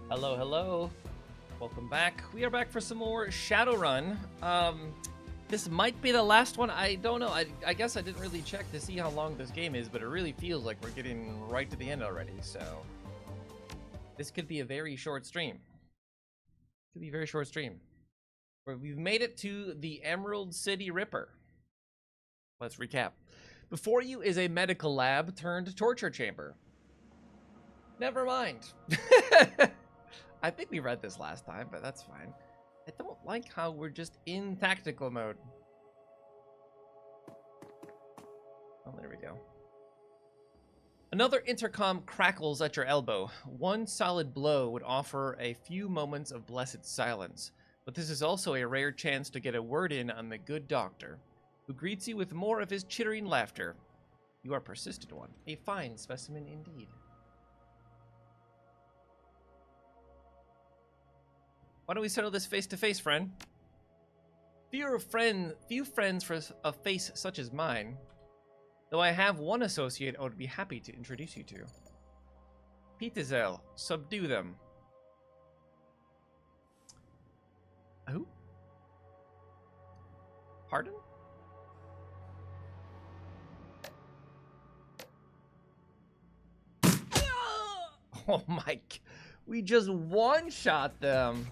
Hello, hello. Welcome back. We are back for some more Shadowrun. This might be the last one. I don't know. I guess I didn't really check to see how long this game is, but it really feels like we're getting right to the end already. So this could be a very short stream. Could be a very short stream. Where we've made it to the Emerald City Ripper. Let's recap. Before you is a medical lab turned torture chamber. Never mind. I think we read this last time, but that's fine. I don't like how we're just in tactical mode. Oh, there we go. Another intercom crackles at your elbow. One solid blow would offer a few moments of blessed silence, but this is also a rare chance to get a word in on the good doctor, who greets you with more of his chittering laughter. You are a persistent one. A fine specimen indeed. Why don't we settle this face-to-face, friend? Few friends for a face such as mine. Though I have one associate I would be happy to introduce you to. Pitezel, subdue them. Who? Pardon? Oh my, we just one-shot them.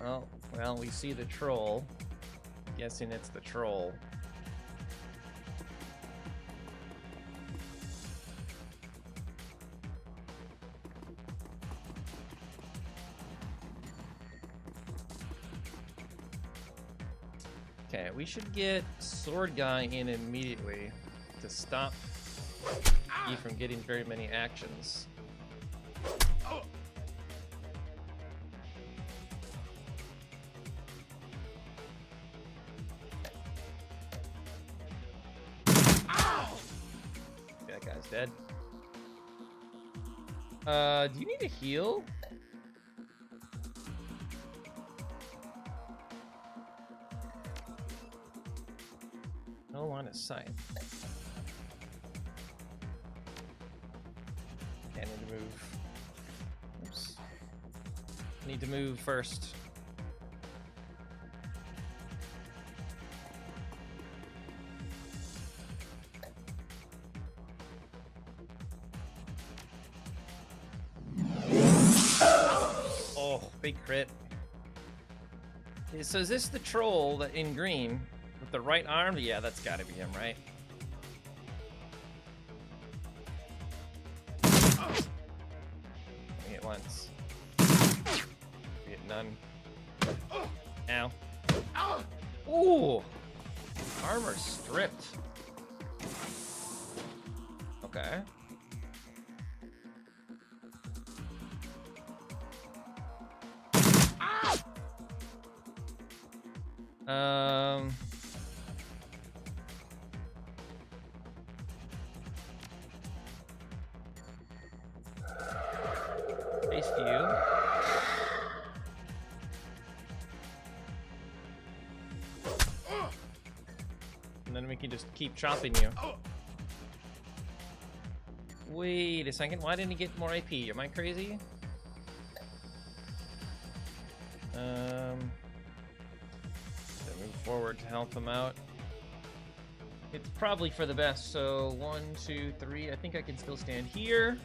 Oh, well, we see the troll. Guessing it's the troll. Okay, we should get Sword Guy in immediately to stop you from getting very many actions. That guy's dead. Do you need a heal? No line of sight. Okay, I need to move. Oops. I need to move first. Oh, big crit. Okay, so is this the troll that in green with the right arm? Yeah, that's gotta be him, right? We hit once. We hit none. Ow. Ooh! Armor stripped. Okay. Face you. And then we can just keep chopping you. Wait a second, why didn't he get more AP? Am I crazy? Move forward to help him out. It's probably for the best, so 1, 2, 3. I think I can still stand here.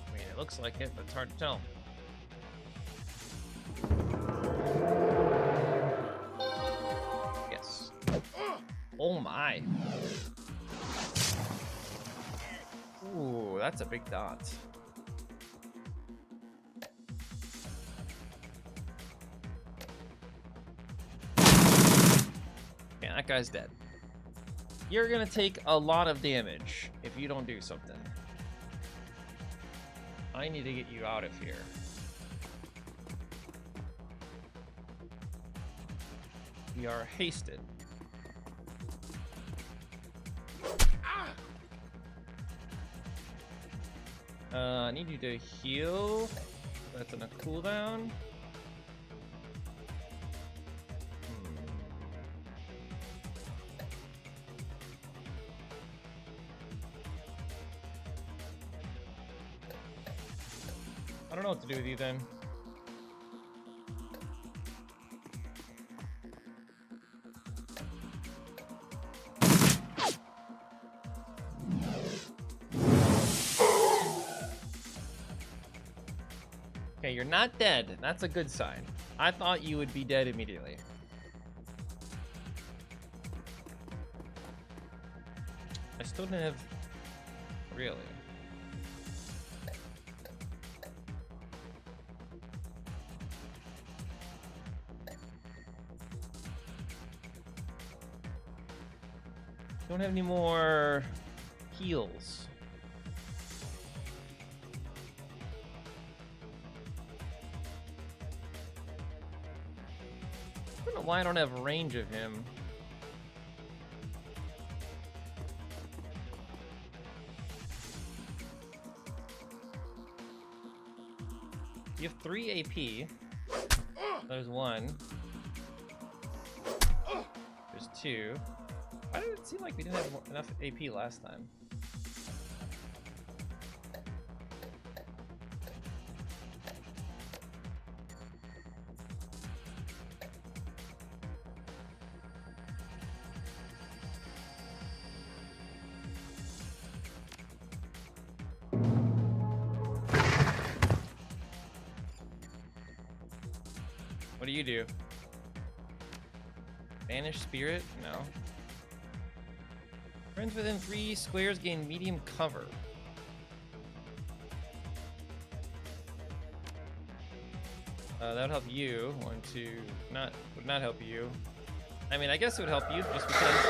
I mean, it looks like it, but it's hard to tell. Yes. Oh my. Ooh, that's a big dot. Yeah, that guy's dead. You're gonna take a lot of damage if you don't do something. I need to get you out of here. We are hasted. I need you to heal. That's on a cooldown. I don't know what to do with you then. Okay, you're not dead. That's a good sign. I thought you would be dead immediately. I still didn't have... Really? Don't have any more heals. I don't know why I don't have range of him. You have 3 AP. There's 1. There's 2. Why did it seem like we didn't have enough AP last time? What do you do? Banish Spirit? No. Friends within 3 squares gain medium cover. That would help you. 1, 2. Would not help you. I mean, I guess it would help you just because.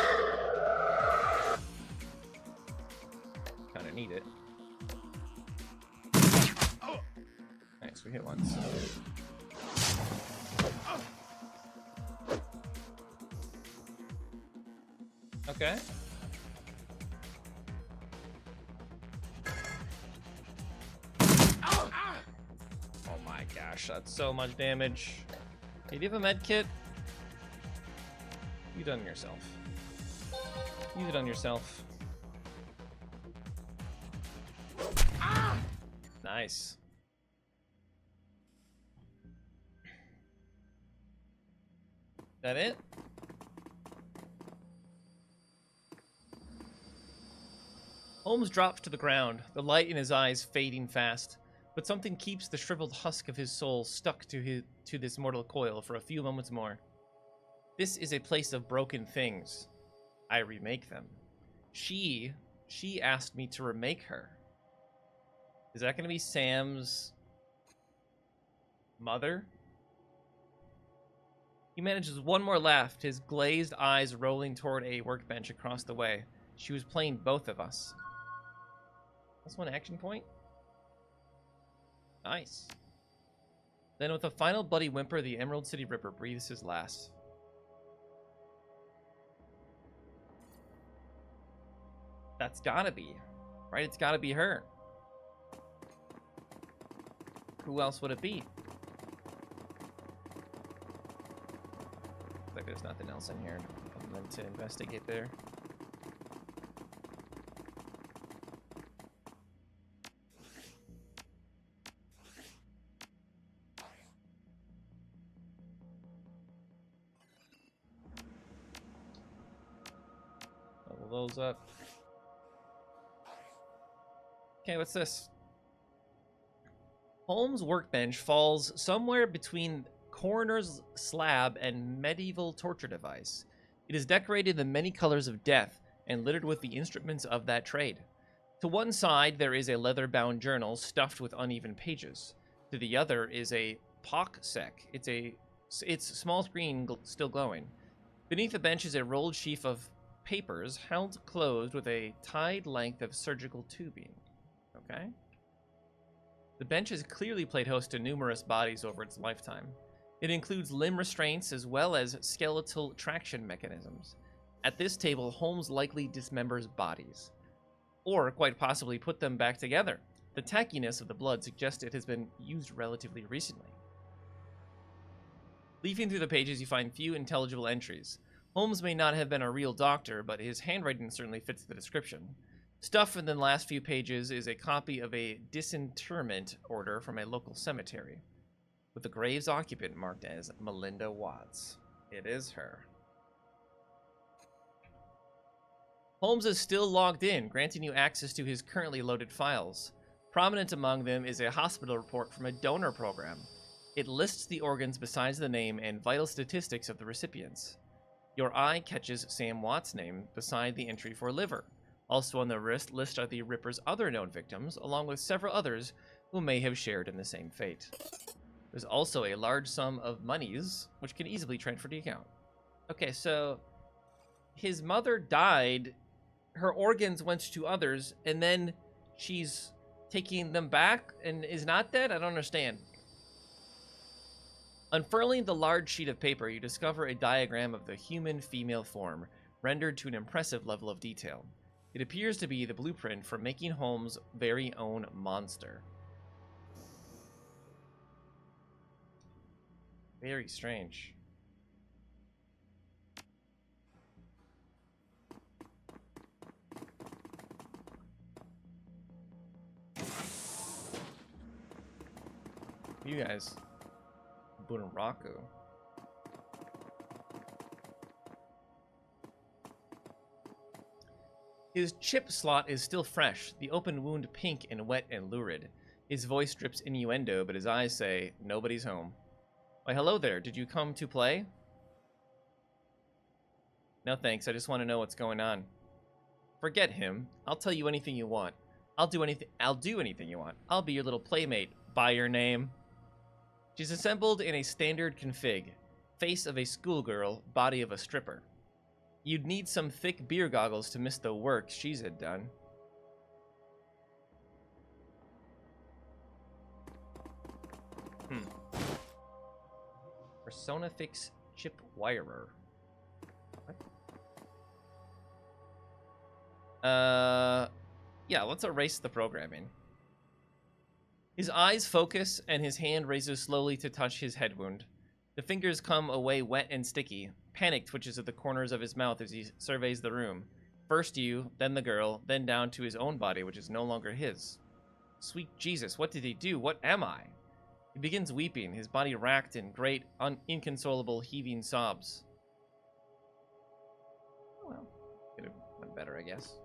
Kind of need it. Nice, we hit once. Okay. Oh my gosh, that's so much damage. Hey, do you have a med kit? You done yourself. Use it on yourself. Nice. That it? Holmes drops to the ground, the light in his eyes fading fast, but something keeps the shriveled husk of his soul stuck to this mortal coil for a few moments more. This is a place of broken things. I remake them. She asked me to remake her. Is that going to be Sam's mother? He manages one more laugh, his glazed eyes rolling toward a workbench across the way. She was playing both of us. That's 1 action point. Nice. Then with a final bloody whimper, the Emerald City Ripper breathes his last. That's gotta be, right? It's gotta be her. Who else would it be? Looks like there's nothing else in here to investigate there. Level those up. Okay, what's this? Holmes' workbench falls somewhere between coroner's slab and medieval torture device. It is decorated in the many colors of death and littered with the instruments of that trade. To one side, there is a leather-bound journal stuffed with uneven pages. To the other is a POC-sec. Its small screen still glowing. Beneath the bench is a rolled sheaf of papers held closed with a tied length of surgical tubing. Okay. The bench has clearly played host to numerous bodies over its lifetime. It includes limb restraints as well as skeletal traction mechanisms. At this table, Holmes likely dismembers bodies, or quite possibly put them back together. The tackiness of the blood suggests it has been used relatively recently. Leafing through the pages, you find few intelligible entries. Holmes may not have been a real doctor, but his handwriting certainly fits the description. Stuff in the last few pages is a copy of a disinterment order from a local cemetery, with the grave's occupant marked as Melinda Watts. It is her. Holmes is still logged in, granting you access to his currently loaded files. Prominent among them is a hospital report from a donor program. It lists the organs besides the name and vital statistics of the recipients. Your eye catches Sam Watt's name beside the entry for liver. Also on the list are the Ripper's other known victims, along with several others who may have shared in the same fate. There's also a large sum of monies, which can easily transfer to the account. Okay, so his mother died, her organs went to others, and then she's taking them back and is not dead? I don't understand. Unfurling the large sheet of paper, you discover a diagram of the human female form, rendered to an impressive level of detail. It appears to be the blueprint for making Holmes' very own monster. Very strange. You guys. Bunraku. His chip slot is still fresh, the open wound pink and wet and lurid. His voice drips innuendo, but his eyes say, nobody's home. Why, hello there. Did you come to play? No thanks, I just want to know what's going on. Forget him. I'll tell you anything you want. I'll do anything you want. I'll be your little playmate. By your name. She's assembled in a standard config. Face of a schoolgirl, body of a stripper. You'd need some thick beer goggles to miss the work she's had done. Persona Fix Chip Wirer. What? Yeah, let's erase the programming. His eyes focus, and his hand raises slowly to touch his head wound. The fingers come away wet and sticky. Panic twitches at the corners of his mouth as he surveys the room. First you, then the girl, then down to his own body, which is no longer his. Sweet Jesus, what did he do? What am I? He begins weeping, his body racked in great, inconsolable, heaving sobs. Well, could have went better, I guess.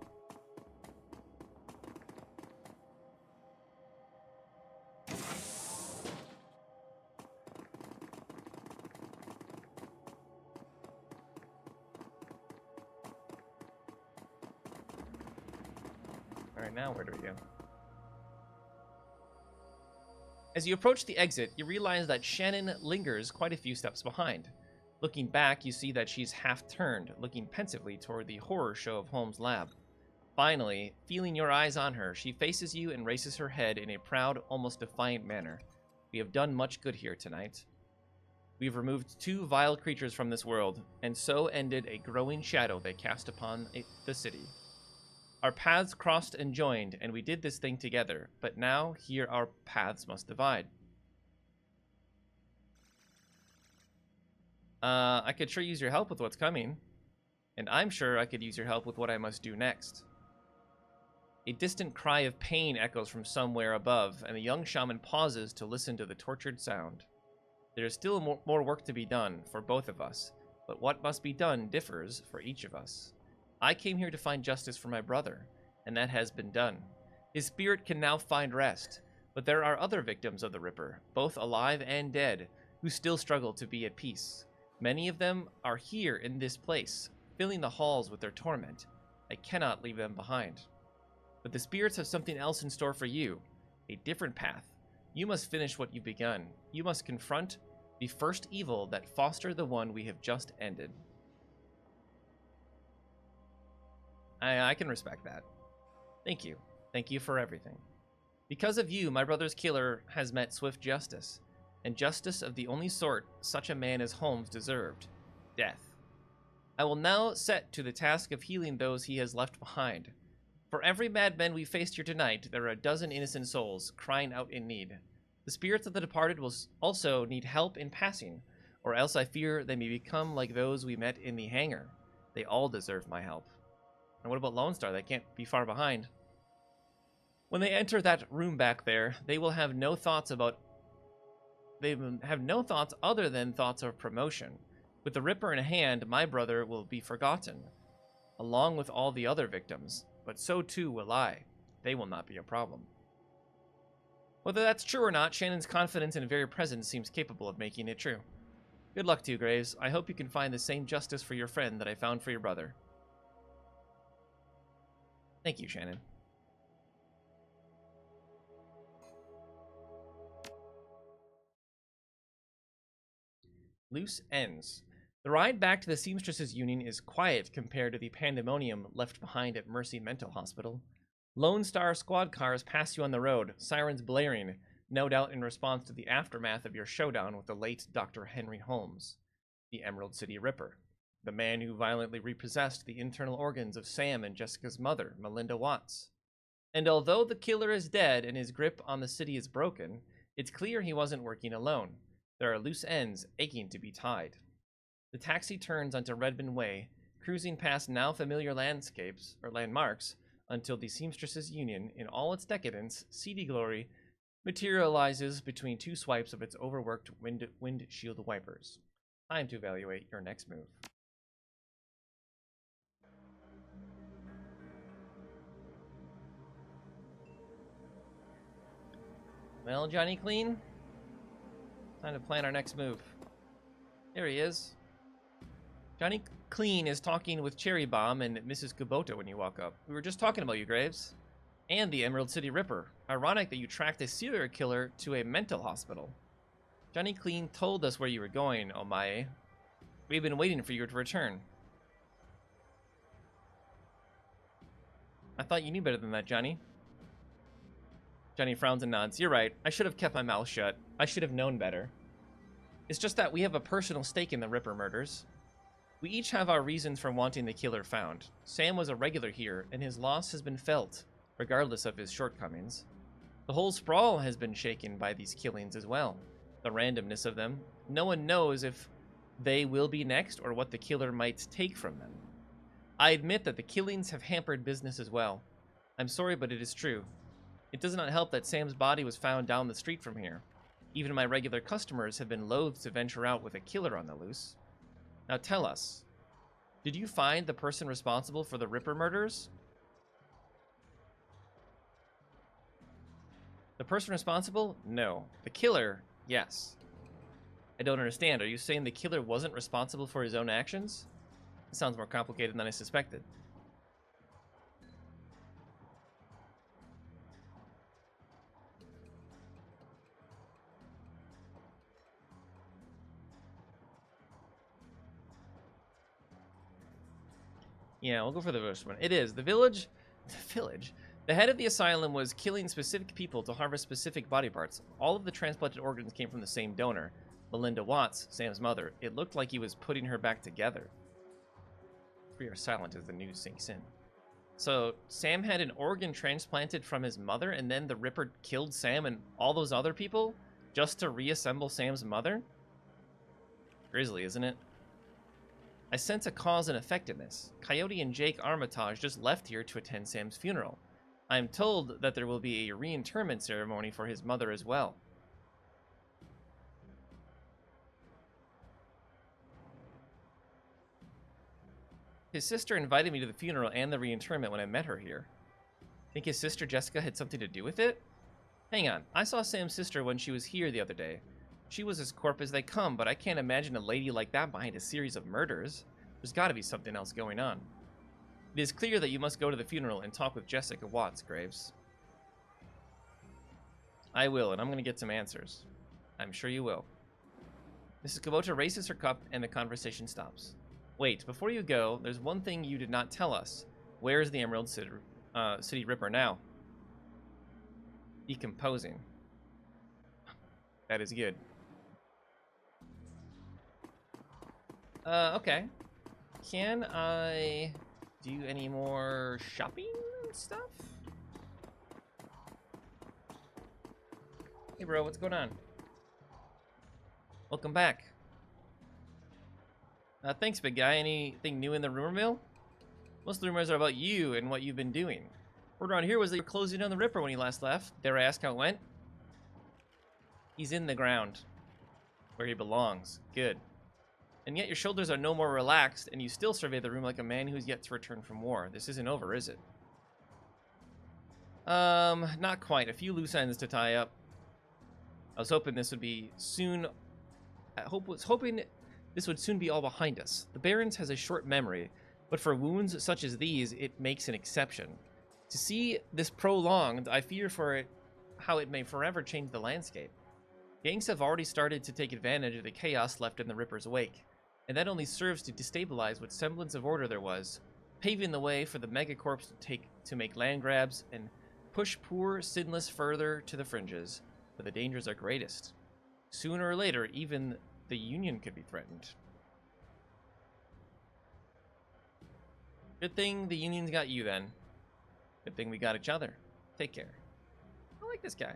Alright, now where do we go? As you approach the exit, you realize that Shannon lingers quite a few steps behind. Looking back, you see that she's half-turned, looking pensively toward the horror show of Holmes' lab. Finally, feeling your eyes on her, she faces you and raises her head in a proud, almost defiant manner. We have done much good here tonight. We have removed 2 vile creatures from this world, and so ended a growing shadow they cast upon the city. Our paths crossed and joined, and we did this thing together, but now here our paths must divide. I could sure use your help with what's coming, and I'm sure I could use your help with what I must do next. A distant cry of pain echoes from somewhere above, and the young shaman pauses to listen to the tortured sound. There is still more work to be done for both of us, but what must be done differs for each of us. I came here to find justice for my brother, and that has been done. His spirit can now find rest, but there are other victims of the Ripper, both alive and dead, who still struggle to be at peace. Many of them are here in this place, filling the halls with their torment. I cannot leave them behind. But the spirits have something else in store for you, a different path. You must finish what you've begun. You must confront the first evil that fostered the one we have just ended. I can respect that. Thank you. Thank you for everything. Because of you, my brother's killer has met swift justice, and justice of the only sort such a man as Holmes deserved: death. I will now set to the task of healing those he has left behind. For every madman we faced here tonight, there are a dozen innocent souls crying out in need. The spirits of the departed will also need help in passing, or else I fear they may become like those we met in the hangar. They all deserve my help. And what about Lone Star? They can't be far behind. When they enter that room back there, they will have no thoughts about... They will have no thoughts other than thoughts of promotion. With the Ripper in hand, my brother will be forgotten, along with all the other victims. But so too will I. They will not be a problem. Whether that's true or not, Shannon's confidence and very presence seems capable of making it true. Good luck to you, Graves. I hope you can find the same justice for your friend that I found for your brother. Thank you, Shannon. Loose ends. The ride back to the Seamstresses Union is quiet compared to the pandemonium left behind at Mercy Mental Hospital. Lone Star squad cars pass you on the road, sirens blaring, no doubt in response to the aftermath of your showdown with the late Dr. Henry Holmes, the Emerald City Ripper, the man who violently repossessed the internal organs of Sam and Jessica's mother, Melinda Watts. And although the killer is dead and his grip on the city is broken, it's clear he wasn't working alone. There are loose ends aching to be tied. The taxi turns onto Redmond Way, cruising past now familiar landscapes, or landmarks, until the Seamstresses Union, in all its decadence, seedy glory, materializes between two swipes of its overworked windshield wipers. Time to evaluate your next move. Well, Johnny Clean, time to plan our next move. There he is. Johnny Clean is talking with Cherry Bomb and Mrs. Kubota when you walk up. We were just talking about you, Graves. And the Emerald City Ripper. Ironic that you tracked a serial killer to a mental hospital. Johnny Clean told us where you were going, Omae. We've been waiting for you to return. I thought you knew better than that, Johnny. Johnny frowns and nods. You're right. I should have kept my mouth shut. I should have known better. It's just that we have a personal stake in the Ripper murders. We each have our reasons for wanting the killer found. Sam was a regular here, and his loss has been felt, regardless of his shortcomings. The whole sprawl has been shaken by these killings as well. The randomness of them. No one knows if they will be next or what the killer might take from them. I admit that the killings have hampered business as well. I'm sorry, but it is true. It does not help that Sam's body was found down the street from here. Even my regular customers have been loath to venture out with a killer on the loose. Now tell us, did you find the person responsible for the Ripper murders? The person responsible? No. The killer? Yes. I don't understand. Are you saying the killer wasn't responsible for his own actions? It sounds more complicated than I suspected. Yeah, we'll go for the first one. It is. The village. The head of the asylum was killing specific people to harvest specific body parts. All of the transplanted organs came from the same donor, Melinda Watts, Sam's mother. It looked like he was putting her back together. We are silent as the news sinks in. So, Sam had an organ transplanted from his mother, and then the Ripper killed Sam and all those other people just to reassemble Sam's mother? Grisly, isn't it? I sense a cause and effect in this. Coyote and Jake Armitage just left here to attend Sam's funeral. I am told that there will be a reinterment ceremony for his mother as well. His sister invited me to the funeral and the reinterment when I met her here. Think his sister Jessica had something to do with it? Hang on, I saw Sam's sister when she was here the other day. She was as corp as they come, but I can't imagine a lady like that behind a series of murders. There's got to be something else going on. It is clear that you must go to the funeral and talk with Jessica Watts, Graves. I will, and I'm going to get some answers. I'm sure you will. Mrs. Kubota raises her cup, and the conversation stops. Wait, before you go, there's one thing you did not tell us. Where is the Emerald City Ripper now? Decomposing. That is good. Okay. Can I do any more shopping stuff? Hey bro, what's going on? Welcome back. Thanks, big guy. Anything new in the rumor mill? Most rumors are about you and what you've been doing. Word around here was that you were closing down the Ripper when you last left. Dare I ask how it went? He's in the ground, where he belongs. Good. And yet your shoulders are no more relaxed, and you still survey the room like a man who's yet to return from war. This isn't over, is it? Not quite. A few loose ends to tie up. I was hoping this would be soon. Was hoping this would soon be all behind us. The Barrens has a short memory, but for wounds such as these, it makes an exception. To see this prolonged, I fear for it how it may forever change the landscape. Gangs have already started to take advantage of the chaos left in the Ripper's wake, and that only serves to destabilize what semblance of order there was, paving the way for the megacorps to make land grabs and push poor Sinless further to the fringes, where the dangers are greatest. Sooner or later, even the Union could be threatened. Good thing the Union's got you then. Good thing we got each other. Take care. I like this guy.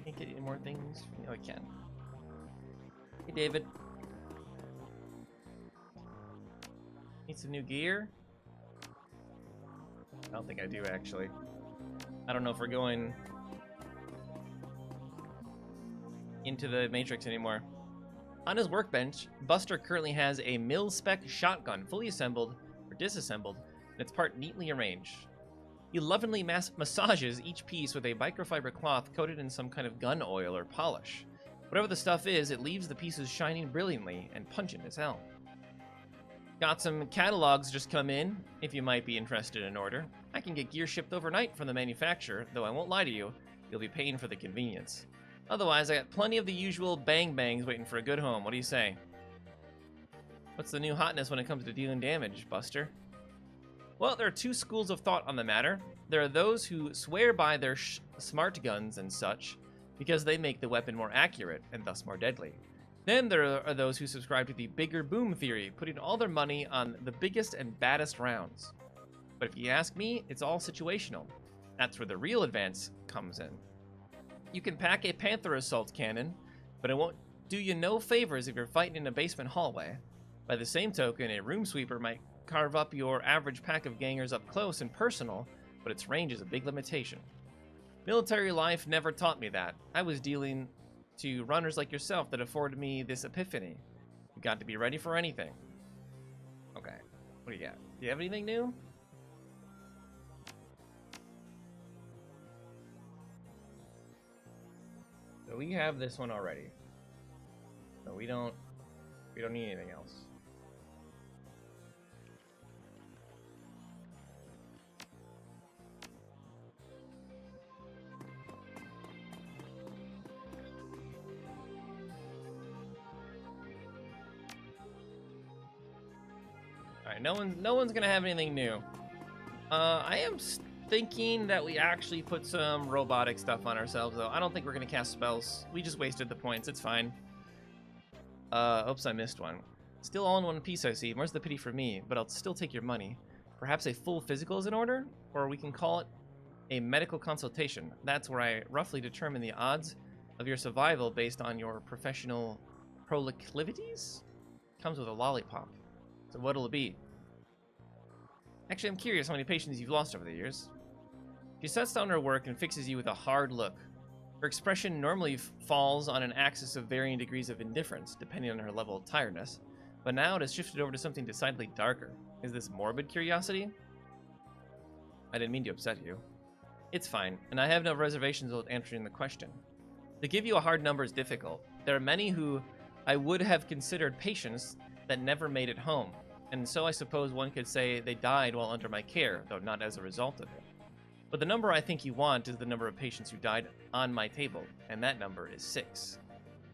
Can't get any more things? No, I can. Hey, David. Need some new gear? I don't think I do, actually. I don't know if we're going into the Matrix anymore. On his workbench, Buster currently has a mil-spec shotgun, fully assembled or disassembled, and its part neatly arranged. He lovingly massages each piece with a microfiber cloth coated in some kind of gun oil or polish. Whatever the stuff is, it leaves the pieces shining brilliantly and pungent as hell. Got some catalogs just come in, if you might be interested in order. I can get gear shipped overnight from the manufacturer, though I won't lie to you, you'll be paying for the convenience. Otherwise, I got plenty of the usual bang-bangs waiting for a good home. What do you say? What's the new hotness when it comes to dealing damage, Buster? Well, there are two schools of thought on the matter. There are those who swear by their smart guns and such, because they make the weapon more accurate and thus more deadly. Then there are those who subscribe to the bigger boom theory, putting all their money on the biggest and baddest rounds. But if you ask me, it's all situational. That's where the real advance comes in. You can pack a Panther assault cannon, but it won't do you no favors if you're fighting in a basement hallway. By the same token, a room sweeper might carve up your average pack of gangers up close and personal, but its range is a big limitation. Military life never taught me that. I was dealing to runners like yourself that afforded me this epiphany. You got to be ready for anything. Okay, what do you got? Do you have anything new? So we have this one already. So we don't need anything else. Alright, no one's gonna have anything new. I am thinking that we actually put some robotic stuff on ourselves, though. I don't think we're gonna cast spells. We just wasted the points. It's fine. Oops, I missed one. Still all in one piece, I see. Where's the pity for me? But I'll still take your money. Perhaps a full physical is in order? Or we can call it a medical consultation. That's where I roughly determine the odds of your survival based on your professional proclivities? Comes with a lollipop. So what'll it be? Actually, I'm curious how many patients you've lost over the years. She sets down her work and fixes you with a hard look. Her expression normally falls on an axis of varying degrees of indifference, depending on her level of tiredness, but now it has shifted over to something decidedly darker. Is this morbid curiosity? I didn't mean to upset you. It's fine, and I have no reservations about answering the question. To give you a hard number is difficult. There are many who I would have considered patients that never made it home, and so I suppose one could say they died while under my care, though not as a result of it. But the number I think you want is the number of patients who died on my table, and that number is 6.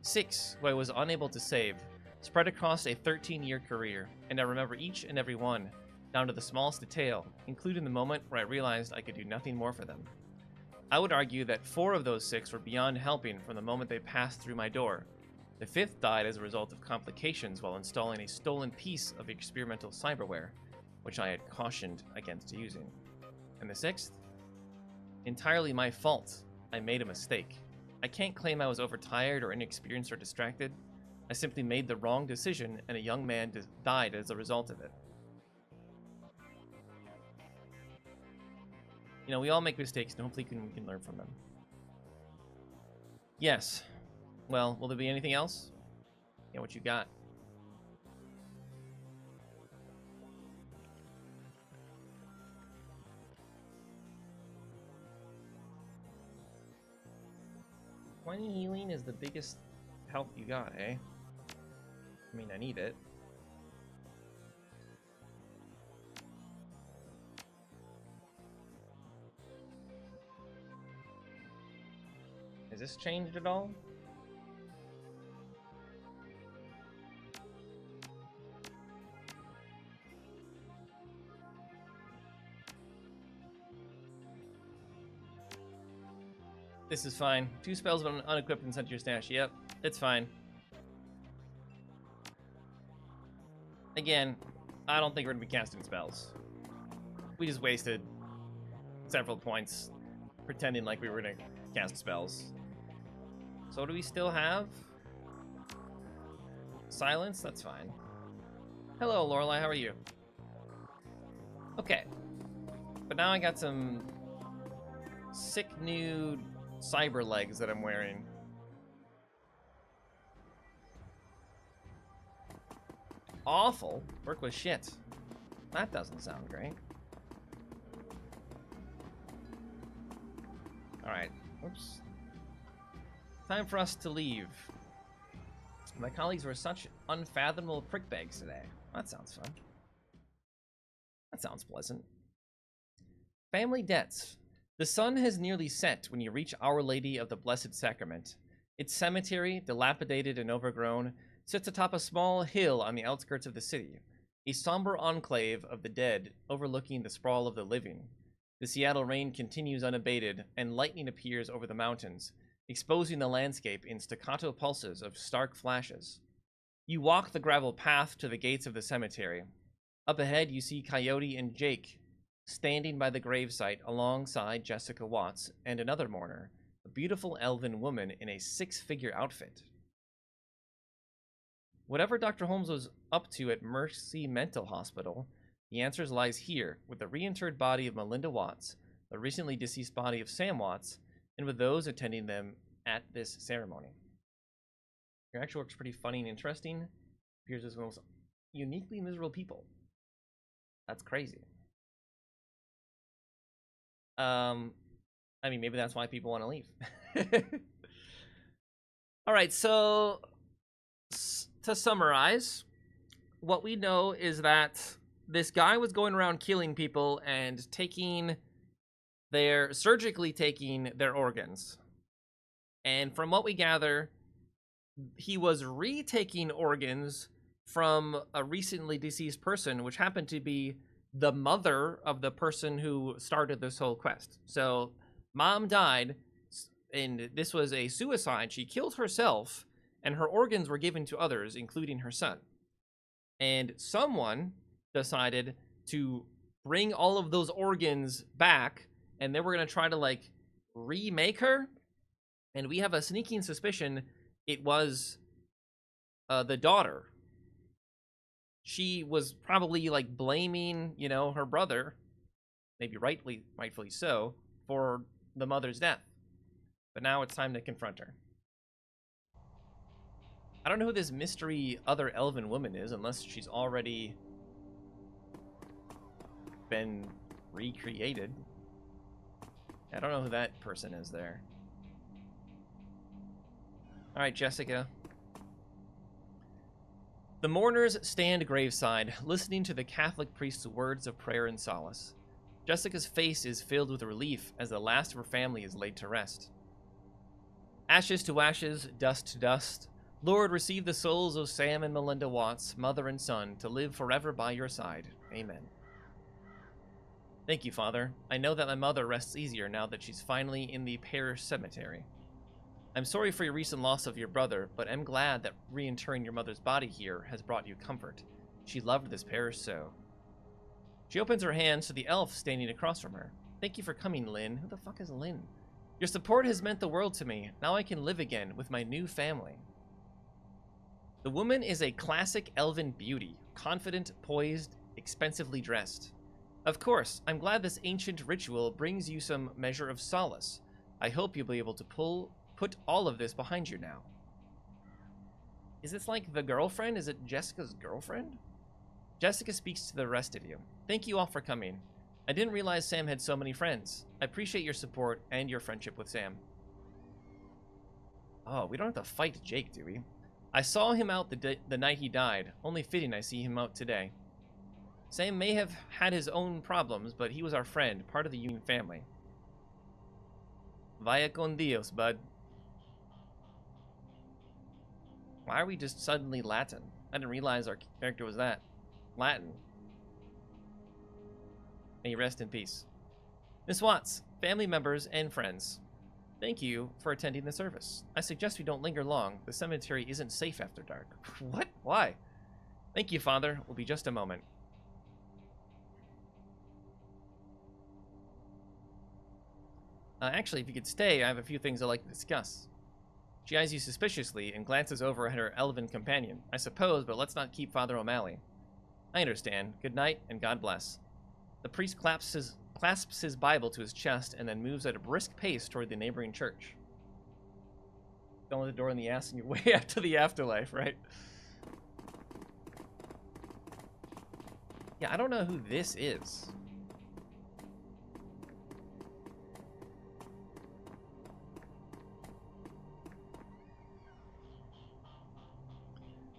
6 who I was unable to save, spread across a 13-year career, and I remember each and every one, down to the smallest detail, including the moment where I realized I could do nothing more for them. I would argue that 4 of those 6 were beyond helping from the moment they passed through my door. The 5th died as a result of complications while installing a stolen piece of experimental cyberware. which I had cautioned against using. And the 6th? Entirely my fault. I made a mistake. I can't claim I was overtired or inexperienced or distracted. I simply made the wrong decision, and a young man died as a result of it. You know, we all make mistakes, and hopefully we can learn from them. Yes. Well, will there be anything else? Yeah, what you got? Twenty healing is the biggest help you got, eh? I mean, I need it. Has this changed at all? This is fine. 2 spells when unequipped and sent to your stash. Yep, it's fine. Again, I don't think we're going to be casting spells. We just wasted several points pretending like we were going to cast spells. So what do we still have? Silence? That's fine. Hello, Lorelei. How are you? Okay. But now I got some sick new cyber legs that I'm wearing. Awful. Work with shit. That doesn't sound great. Alright. Oops. Time for us to leave. My colleagues were such unfathomable prickbags today. That sounds fun. That sounds pleasant. Family debts. The sun has nearly set when you reach Our Lady of the Blessed Sacrament. Its cemetery, dilapidated and overgrown, sits atop a small hill on the outskirts of the city, a somber enclave of the dead overlooking the sprawl of the living. The Seattle rain continues unabated, and lightning appears over the mountains, exposing the landscape in staccato pulses of stark flashes. You walk the gravel path to the gates of the cemetery. Up ahead, you see Coyote and Jake standing by the gravesite alongside Jessica Watts and another mourner, a beautiful elven woman in a 6-figure outfit. Whatever Dr. Holmes was up to at Mercy Mental Hospital, the answers lies here, with the reinterred body of Melinda Watts, the recently deceased body of Sam Watts, and with those attending them at this ceremony. Your actual work's pretty funny and interesting. Appears as one of the most uniquely miserable people. That's crazy. I mean, maybe that's why people want to leave. All right, so to summarize, what we know is that this guy was going around killing people and surgically taking their organs. And from what we gather, he was retaking organs from a recently deceased person, which happened to be the mother of the person who started this whole quest. So mom died, and this was a suicide. She killed herself, and her organs were given to others, including her son. And someone decided to bring all of those organs back, and they were going to try to, like, remake her. And we have a sneaking suspicion it was the daughter. She was probably, like, blaming, you know, her brother, maybe rightfully so, for the mother's death. But now it's time to confront her. I don't know who this mystery other elven woman is, unless she's already been recreated. I don't know who that person is there. Alright, Jessica. The mourners stand graveside, listening to the Catholic priest's words of prayer and solace. Jessica's face is filled with relief as the last of her family is laid to rest. Ashes to ashes, dust to dust, Lord, receive the souls of Sam and Melinda Watts, mother and son, to live forever by your side. Amen. Thank you, Father. I know that my mother rests easier now that she's finally in the parish cemetery. I'm sorry for your recent loss of your brother, but am glad that reinterring your mother's body here has brought you comfort. She loved this parish so. She opens her hands to the elf standing across from her. Thank you for coming, Lynn. Who the fuck is Lynn? Your support has meant the world to me. Now I can live again with my new family. The woman is a classic elven beauty, confident, poised, expensively dressed. Of course, I'm glad this ancient ritual brings you some measure of solace. I hope you'll be able to put all of this behind you now. Is this like the girlfriend? Is it Jessica's girlfriend? Jessica speaks to the rest of you. Thank you all for coming. I didn't realize Sam had so many friends. I appreciate your support and your friendship with Sam. Oh, we don't have to fight Jake, do we? I saw him out the night he died. Only fitting I see him out today. Sam may have had his own problems, but he was our friend, part of the Union family. Vaya con Dios, bud. Why are we just suddenly Latin? I didn't realize our character was that. Latin. May you rest in peace. Miss Watts, family members, and friends, thank you for attending the service. I suggest we don't linger long. The cemetery isn't safe after dark. What? Why? Thank you, Father. We'll be just a moment. Actually, if you could stay, I have a few things I'd like to discuss. She eyes you suspiciously and glances over at her elven companion. I suppose, but let's not keep Father O'Malley. I understand. Good night, and God bless. The priest clasps his Bible to his chest and then moves at a brisk pace toward the neighboring church. Going the door in the ass on your way out to the afterlife, right? Yeah, I don't know who this is.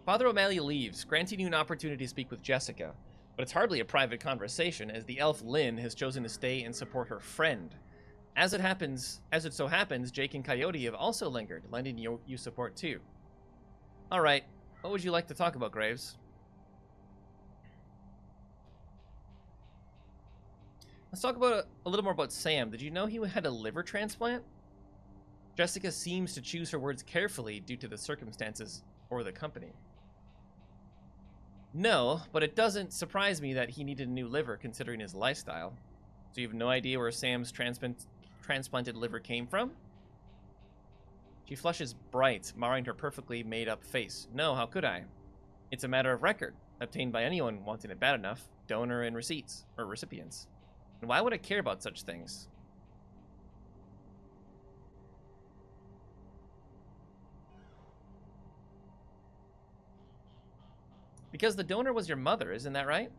Father O'Malley leaves, granting you an opportunity to speak with Jessica. But it's hardly a private conversation, as the elf Lynn has chosen to stay and support her friend. As it so happens, Jake and Coyote have also lingered, lending you support too. Alright, what would you like to talk about, Graves? Let's talk about a little more about Sam. Did you know he had a liver transplant? Jessica seems to choose her words carefully due to the circumstances or the company. No, but it doesn't surprise me that he needed a new liver considering his lifestyle. So you have no idea where Sam's transplanted liver came from? She flushes bright, marring her perfectly made-up face. No, how could I? It's a matter of record, obtained by anyone wanting it bad enough, donor and receipts, or recipients. And why would I care about such things? Because the donor was your mother, isn't that right?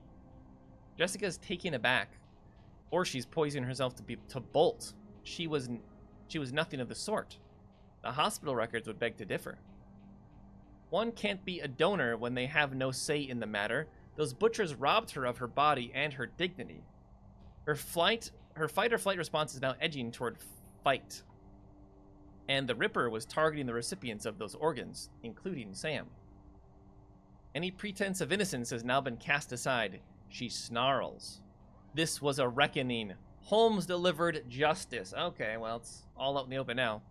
Jessica's taken aback. Or she's poisoning herself to bolt. She was nothing of the sort. The hospital records would beg to differ. One can't be a donor when they have no say in the matter. Those butchers robbed her of her body and her dignity. Her fight or flight response is now edging toward fight. And the Ripper was targeting the recipients of those organs, including Sam. Any pretense of innocence has now been cast aside. She snarls. This was a reckoning. Holmes delivered justice. Okay, well, it's all out in the open now.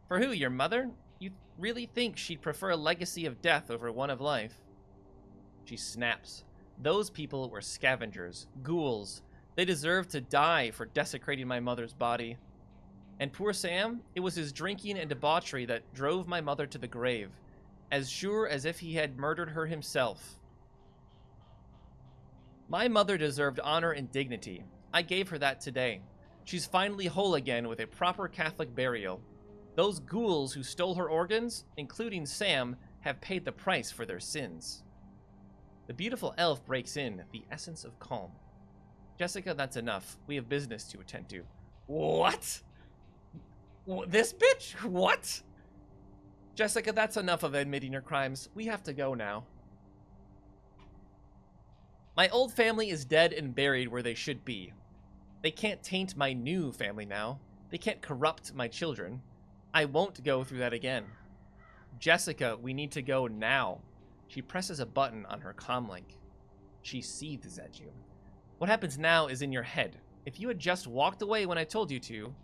For who, your mother? You really think she'd prefer a legacy of death over one of life? She snaps. Those people were scavengers, ghouls. They deserved to die for desecrating my mother's body. And poor Sam, it was his drinking and debauchery that drove my mother to the grave. As sure as if he had murdered her himself. My mother deserved honor and dignity. I gave her that today. She's finally whole again with a proper Catholic burial. Those ghouls who stole her organs, including Sam, have paid the price for their sins. The beautiful elf breaks in, the essence of calm. Jessica, that's enough. We have business to attend to. What? This bitch? What? Jessica, that's enough of admitting your crimes. We have to go now. My old family is dead and buried where they should be. They can't taint my new family now. They can't corrupt my children. I won't go through that again. Jessica, we need to go now. She presses a button on her comlink. She seethes at you. What happens now is in your head. If you had just walked away when I told you to,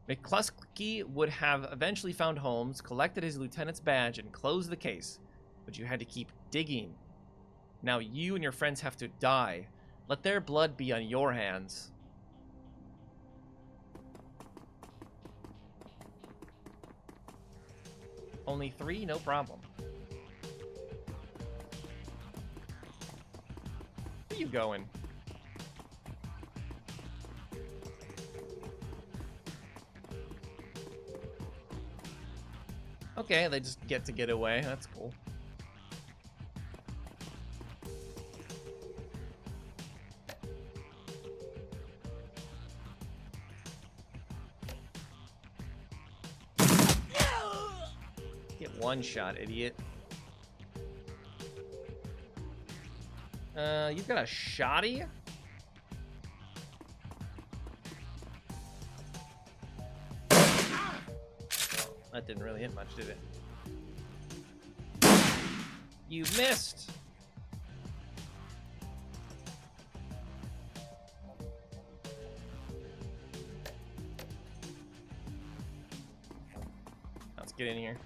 McCluskey would have eventually found Holmes, collected his lieutenant's badge, and closed the case. But you had to keep digging. Now you and your friends have to die. Let their blood be on your hands. Only 3? No problem. Where are you going? Okay, they just get away. That's cool. Get one shot, idiot. You've got a shotty? That didn't really hit much, did it? You missed! Let's get in here.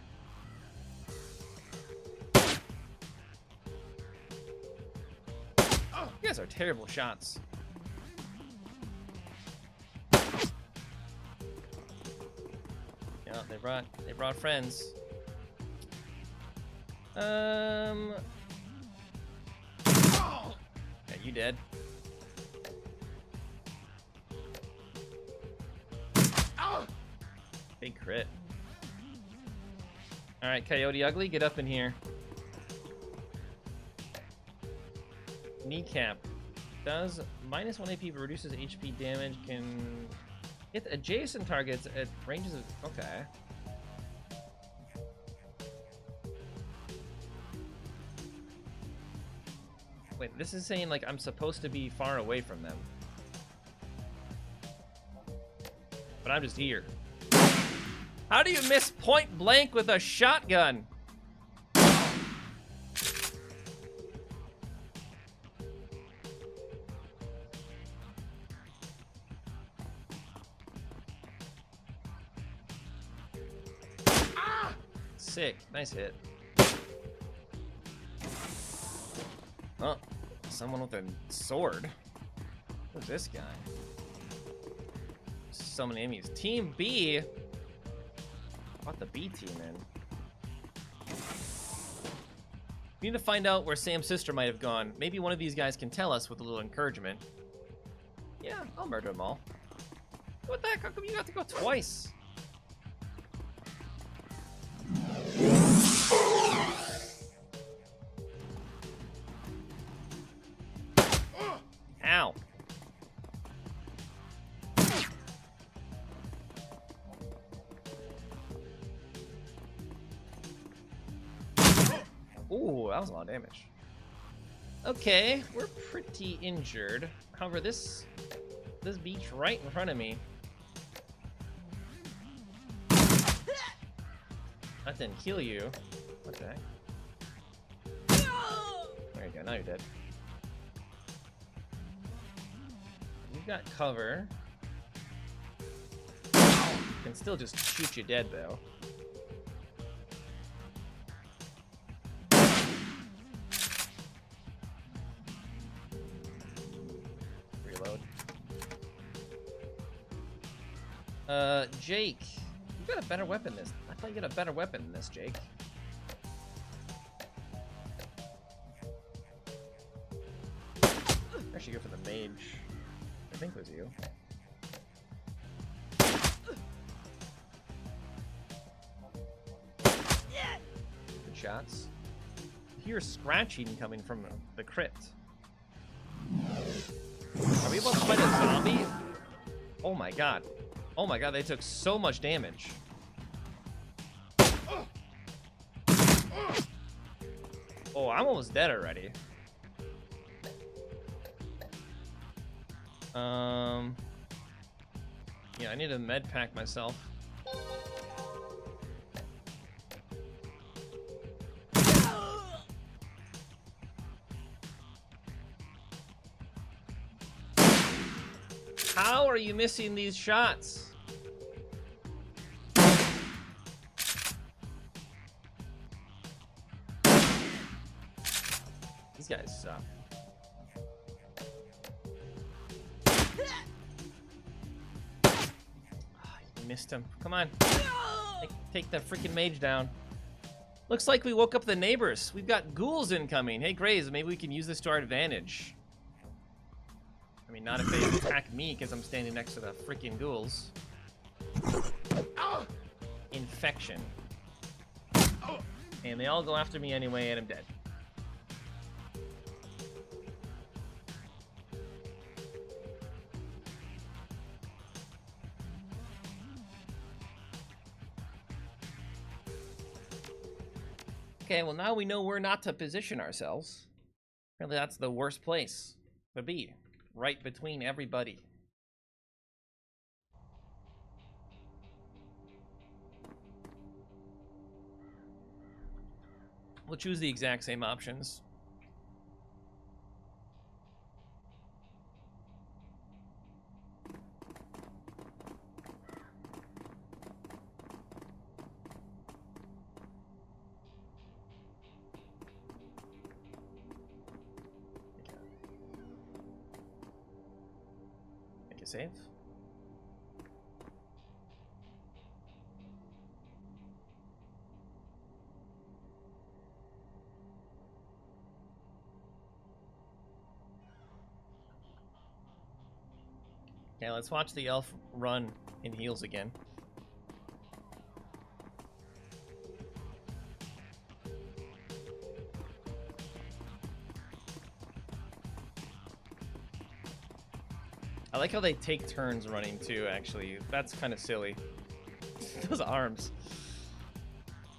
You guys are terrible shots. Yeah, they brought friends. Yeah, you dead. Big crit. All right, Coyote Ugly, get up in here. Kneecap. Does -1 AP but reduces HP damage, can hit adjacent targets at ranges of... Okay. Wait, this is saying, like, I'm supposed to be far away from them. But I'm just here. How do you miss point blank with a shotgun? Sick. Nice hit. Oh, someone with a sword. Who's this guy? So many enemies. Team B. Brought the B team in. We need to find out where Sam's sister might have gone. Maybe one of these guys can tell us with a little encouragement. Yeah, I'll murder them all. What the heck? How come you got to go twice? Ow. Ooh, that was a lot of damage. Okay, we're pretty injured. However, this beach right in front of me. That didn't kill you. What the heck? There you go, now you're dead. You've got cover. Can still just shoot you dead, though. Reload. Jake. You got a better weapon than this. I thought you got a better weapon than this, Jake. I should go for the mage. I think it was you. Good shots. I hear scratching coming from the crit. Are we about to fight a zombie? Oh my god. Oh my god, they took so much damage. Oh, I'm almost dead already. Yeah, I need to med pack myself. How are you missing these shots? These guys suck. missed him. Come on. Take the freaking mage down. Looks like we woke up the neighbors. We've got ghouls incoming. Hey, Grays, maybe we can use this to our advantage. I mean, not if they attack me, because I'm standing next to the freaking ghouls. Infection. And they all go after me anyway, and I'm dead. Okay, well now we know where not to position ourselves. Apparently that's the worst place to be. Right between everybody. We'll choose the exact same options. Make a save. Okay, let's watch the elf run in heals again. I like how they take turns running too, actually. That's kind of silly. Those arms.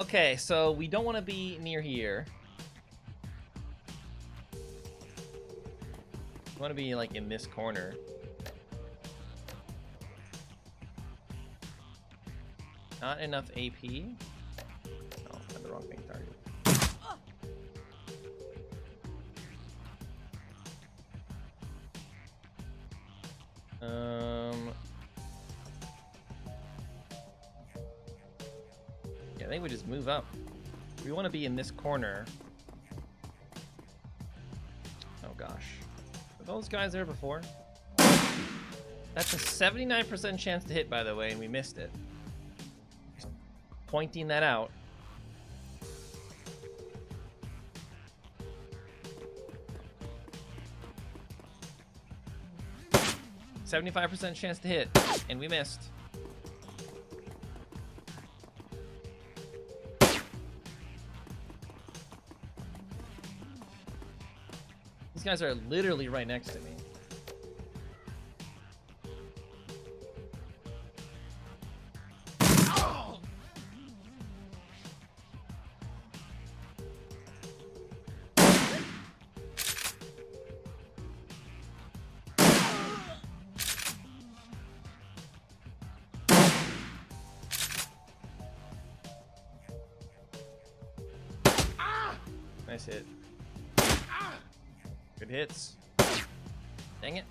Okay, so we don't want to be near here. We want to be like in this corner. Not enough AP. Oh, I had the wrong thing targeted. Yeah, I think we just move up. We want to be in this corner. Oh gosh. Were those guys there before? That's a 79% chance to hit, by the way, and we missed it. Just pointing that out. %75% chance to hit, and we missed. These guys are literally right next to me. Nice hit. Good hits. Dang it.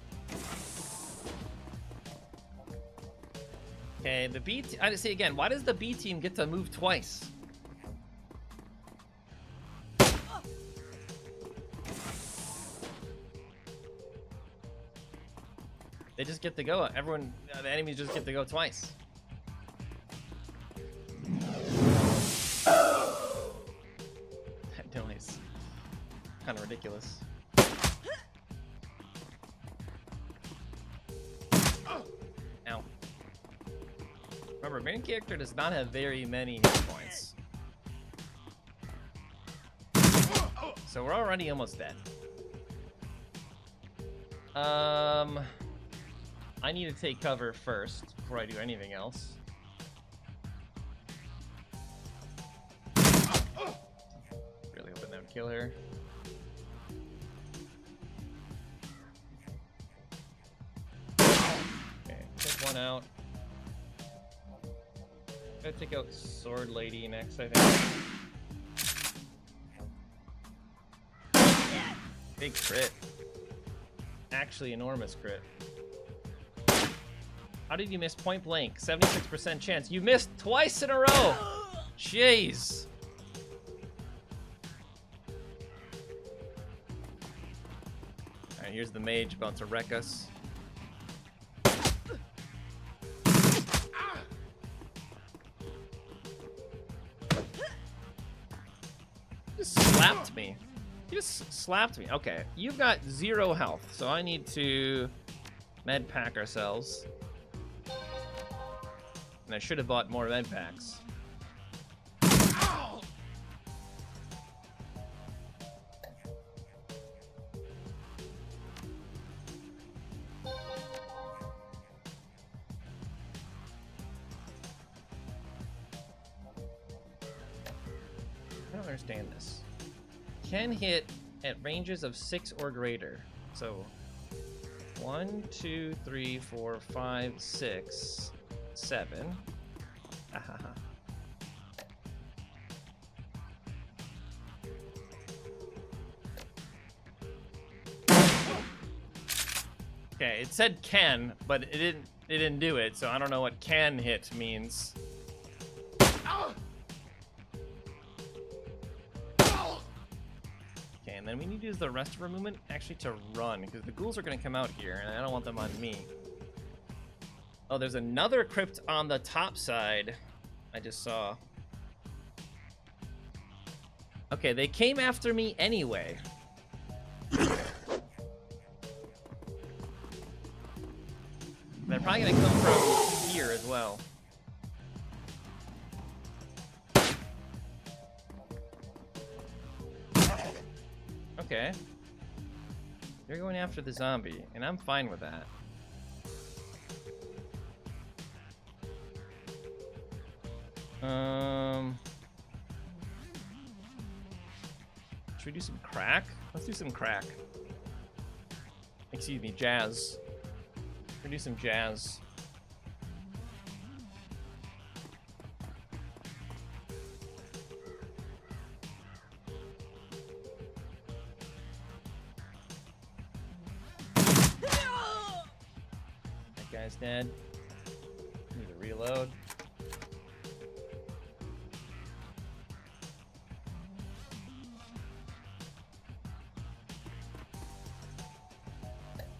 Okay, the B team. I see again. Why does the B team get to move twice? They just get to go. Everyone, the enemies just get to go twice. That noise. Kind of ridiculous. Ow. Remember, main character does not have very many hit points. So we're already almost dead. I need to take cover first before I do anything else. Really hoping that would kill her. Okay, take one out. Gotta take out Sword Lady next, I think. Big crit. Actually, enormous crit. How did you miss point blank? 76% chance. You missed twice in a row. Jeez. All right, here's the mage about to wreck us. You just slapped me. Okay, you've got 0 health, so I need to med pack ourselves. And I should have bought more med packs. I don't understand this. Can hit at ranges of 6 or greater. So 1, 2, 3, 4, 5, 6, 7. Ahaha. Okay, it said can, but it didn't do it, so I don't know what can hit means. Okay, and then we need to use the rest of our movement actually to run, because the ghouls are going to come out here, and I don't want them on me. Oh, there's another crypt on the top side. I just saw. Okay, they came after me anyway. They're probably going to come from here as well. Okay. They're going after the zombie, and I'm fine with that. Should we do some crack? Let's do some crack. Excuse me, jazz. We're gonna do some jazz. That guy's dead. Need to reload.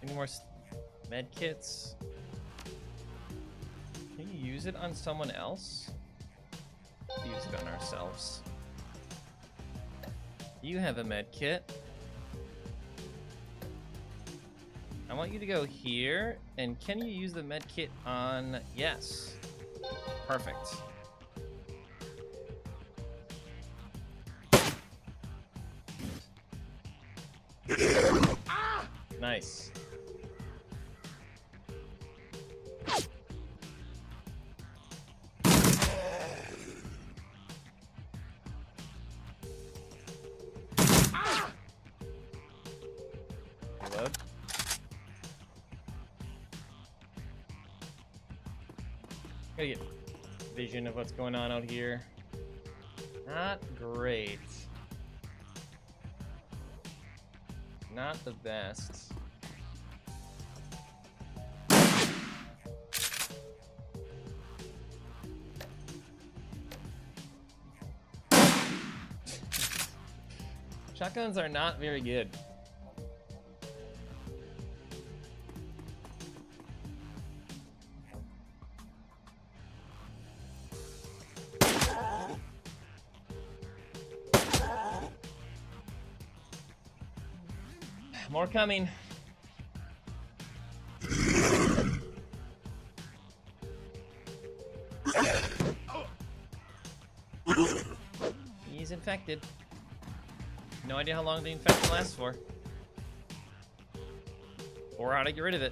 Any more med kits? Can you use it on someone else? Use it on ourselves. You have a med kit. I want you to go here, and can you use the med kit on... Yes. Perfect. Nice. Reload. Gotta get vision of what's going on out here. Not great. Not the best. Shotguns are not very good. More coming. He's infected. No idea how long the infection lasts for. Or how to get rid of it.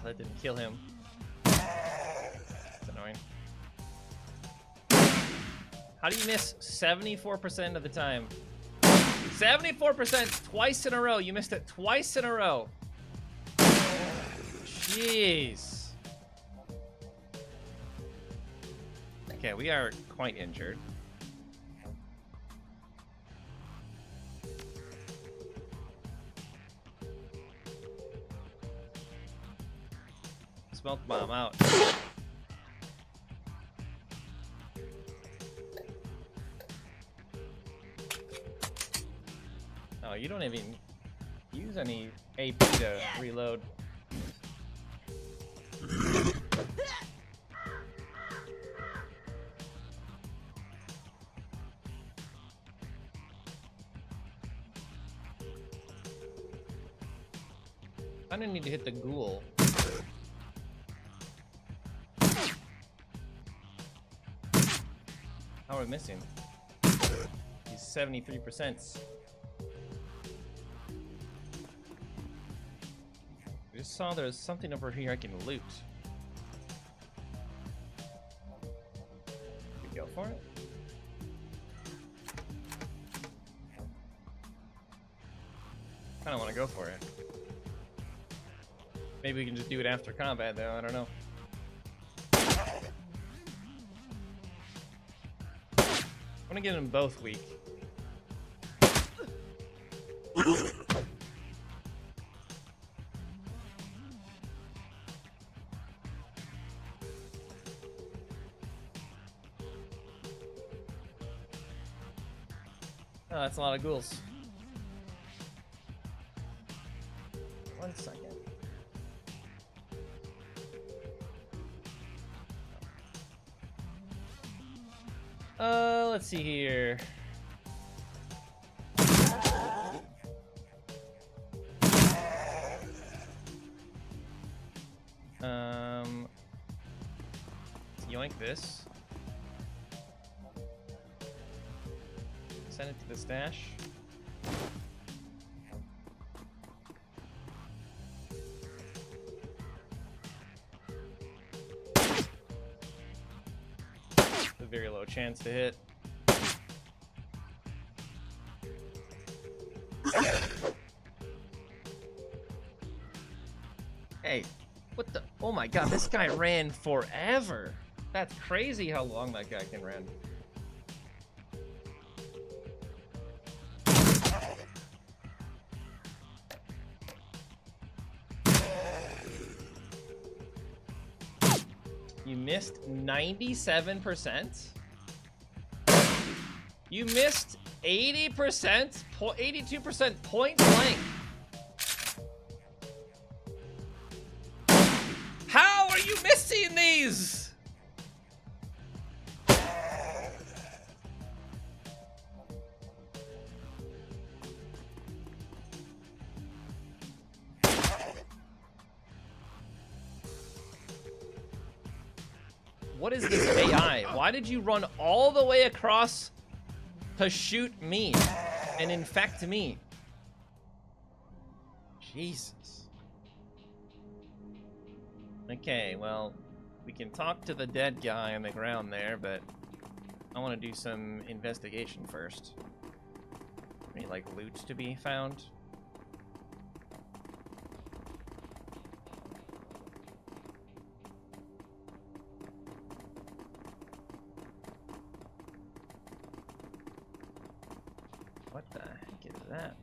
That didn't kill him. That's annoying. How do you miss 74% of the time? 74% twice in a row. You missed it twice in a row. Jeez. Okay, we are quite injured. Smoke bomb out. Oh, you don't even use use any AP to reload. I don't need to hit the ghoul. How are we missing? He's 73%. I just saw there's something over here I can loot. Should we go for it? Kinda wanna go for it. Maybe we can just do it after combat though, I don't know. I'm gonna get them both weak. Oh, that's a lot of ghouls. 1 second. Let's see here. Yoink this. Send it to the stash. A very low chance to hit. Hey, what the? Oh my god, this guy ran forever. That's crazy how long that guy can run. You missed 97%? You missed 80%? 82% point blank. How are you missing these? What is this AI? Why did you run all the way across to shoot me and infect me? Jesus. Okay, well, we can talk to the dead guy on the ground there, but I want to do some investigation first. Any, like, loot to be found? What the heck is that?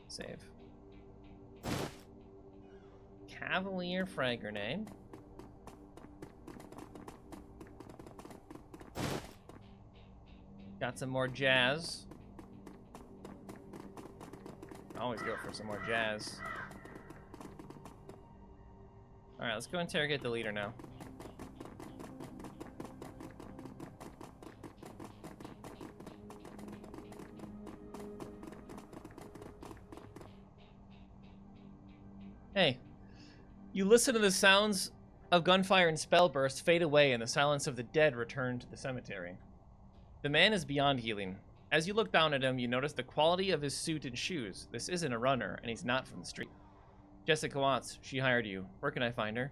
Save. Cavalier frag grenade. Got some more jazz. I always go for some more jazz. Alright, let's go interrogate the leader now. Hey, you listen to the sounds of gunfire and spell bursts fade away and the silence of the dead return to the cemetery. The man is beyond healing. As you look down at him, you notice the quality of his suit and shoes. This isn't a runner, and he's not from the street. Jessica Watts, she hired you. Where can I find her?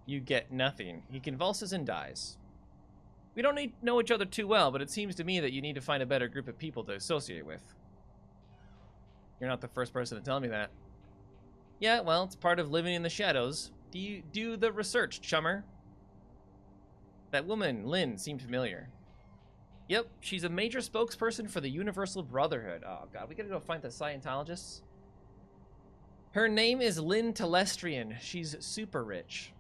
You get nothing. He convulses and dies. We don't know each other too well, but it seems to me that you need to find a better group of people to associate with. You're not the first person to tell me that. Yeah, well, it's part of living in the shadows. Do you do the research, chummer? That woman, Lynn, seemed familiar. Yep, she's a major spokesperson for the Universal Brotherhood. Oh god, we gotta go find the Scientologists. Her name is Lynn Telestrian. She's super rich.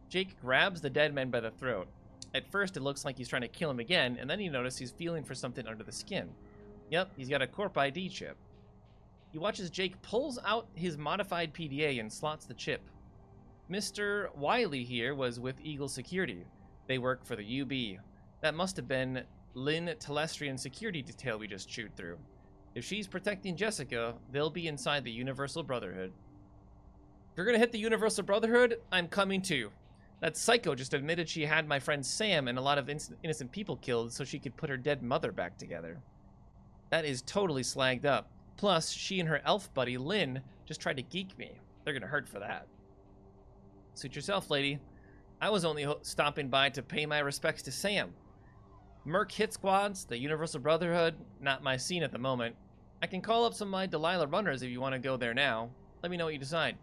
Jake grabs the dead man by the throat. At first, it looks like he's trying to kill him again, and then you notice he's feeling for something under the skin. Yep, he's got a Corp ID chip. He watches Jake pulls out his modified PDA and slots the chip. Mr. Wiley here was with Eagle Security. They work for the UB. That must have been Lynn Telestrian security detail we just chewed through. If she's protecting Jessica, they'll be inside the Universal Brotherhood. If you're gonna hit the Universal Brotherhood, I'm coming too. That psycho just admitted she had my friend Sam and a lot of innocent people killed so she could put her dead mother back together. That is totally slagged up. Plus, she and her elf buddy Lynn just tried to geek me. They're gonna hurt for that. Suit yourself, lady. I was only stopping by to pay my respects to Sam. Merc hit squads, the Universal Brotherhood, not my scene at the moment. I can call up some of my Delilah runners if you want to go there now. Let me know what you decide.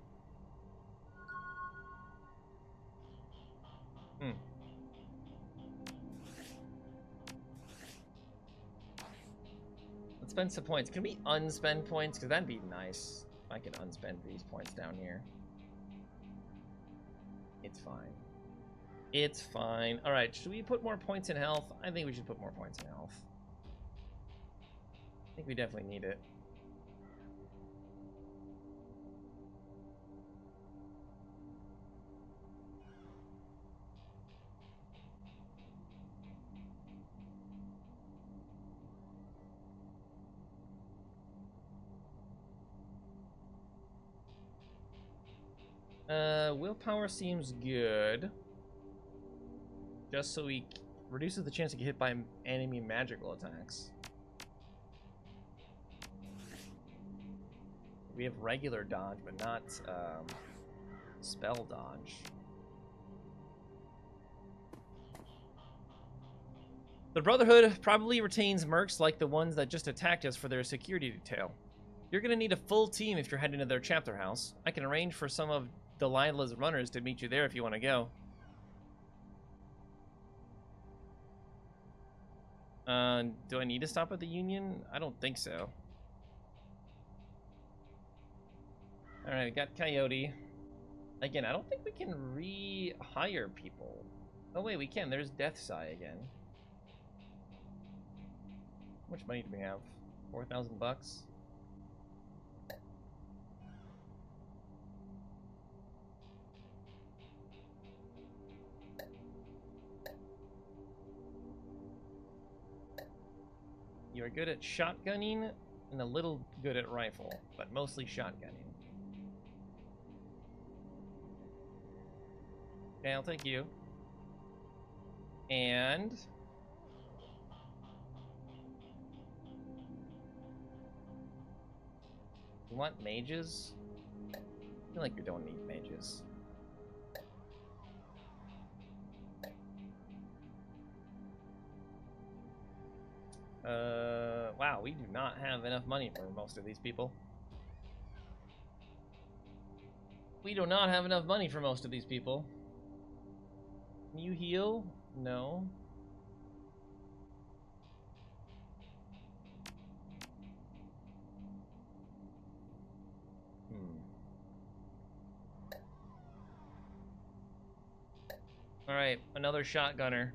Let's spend some points. Can we unspend points? Because that'd be nice. I can unspend these points down here. It's fine. It's fine. Alright, should we put more points in health? I think we should put more points in health. I think we definitely need it. Willpower seems good. Just so he reduces the chance to get hit by enemy magical attacks. We have regular dodge, but not spell dodge. The Brotherhood probably retains mercs like the ones that just attacked us for their security detail. You're gonna need a full team if you're heading to their chapter house. I can arrange for some of Delilah's runners to meet you there if you want to go. Do I need to stop at the Union? I don't think so. Alright, we got Coyote. Again, I don't think we can re-hire people. Oh wait, we can. There's Deathseye again. How much money do we have? 4,000 bucks? You are good at shotgunning and a little good at rifle, but mostly shotgunning. Okay, I'll take you. And you want mages? I feel like we don't need mages. Wow, we do not have enough money for most of these people. We do not have enough money for most of these people. Can you heal? No. Alright, another shotgunner.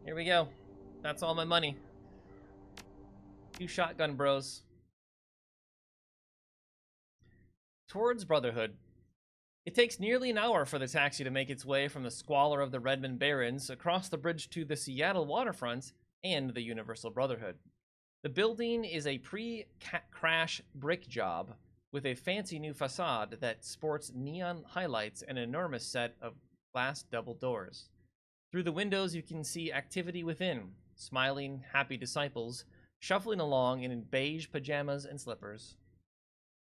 Here we go. That's all my money. 2 shotgun bros. Towards Brotherhood. It takes nearly an hour for the taxi to make its way from the squalor of the Redmond Barrens across the bridge to the Seattle waterfront and the Universal Brotherhood. The building is a pre-crash brick job with a fancy new facade that sports neon highlights and an enormous set of glass double doors. Through the windows you can see activity within, smiling, happy disciples, shuffling along in beige pajamas and slippers.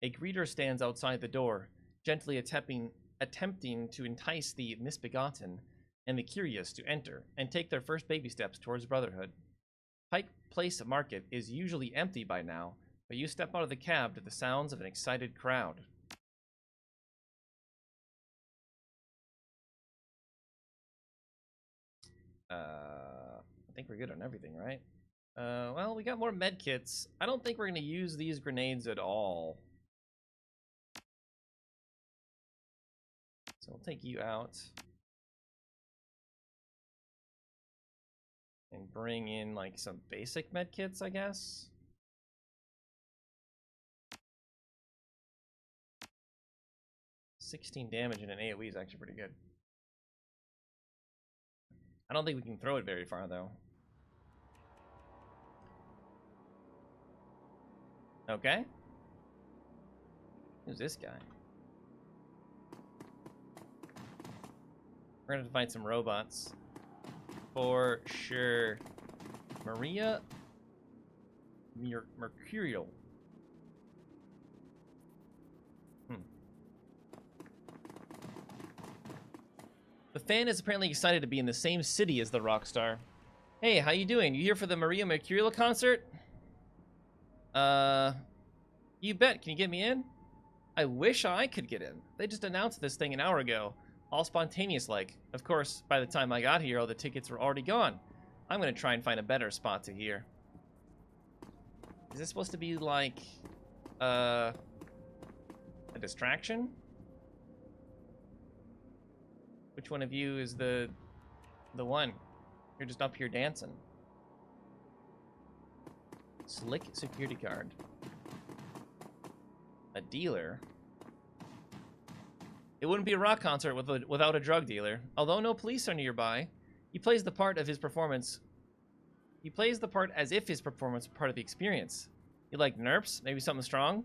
A greeter stands outside the door, gently attempting to entice the misbegotten and the curious to enter and take their first baby steps towards Brotherhood. Pike Place Market is usually empty by now, but you step out of the cab to the sounds of an excited crowd. I think we're good on everything, right? Well, we got more med kits. I don't think we're going to use these grenades at all. So we'll take you out. And bring in, like, some basic med kits, I guess. $16 damage in an AoE is actually pretty good. I don't think we can throw it very far, though. Okay. Who's this guy? We're gonna have to find some robots. For sure. Maria Mercurial. The fan is apparently excited to be in the same city as the rock star. Hey, how you doing? You here for the Maria Mercurial concert? You bet. Can you get me in? I wish I could get in. They just announced this thing an hour ago. All spontaneous-like. Of course, by the time I got here, all the tickets were already gone. I'm gonna try and find a better spot to hear. Is this supposed to be like, a distraction? Which one of you is the one? You're just up here dancing. Slick security guard. A dealer. It wouldn't be a rock concert without a drug dealer. Although no police are nearby, he plays the part of his performance. He plays the part as if his performance were part of the experience. You like nerps? Maybe something strong?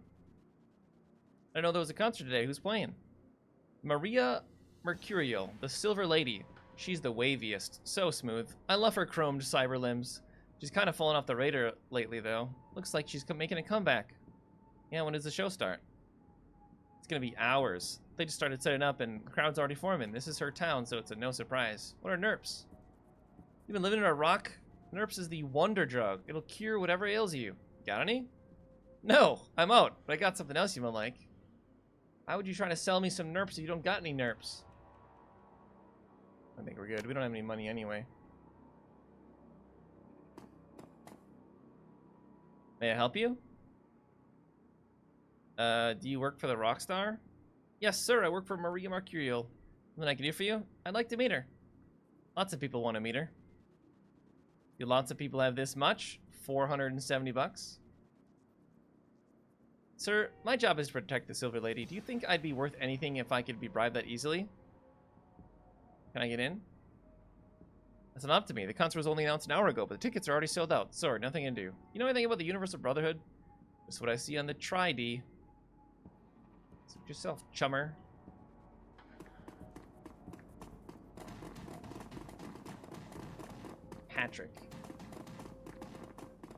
I didn't know there was a concert today. Who's playing? Maria Mercurial, the Silver Lady. She's the waviest. So smooth. I love her chromed cyber limbs. She's kind of fallen off the radar lately, though. Looks like she's making a comeback. Yeah, when does the show start? It's gonna be hours. They just started setting up and the crowd's already forming. This is her town, so it's a no surprise. What are nerps? You've been living in a rock? Nerps is the wonder drug. It'll cure whatever ails you. Got any? No, I'm out, but I got something else you might like. How would you try to sell me some nerps if you don't got any nerps? I think we're good. We don't have any money anyway. May I help you? Do you work for the Rockstar? Yes, sir. I work for Maria Mercurial. Something I can do for you? I'd like to meet her. Lots of people want to meet her. Do lots of people have this much? 470 bucks? Sir, my job is to protect the Silver Lady. Do you think I'd be worth anything if I could be bribed that easily? Can I get in? That's not up to me. The concert was only announced an hour ago, but the tickets are already sold out. Sorry, nothing I can do. You know anything about the Universal Brotherhood? That's what I see on the Tri-D. Suit yourself, chummer. Patrick.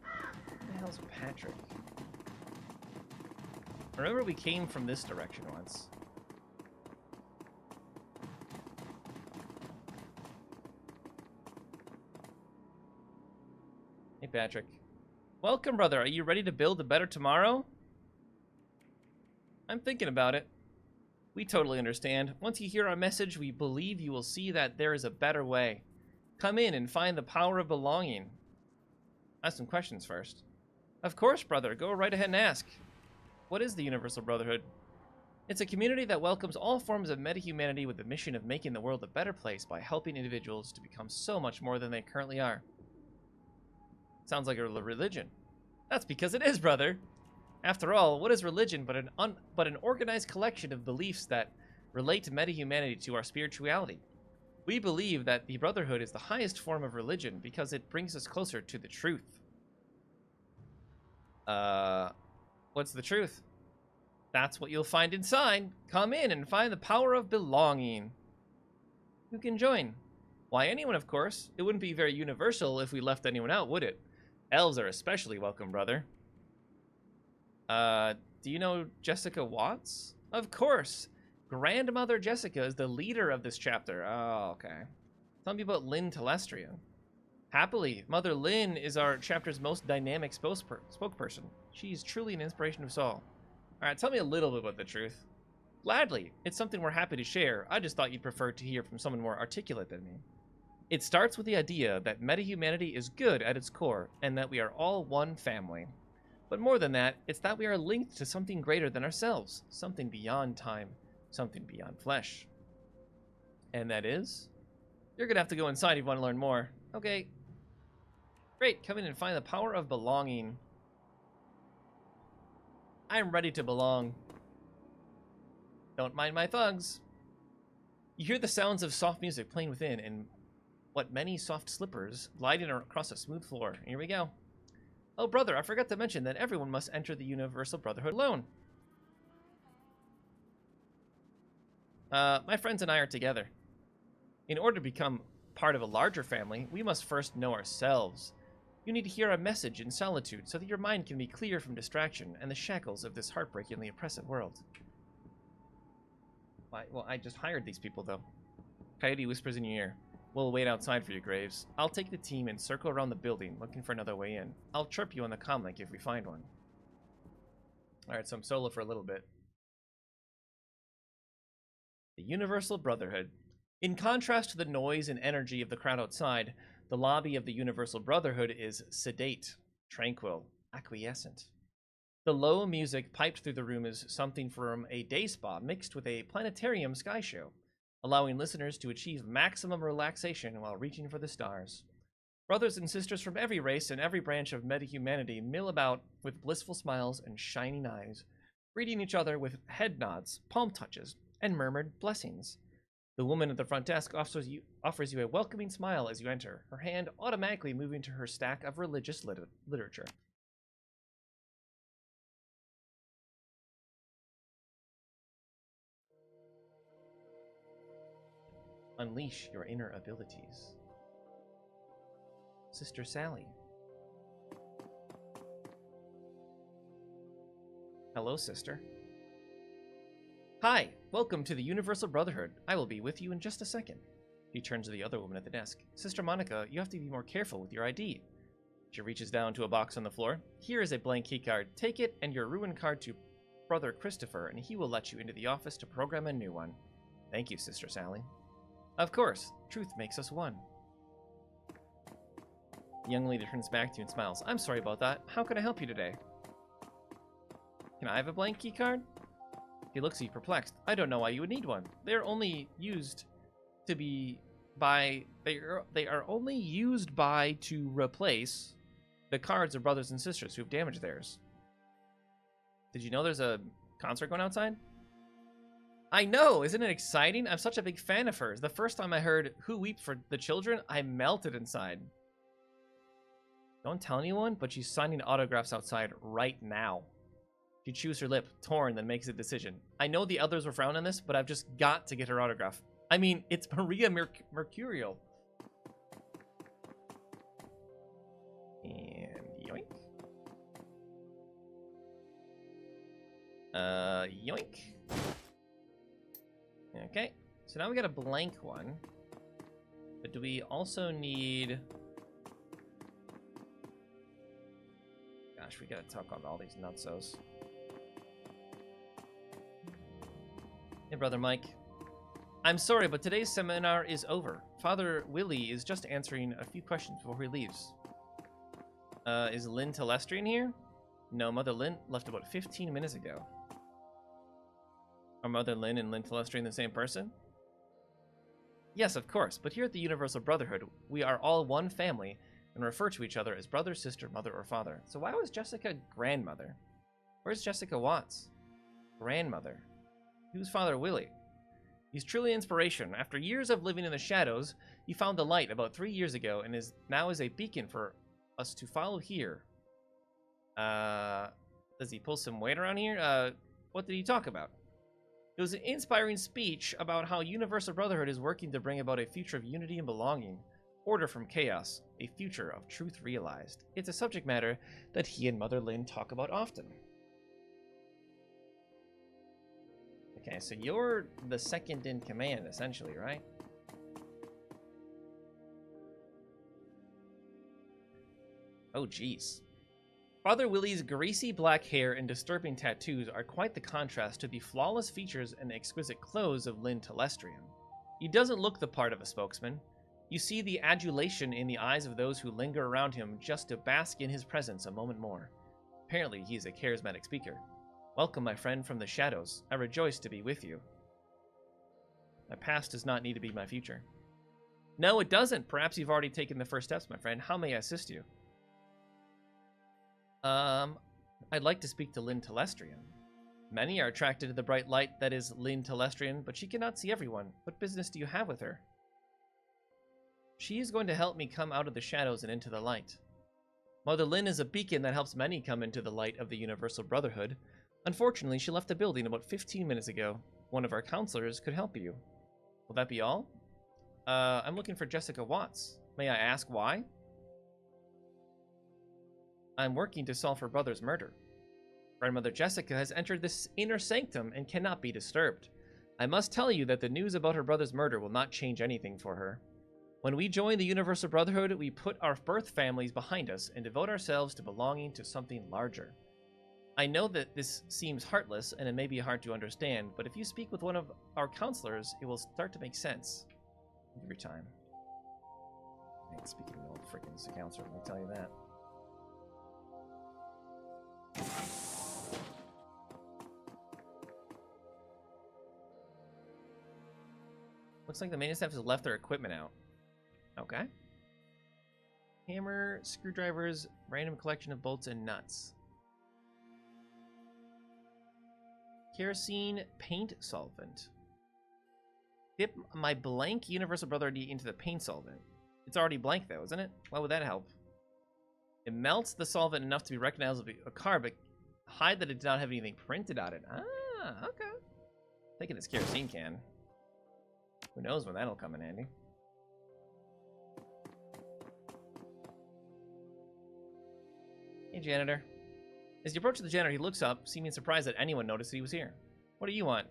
Who the hell's Patrick? I remember we came from this direction once. Hey, Patrick. Welcome, brother. Are you ready to build a better tomorrow? I'm thinking about it. We totally understand. Once you hear our message, we believe you will see that there is a better way. Come in and find the power of belonging. Ask some questions first. Of course, brother. Go right ahead and ask. What is the Universal Brotherhood? It's a community that welcomes all forms of meta-humanity with the mission of making the world a better place by helping individuals to become so much more than they currently are. Sounds like a religion. That's because it is, brother. After all, what is religion but an organized collection of beliefs that relate meta-humanity to our spirituality? We believe that the Brotherhood is the highest form of religion because it brings us closer to the truth. What's the truth? That's what you'll find inside. Come in and find the power of belonging. Who can join? Why, anyone, of course. It wouldn't be very universal if we left anyone out, would it? Elves are especially welcome, brother. Do you know Jessica Watts? Of course. Grandmother Jessica is the leader of this chapter. Oh, okay. Tell me about Lynn Telestrian. Happily, Mother Lynn is our chapter's most dynamic spokesperson. She is truly an inspiration to us all. Alright, tell me a little bit about the truth. Gladly. It's something we're happy to share. I just thought you'd prefer to hear from someone more articulate than me. It starts with the idea that meta-humanity is good at its core, and that we are all one family. But more than that, it's that we are linked to something greater than ourselves, something beyond time, something beyond flesh. And that is? You're gonna have to go inside if you want to learn more. Okay. Great, come in and find the power of belonging. I'm ready to belong. Don't mind my thugs. You hear the sounds of soft music playing within, and what many soft slippers gliding across a smooth floor. Here we go. Oh, brother, I forgot to mention that everyone must enter the Universal Brotherhood alone. My friends and I are together. In order to become part of a larger family, we must first know ourselves. You need to hear a message in solitude so that your mind can be clear from distraction and the shackles of this heartbreakingly oppressive world. Why? Well, I just hired these people, though. Coyote whispers in your ear. We'll wait outside for you, Graves. I'll take the team and circle around the building, looking for another way in. I'll chirp you on the comlink if we find one. Alright, so I'm solo for a little bit. The Universal Brotherhood. In contrast to the noise and energy of the crowd outside, the lobby of the Universal Brotherhood is sedate, tranquil, acquiescent. The low music piped through the room is something from a day spa mixed with a planetarium sky show, allowing listeners to achieve maximum relaxation while reaching for the stars. Brothers and sisters from every race and every branch of meta-humanity mill about with blissful smiles and shining eyes, greeting each other with head nods, palm touches, and murmured blessings. The woman at the front desk offers you a welcoming smile as you enter, her hand automatically moving to her stack of religious literature. Unleash your inner abilities. Sister Sally. Hello, sister. Hi, welcome to the Universal Brotherhood. I will be with you in just a second. He turns to the other woman at the desk. Sister Monica, you have to be more careful with your ID. She reaches down to a box on the floor. Here is a blank keycard. Take it and your ruined card to Brother Christopher, and he will let you into the office to program a new one. Thank you, Sister Sally. Of course, truth makes us one. The young lady turns back to you and smiles. I'm sorry about that. How can I help you today? Can I have a blank keycard? He looks at you perplexed. I don't know why you would need one. They're only used to be by they are only used by to replace the cards of brothers and sisters who've damaged theirs. Did you know there's a concert going outside? I know, isn't it exciting? I'm such a big fan of hers. The first time I heard Who Weeps for the Children, I melted inside. Don't tell anyone, but she's signing autographs outside right now. She chews her lip, torn, then makes a decision. I know the others were frowned on this, but I've just got to get her autograph. I mean, it's Maria Mercurial. And yoink. Yoink. Okay, so now we got a blank one. But do we also need... Gosh, we gotta talk on all these nutsos. Hey, Brother Mike. I'm sorry, but today's seminar is over. Father Willie is just answering a few questions before he leaves. Is Lynn Telestrian here? No, Mother Lynn left about 15 minutes ago. Are Mother Lynn and Lynn Telestrian the same person? Yes, of course, but here at the Universal Brotherhood, we are all one family and refer to each other as brother, sister, mother, or father. So why was Jessica grandmother? Where's Jessica Watts? Grandmother. Who's Father Willie? He's truly an inspiration. After years of living in the shadows, he found the light about 3 years ago and is now a beacon for us to follow here. Does he pull some weight around here? What did he talk about? It was an inspiring speech about how Universal Brotherhood is working to bring about a future of unity and belonging, order from chaos, a future of truth realized. It's a subject matter that he and Mother Lynn talk about often. Okay, so you're the second in command, essentially, right? Oh, jeez. Father Willie's greasy black hair and disturbing tattoos are quite the contrast to the flawless features and exquisite clothes of Lynn Telestrian. He doesn't look the part of a spokesman. You see the adulation in the eyes of those who linger around him just to bask in his presence a moment more. Apparently, he's a charismatic speaker. Welcome, my friend from the shadows. I rejoice to be with you. My past does not need to be my future. No, it doesn't. Perhaps you've already taken the first steps, my friend. How may I assist you? I'd like to speak to Lynn Telestrian. Many are attracted to the bright light that is Lynn Telestrian, but she cannot see everyone. What business do you have with her? She is going to help me come out of the shadows and into the light. Mother Lynn is a beacon that helps many come into the light of the Universal Brotherhood. Unfortunately, she left the building about 15 minutes ago. One of our counselors could help you. Will that be all? I'm looking for Jessica Watts. May I ask why? I'm working to solve her brother's murder. Grandmother Jessica has entered this inner sanctum and cannot be disturbed. I must tell you that the news about her brother's murder will not change anything for her. When we join the Universal Brotherhood, we put our birth families behind us and devote ourselves to belonging to something larger. I know that this seems heartless and it may be hard to understand, but if you speak with one of our counselors, it will start to make sense. Give your time. I ain't speaking to no freaking counselor, let me tell you that. Looks like the maintenance staff has left their equipment out. Okay. Hammer, screwdrivers, random collection of bolts and nuts. Kerosene paint solvent. Dip my blank Universal Brotherhood into the paint solvent. It's already blank though, isn't it? Why would that help? It melts the solvent enough to be recognizable as a card, but hide that it did not have anything printed on it. Ah, okay. Taking this kerosene can. Who knows when that'll come in handy. Hey, janitor. As you approach the janitor, he looks up, seeming surprised that anyone noticed that he was here. What do you want?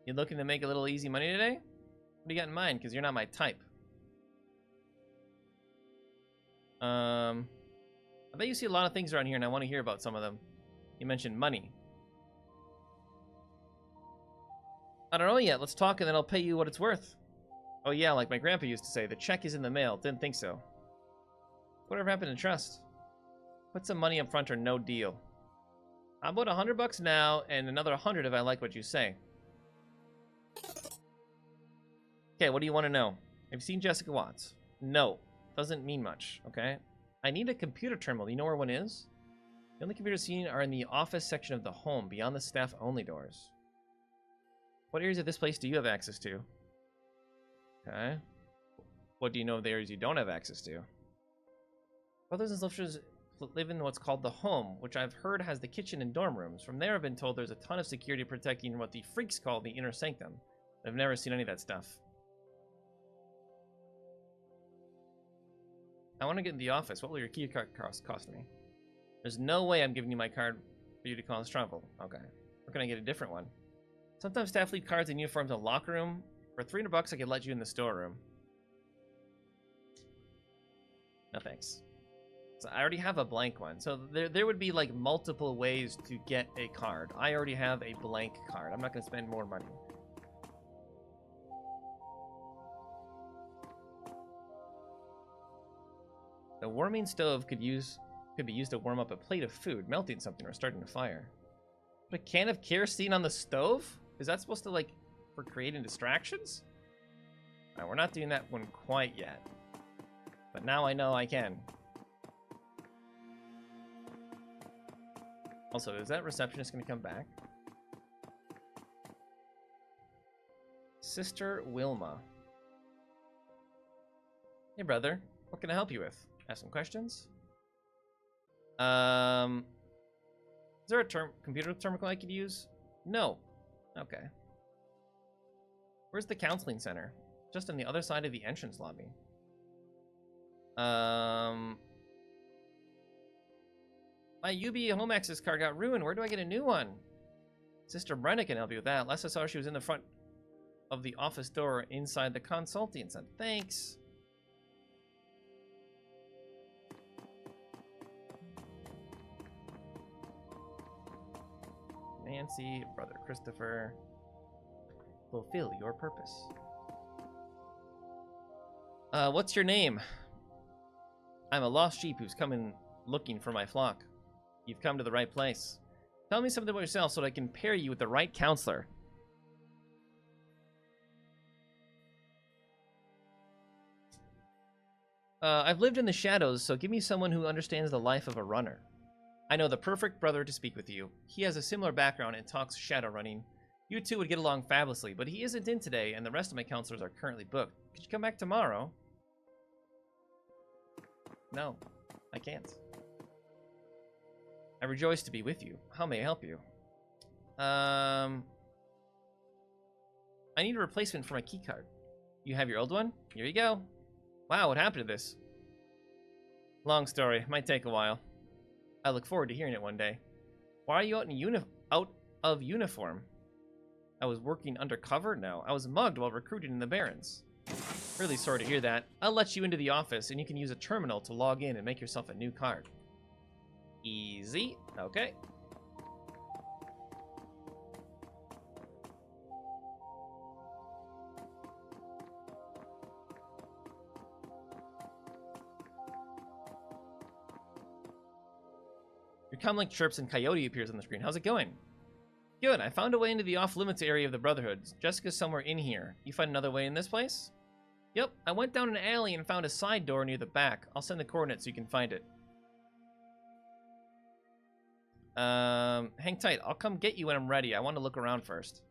You looking to make a little easy money today? What do you got in mind? Because you're not my type. I bet you see a lot of things around here, and I want to hear about some of them. You mentioned money. I don't know yet. Let's talk, and then I'll pay you what it's worth. Oh yeah, like my grandpa used to say, the check is in the mail. Didn't think so. Whatever happened to trust? Put some money up front or no deal. How about $100 now, and another 100 if I like what you say. Okay, what do you want to know? Have you seen Jessica Watts? No. Doesn't mean much, okay? I need a computer terminal. Do you know where one is? The only computers seen are in the office section of the home, beyond the staff-only doors. What areas of this place do you have access to? Okay. What do you know of the areas you don't have access to? Brothers and sisters live in what's called the home, which I've heard has the kitchen and dorm rooms. From there, I've been told there's a ton of security protecting what the freaks call the inner sanctum. I've never seen any of that stuff. I want to get in the office. What will your key card cost me? There's no way I'm giving you my card for you to call us travel. Okay. Where can I get a different one? Sometimes staff leave cards and uniforms in the locker room. For $300, I could let you in the storeroom. No thanks. So I already have a blank one. So there would be like multiple ways to get a card. I already have a blank card. I'm not going to spend more money. The warming stove could be used to warm up a plate of food, melting something or starting a fire. Put a can of kerosene on the stove? Is that supposed to, like, for creating distractions? Alright, we're not doing that one quite yet. But now I know I can. Also, is that receptionist going to come back? Sister Wilma. Hey, brother. What can I help you with? Ask some questions? Is there a computer terminal I could use? No. Okay. Where's the counseling center? Just on the other side of the entrance lobby. My UB home access card got ruined. Where do I get a new one? Sister Brenda can help you with that. Last I saw her, she was in the front of the office door inside the consulting center. Thanks. Nancy, brother Christopher. Fulfill your purpose. What's your name? I'm a lost sheep who's coming looking for my flock. You've come to the right place. Tell me something about yourself so that I can pair you with the right counselor. I've lived in the shadows, so give me someone who understands the life of a runner. I know the perfect brother to speak with you. He has a similar background and talks shadow running. You two would get along fabulously, but he isn't in today, and the rest of my counselors are currently booked. Could you come back tomorrow? No, I can't. I rejoice to be with you. How may I help you? I need a replacement for my keycard. You have your old one? Here you go. Wow, what happened to this? Long story. Might take a while. I look forward to hearing it one day. Why are you out of uniform? I was working undercover? No, I was mugged while recruiting in the Barrens. Really sorry to hear that. I'll let you into the office, and you can use a terminal to log in and make yourself a new card. Easy. Okay. Your comlink chirps and Coyote appears on the screen. How's it going? Good. I found a way into the off-limits area of the Brotherhood. Jessica's somewhere in here. You find another way in this place? Yep. I went down an alley and found a side door near the back. I'll send the coordinates so you can find it. Hang tight. I'll come get you when I'm ready. I want to look around first.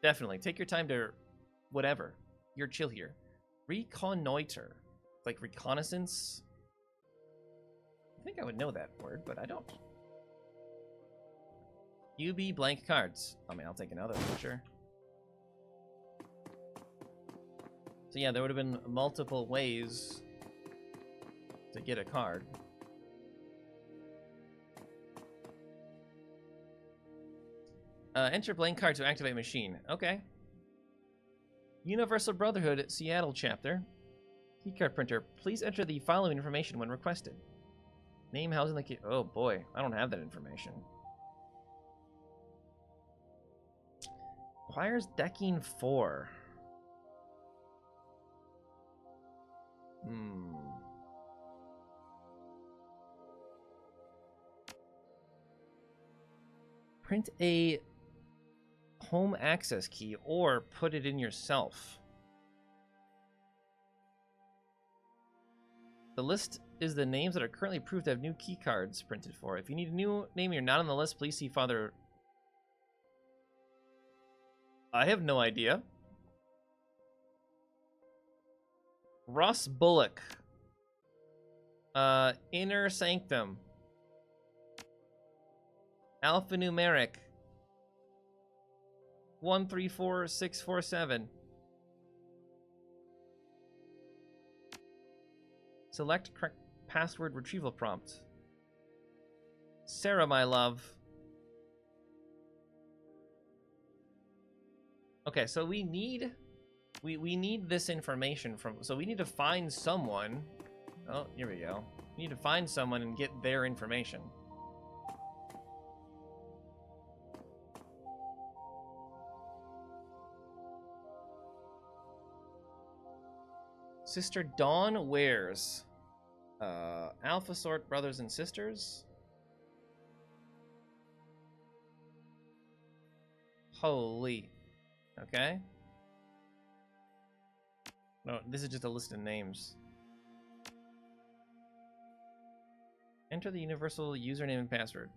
Definitely. Take your time to... whatever. You're chill here. Reconnoiter. Like reconnaissance? I think I would know that word, but I don't. UB blank cards. I mean, I'll take another for sure. So yeah, there would have been multiple ways to get a card. Enter blank card to activate machine. Okay. Universal Brotherhood Seattle chapter. Keycard printer. Please enter the following information when requested. Name, housing, the key. Oh boy, I don't have that information. Requires decking 4. Print a home access key or put it in yourself. The list is the names that are currently approved to have new key cards printed for. If you need a new name and you're not on the list, please see Father... I have no idea. Ross Bullock. Inner Sanctum. Alphanumeric. 134647. Select correct password retrieval prompt. Sarah, my love. Okay, so we need this information from, so we need to find someone. Oh, here we go. We need to find someone and get their information. Sister Dawn Wares. Alpha Sort Brothers and Sisters. Holy. Okay. No, this is just a list of names. Enter the universal username and password.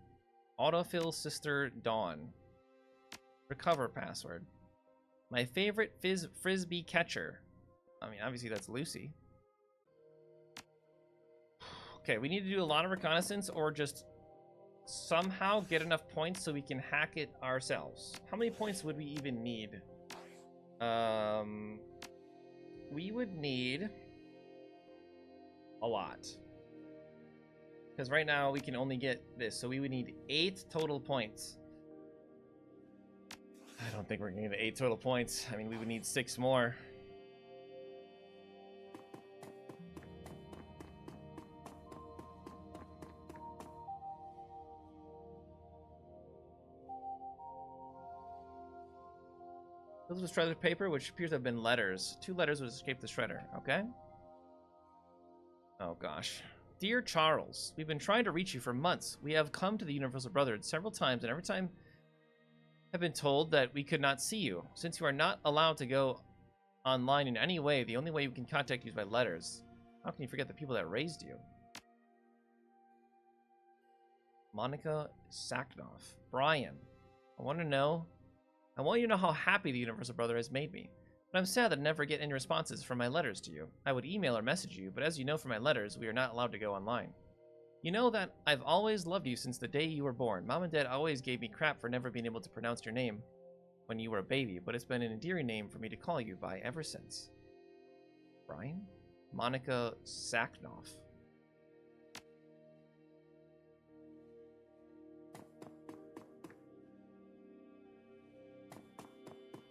Autofill Sister Dawn. Recover password. My favorite frisbee catcher. I mean, obviously that's Lucy. Okay, we need to do a lot of reconnaissance or just somehow get enough points so we can hack it ourselves. How many points would we even need? We would need a lot. Because right now we can only get this, so we would need 8 total points. I don't think we're gonna get 8 total points. I mean, we would need 6 more. Those with shredded paper, which appears to have been letters. 2 letters would escape the shredder. Okay. Oh, gosh. Dear Charles, we've been trying to reach you for months. We have come to the Universal Brotherhood several times, and every time have been told that we could not see you. Since you are not allowed to go online in any way, the only way we can contact you is by letters. How can you forget the people that raised you? Monica Saknoff. Brian, I want you to know how happy the Universal Brother has made me. But I'm sad that I never get any responses from my letters to you. I would email or message you, but as you know from my letters, we are not allowed to go online. You know that I've always loved you since the day you were born. Mom and Dad always gave me crap for never being able to pronounce your name when you were a baby, but it's been an endearing name for me to call you by ever since. Brian? Monica Saknoff.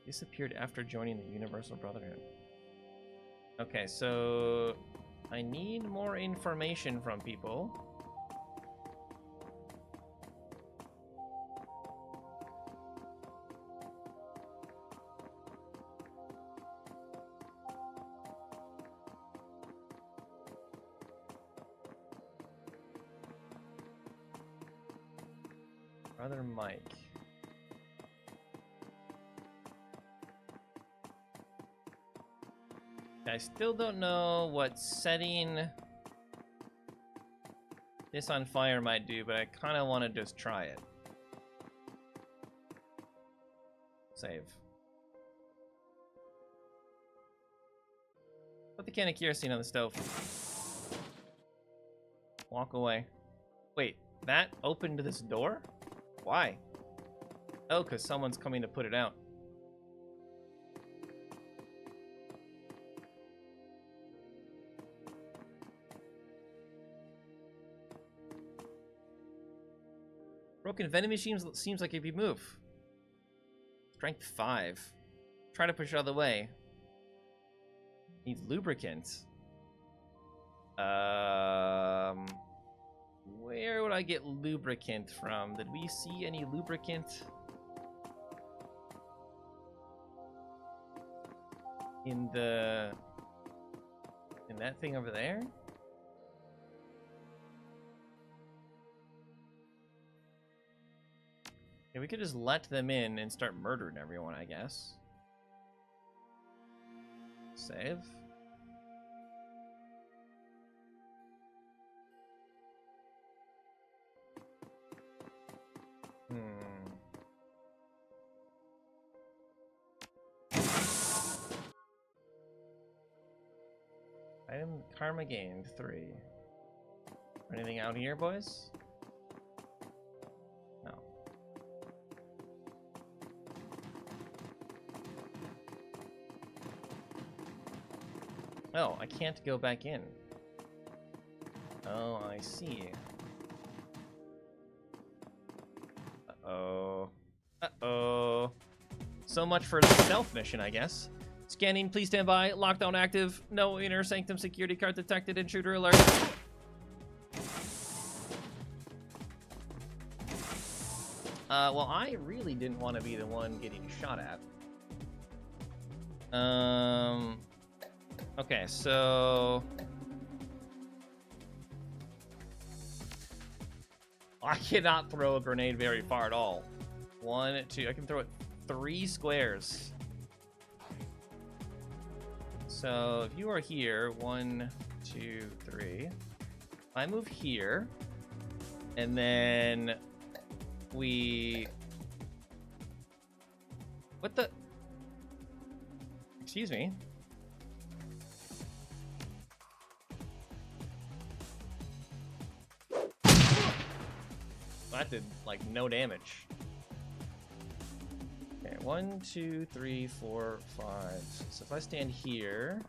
Disappeared after joining the Universal Brotherhood. Okay, so I need more information from people. Brother Mike. I still don't know what setting this on fire might do, but I kind of want to just try it. Save. Put the can of kerosene on the stove. Walk away. Wait, that opened this door? Why? Oh, because someone's coming to put it out. Broken vending machine seems like if you move. Strength 5. Try to push it out of the way. Needs lubricant. Where would I get lubricant from? Did we see any lubricant in that thing over there? Yeah, we could just let them in and start murdering everyone, I guess. Save. Item karma gained 3. Anything out here, boys? No. Oh, I can't go back in. Oh, I see. Uh-oh. Uh-oh. So much for the stealth mission, I guess. Scanning, please stand by. Lockdown active. No inner sanctum security card detected. Intruder alert. Well, I really didn't want to be the one getting shot at. Okay, so... I cannot throw a grenade very far at all. 1, 2, I can throw it 3 squares. So if you are here, 1, 2, 3. I move here, and then we... What the... Excuse me. That did, like, no damage. Okay, 1, 2, 3, 4, 5. So if I stand here...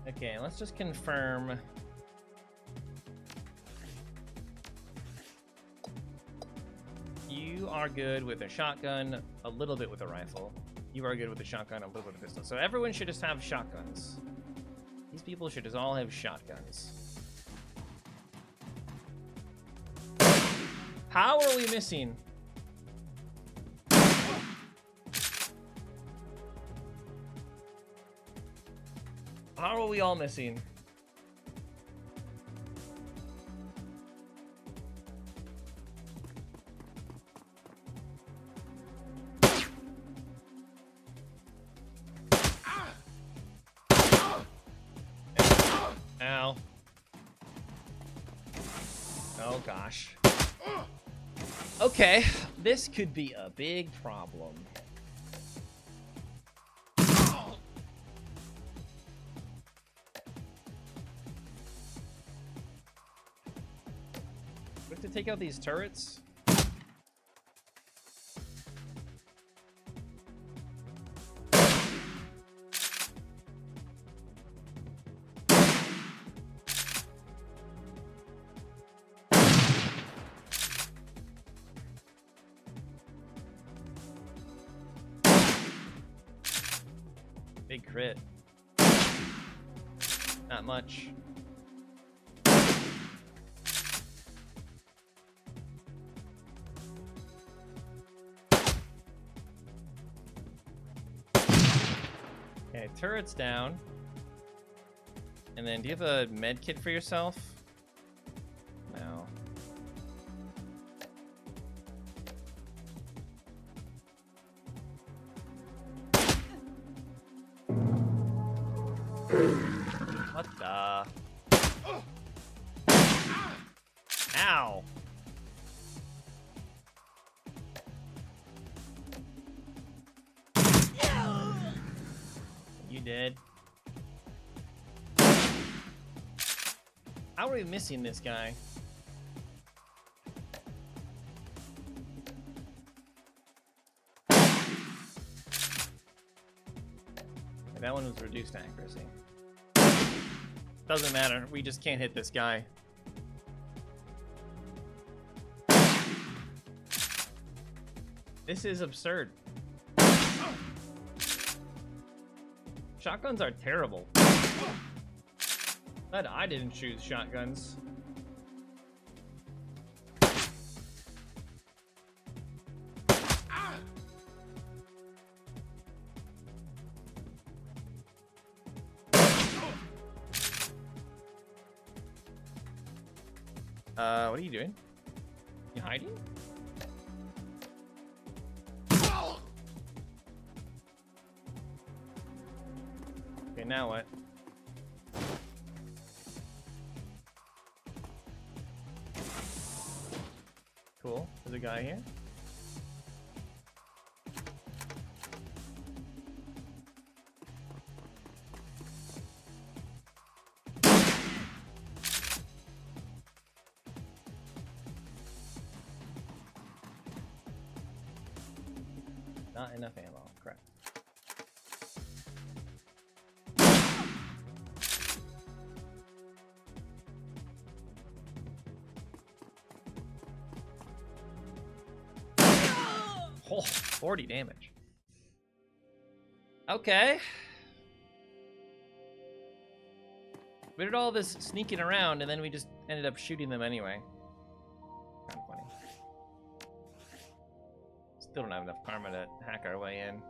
Okay, let's just confirm. You are good with a shotgun, a little bit with a rifle. You are good with a shotgun, a little bit with a pistol. So everyone should just have shotguns. These people should just all have shotguns. How are we missing? How are we all missing? Ow. Oh gosh. Okay, this could be a big problem. We have to take out these turrets. Big crit. Not much. Okay, turret's down. And then, do you have a med kit for yourself? No. What the? Ow! You did. How are we missing this guy? That one was reduced accuracy. Doesn't matter. We just can't hit this guy. This is absurd. Shotguns are terrible. Glad I didn't choose shotguns. What are you doing? You hiding? Okay, now what? Cool. There's a guy here. Not enough ammo. Crap. Oh, 40 damage. Okay. We did all this sneaking around, and then we just ended up shooting them anyway. Kind of funny. Still don't have enough karma to hack our way in.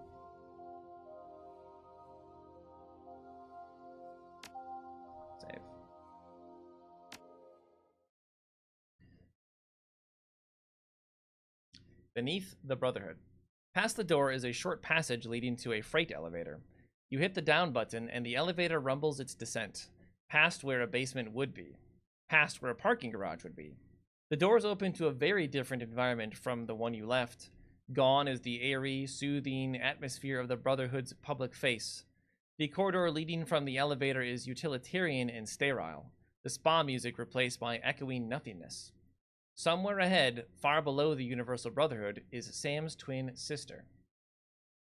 Save. Beneath the Brotherhood. Past the door is a short passage leading to a freight elevator. You hit the down button, and the elevator rumbles its descent, past where a basement would be, past where a parking garage would be. The doors open to a very different environment from the one you left. Gone is the airy, soothing atmosphere of the Brotherhood's public face. The corridor leading from the elevator is utilitarian and sterile, the spa music replaced by echoing nothingness. Somewhere ahead, far below the Universal Brotherhood, is Sam's twin sister.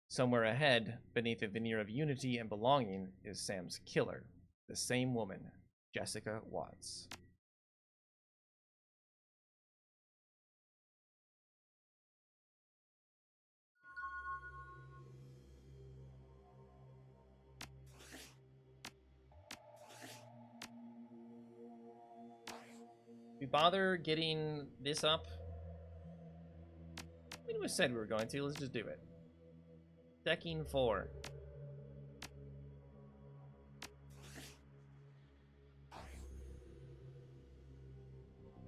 Somewhere ahead, beneath a veneer of unity and belonging, is Sam's killer, the same woman, Jessica Watts. We bother getting this up? I mean, we said we were going to. Let's just do it. Decking 4.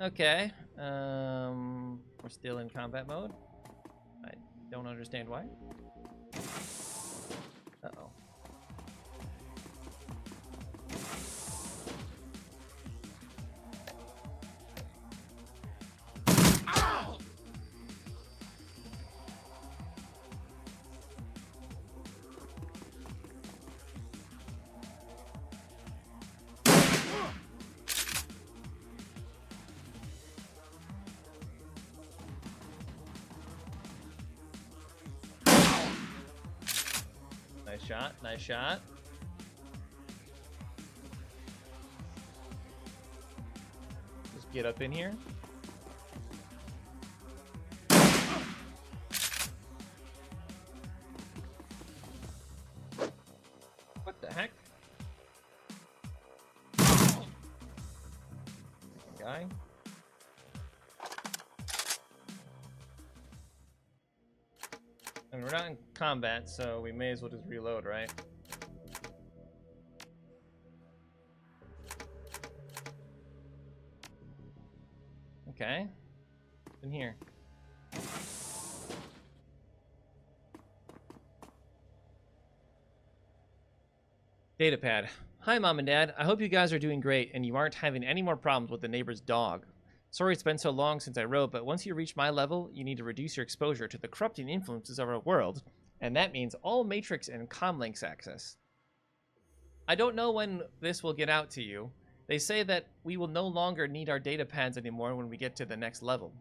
Okay. We're still in combat mode. I don't understand why. Uh-oh. Nice shot, nice shot. Just get up in here. What the heck? Guy. And we're not in combat, so we may as well just reload, right? Okay. In here. Datapad. Hi, Mom and Dad. I hope you guys are doing great and you aren't having any more problems with the neighbor's dog. Sorry it's been so long since I wrote, but once you reach my level, you need to reduce your exposure to the corrupting influences of our world, and that means all Matrix and Comlinks access. I don't know when this will get out to you. They say that we will no longer need our data pads anymore when we get to the next level.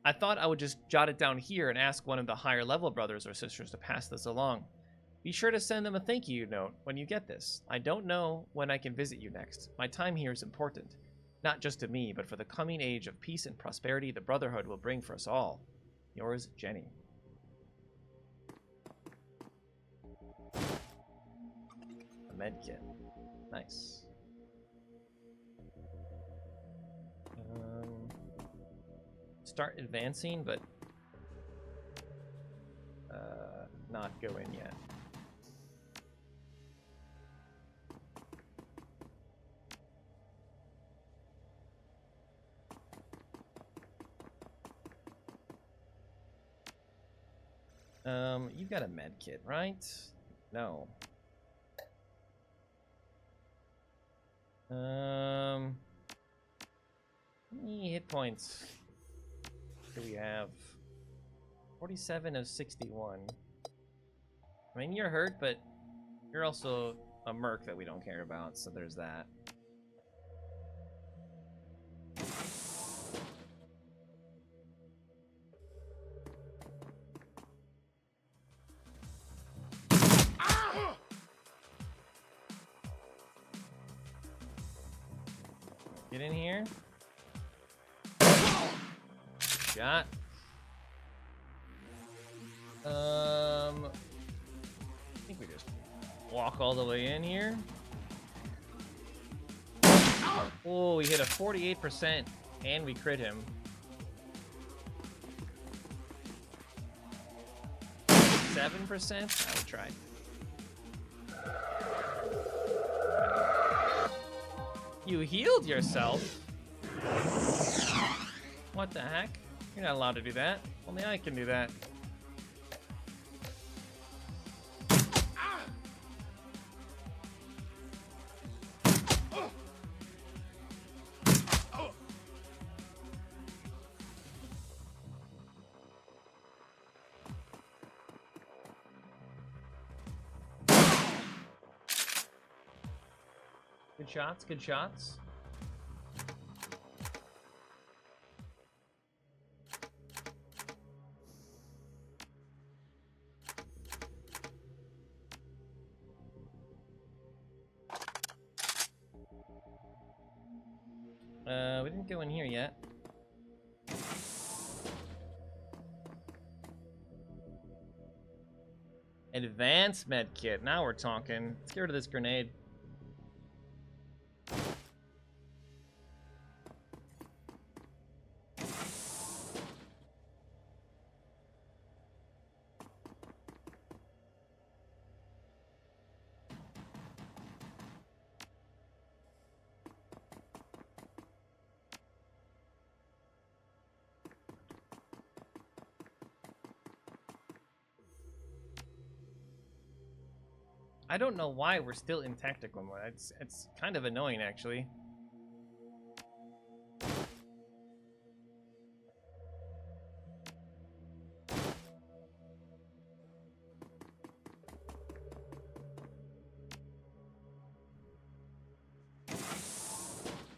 I thought I would just jot it down here and ask one of the higher level brothers or sisters to pass this along. Be sure to send them a thank you note when you get this. I don't know when I can visit you next. My time here is important. Not just to me, but for the coming age of peace and prosperity the Brotherhood will bring for us all. Yours, Jenny. A medkit. Nice. Start advancing, but not go in yet. You've got a med kit, right? No. How many hit points do we have? 47 of 61. I mean, you're hurt, but you're also a merc that we don't care about, so there's that. Get in here. Shot. I think we just walk all the way in here. Oh, we hit a 48% and we crit him. 7%? I would try. You healed yourself? What the heck? You're not allowed to do that. Only I can do that. Good shots, good shots. We didn't go in here yet. Advanced med kit. Now we're talking. Let's get rid of this grenade. I don't know why we're still in tactical mode. It's kind of annoying, actually.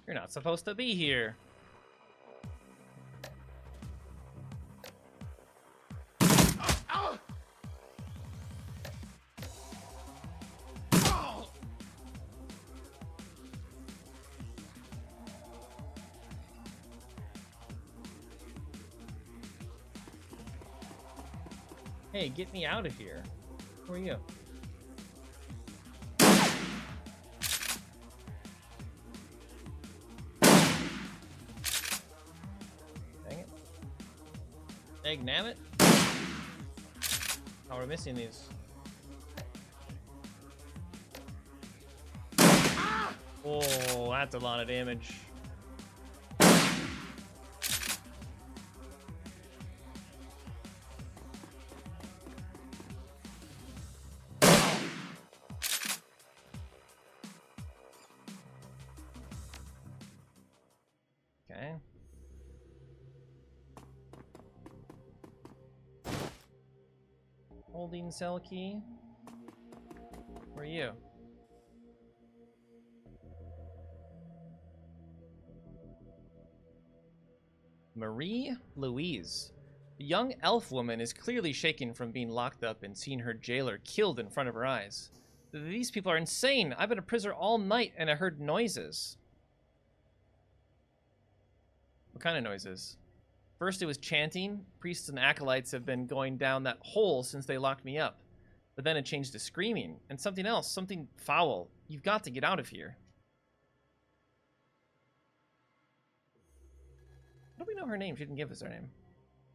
You're not supposed to be here. Hey, get me out of here. Who are you? Dang it. Egg nabbit? Oh, we're missing these. Oh, that's a lot of damage. Okay. Holding cell key. Where are you? Marie Louise. The young elf woman is clearly shaken from being locked up and seeing her jailer killed in front of her eyes. These people are insane. I've been a prisoner all night and I heard noises. What kind of noises? First it was chanting. Priests and acolytes have been going down that hole since they locked me up. But then it changed to screaming and something else, something foul. You've got to get out of here. How do we know her name? She didn't give us her name.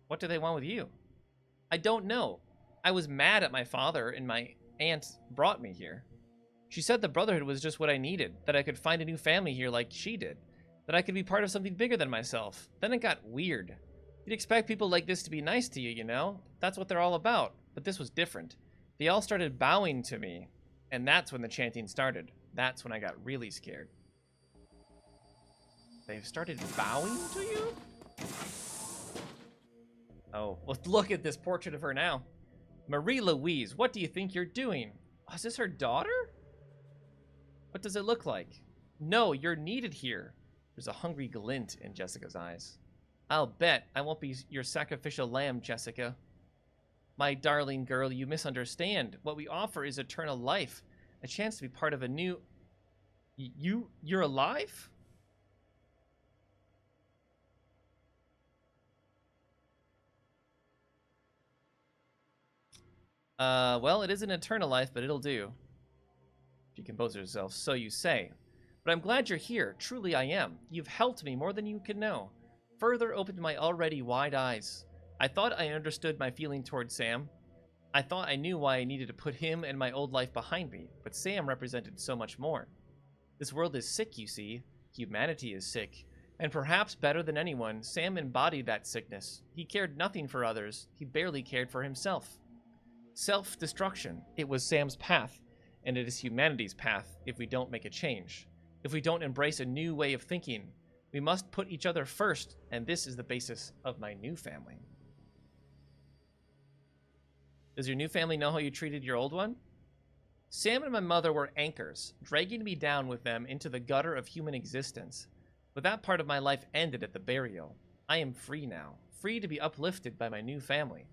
What do they want with you? I don't know. I was mad at my father and my aunt brought me here. She said the Brotherhood was just what I needed, that I could find a new family here like she did, that I could be part of something bigger than myself. Then it got weird. You'd expect people like this to be nice to you, you know? That's what they're all about. But this was different. They all started bowing to me, and that's when the chanting started. That's when I got really scared. They've started bowing to you? Oh, well, look at this portrait of her now. Marie Louise, what do you think you're doing? Oh, is this her daughter? What does it look like? No, you're needed here. There's a hungry glint in Jessica's eyes. I'll bet I won't be your sacrificial lamb, Jessica. My darling girl, you misunderstand. What we offer is eternal life. A chance to be part of a new... You're alive? Well, it is an eternal life, but it'll do. She composed herself. So you say. But I'm glad you're here. Truly I am. You've helped me more than you can know. Further opened my already wide eyes. I thought I understood my feeling towards Sam. I thought I knew why I needed to put him and my old life behind me, but Sam represented so much more. This world is sick, you see. Humanity is sick. And perhaps better than anyone, Sam embodied that sickness. He cared nothing for others. He barely cared for himself. Self-destruction. It was Sam's path, and it is humanity's path if we don't make a change. If we don't embrace a new way of thinking, we must put each other first, and this is the basis of my new family. Does your new family know how you treated your old one? Sam and my mother were anchors, dragging me down with them into the gutter of human existence. But that part of my life ended at the burial. I am free now, free to be uplifted by my new family.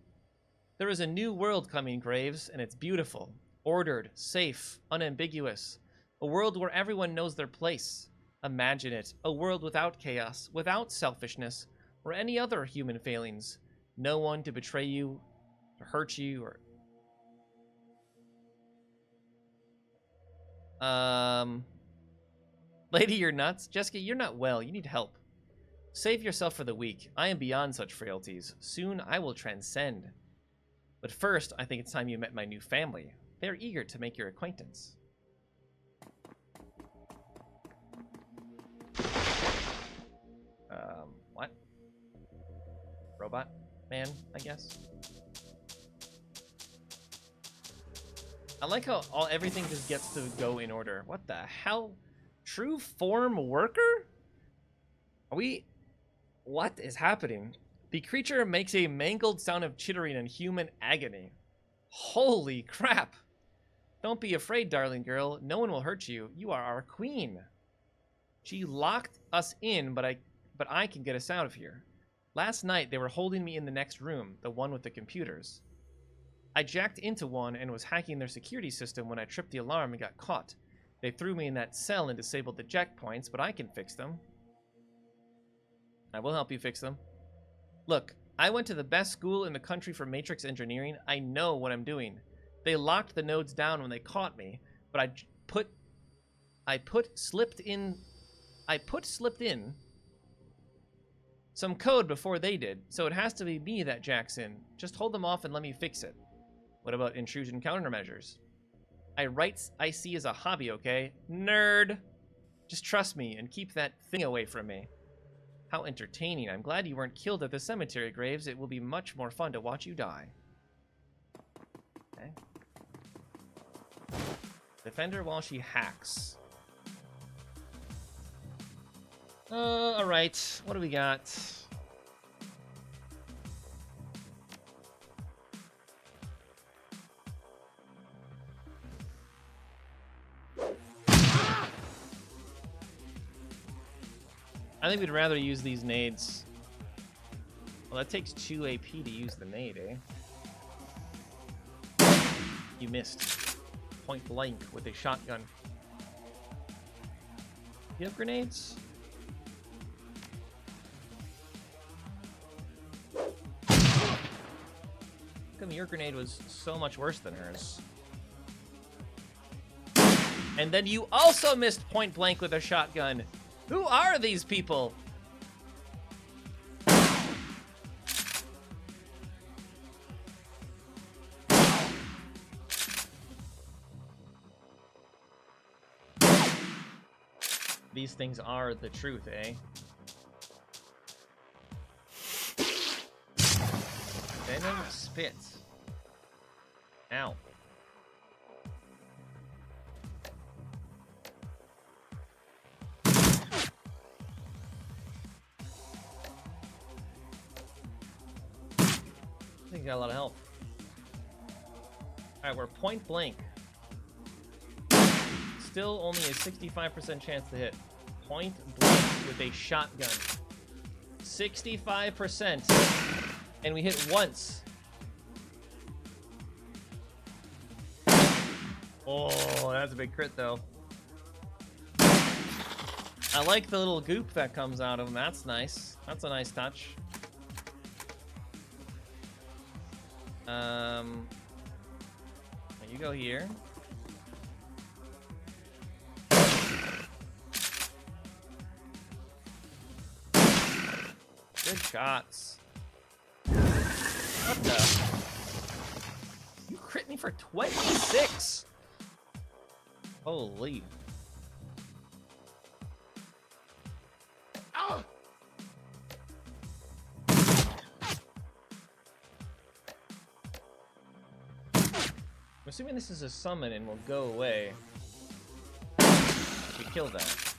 There is a new world coming, Graves, and it's beautiful, ordered, safe, unambiguous. A world where everyone knows their place. Imagine it, a world without chaos, without selfishness, or any other human failings. No one to betray you, to hurt you, or... Lady, you're nuts. Jessica, you're not well. You need help. Save yourself for the weak. I am beyond such frailties. Soon I will transcend. But first, I think it's time you met my new family. They are eager to make your acquaintance. What? Robot man, I guess. I like how everything just gets to go in order. What the hell? True form worker? Are we... What is happening? The creature makes a mangled sound of chittering in human agony. Holy crap! Don't be afraid, darling girl. No one will hurt you. You are our queen. She locked us in, but I can get us out of here. Last night, they were holding me in the next room, the one with the computers. I jacked into one and was hacking their security system when I tripped the alarm and got caught. They threw me in that cell and disabled the jack points, but I can fix them. I will help you fix them. Look, I went to the best school in the country for matrix engineering. I know what I'm doing. They locked the nodes down when they caught me, but I put slipped in some code before they did, so it has to be me that jacks in. Just hold them off and let me fix it. What about intrusion countermeasures? I see as a hobby, okay? Nerd! Just trust me and keep that thing away from me. How entertaining. I'm glad you weren't killed at the cemetery, Graves. It will be much more fun to watch you die. Okay. Defend her while she hacks. Alright. What do we got? I think we'd rather use these nades. Well, that takes 2 AP to use the nade, eh? You missed. Point blank with a shotgun. You have grenades? How come your grenade was so much worse than hers? And then you also missed point blank with a shotgun. Who are these people? These things are the truth, eh? Venom spit. Ow. I think got a lot of help. Alright, we're point blank. Still only a 65% chance to hit. Point blank with a shotgun. 65%. And we hit once. Oh, that's a big crit though. I like the little goop that comes out of him. That's nice. That's a nice touch. You go here. Good shots. What the? You crit me for 26. Holy. Oh. I'm assuming this is a summon and will go away. We kill that.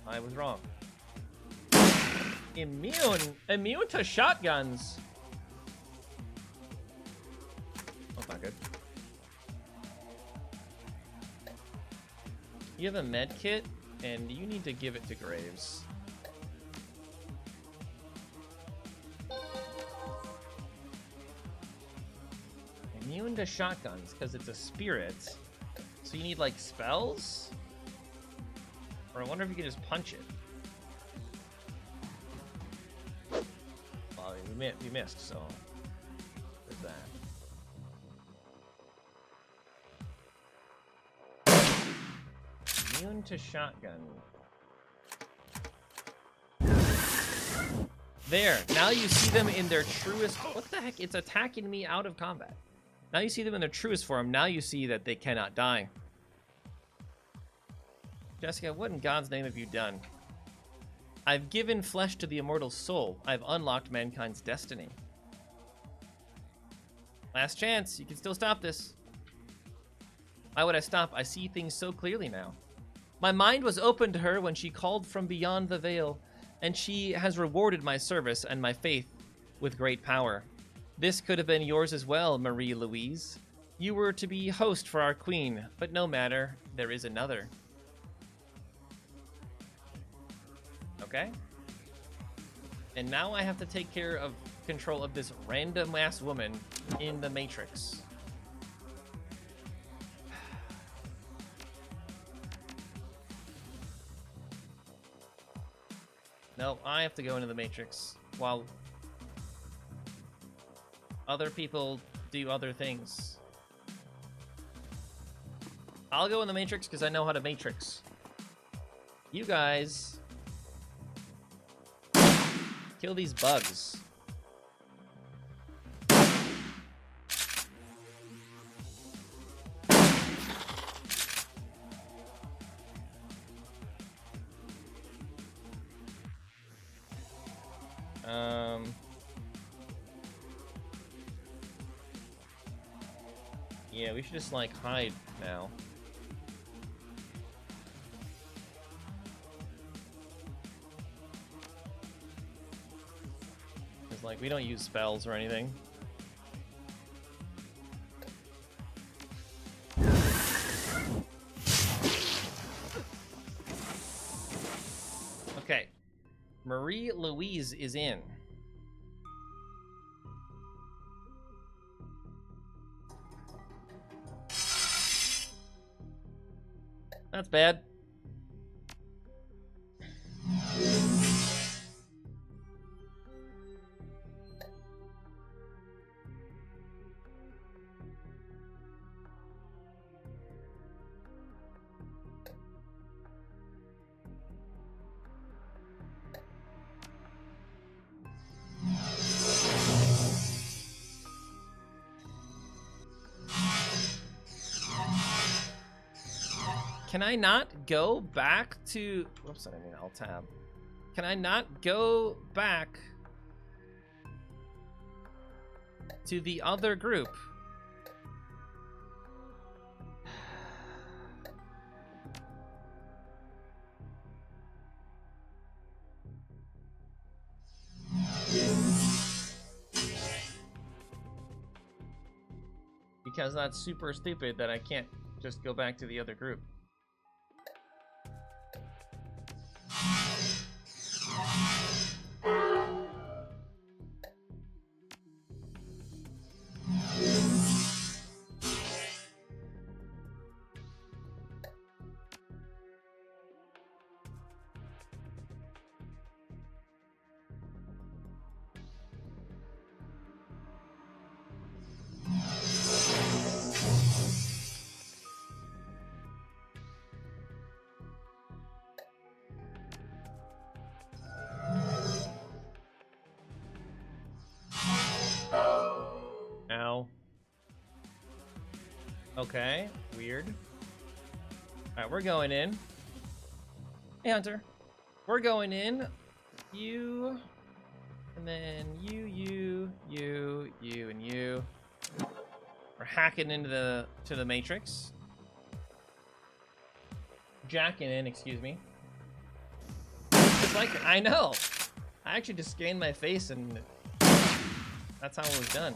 I was wrong. Immune to shotguns. That's not good. You have a med kit, and you need to give it to Graves. Immune to shotguns, because it's a spirit. So you need, like, spells? Or I wonder if you can just punch it. Well, we missed, so there's that. Immune to shotgun. There, now you see them in their truest... What the heck? It's attacking me out of combat. Now you see them in their truest form. Now you see that they cannot die. Jessica, what in God's name have you done? I've given flesh to the immortal soul. I've unlocked mankind's destiny. Last chance. You can still stop this. Why would I stop? I see things so clearly now. My mind was open to her when she called from beyond the veil, and she has rewarded my service and my faith with great power. This could have been yours as well, Marie Louise. You were to be host for our queen, but no matter, there is another. Okay. And now I have to take care of control of this random-ass woman in the Matrix. No, I have to go into the Matrix while other people do other things. I'll go in the Matrix because I know how to Matrix. You guys kill these bugs. Yeah, we should just, like, hide now. Because, like, we don't use spells or anything. Okay. Marie Louise is in. That's bad. Can I not go back to... Whoops, I didn't mean Alt-Tab. Can I not go back to the other group? Because that's super stupid that I can't just go back to the other group. Ow. Okay, weird. Alright, we're going in. Hey, Hunter. We're going in. You. And then you, and you. We're hacking into the Matrix. Jacking in, excuse me. It's like, I know. I actually just scanned my face and that's how it was done.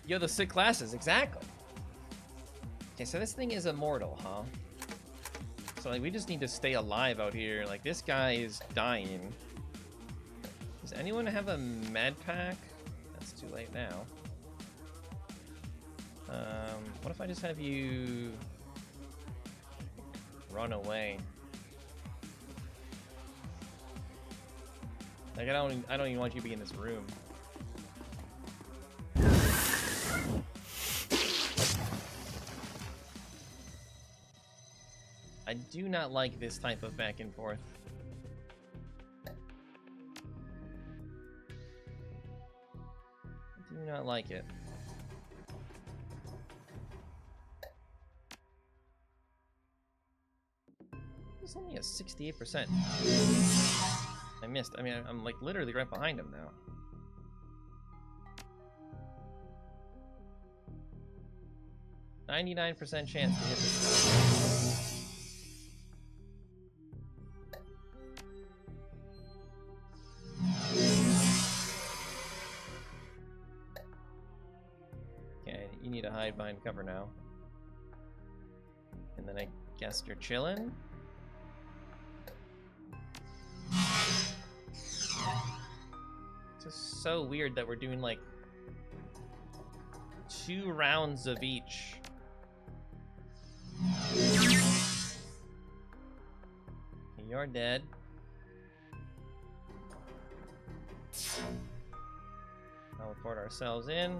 Yo, the sick classes, exactly. Okay, so this thing is immortal, huh? So like, we just need to stay alive out here. Like, this guy is dying. Does anyone have a med pack? That's too late now. What if I just have you run away? Like, I don't even want you to be in this room. I do not like this type of back and forth. I do not like it. It's only a 68%. I missed. I mean, I'm like literally right behind him now. .99% chance to hit this. Okay, you need to hide behind cover now. And then I guess you're chilling. It's just so weird that we're doing like 2 rounds of each. You're dead. Teleport ourselves in.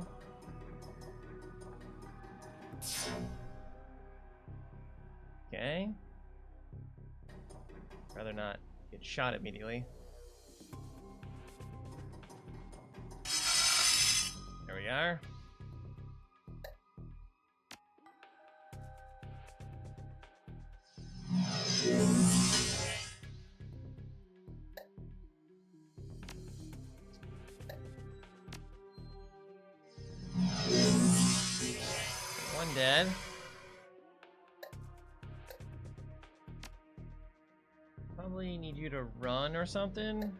Okay. Rather not get shot immediately. There we are. One dead. Probably need you to run or something.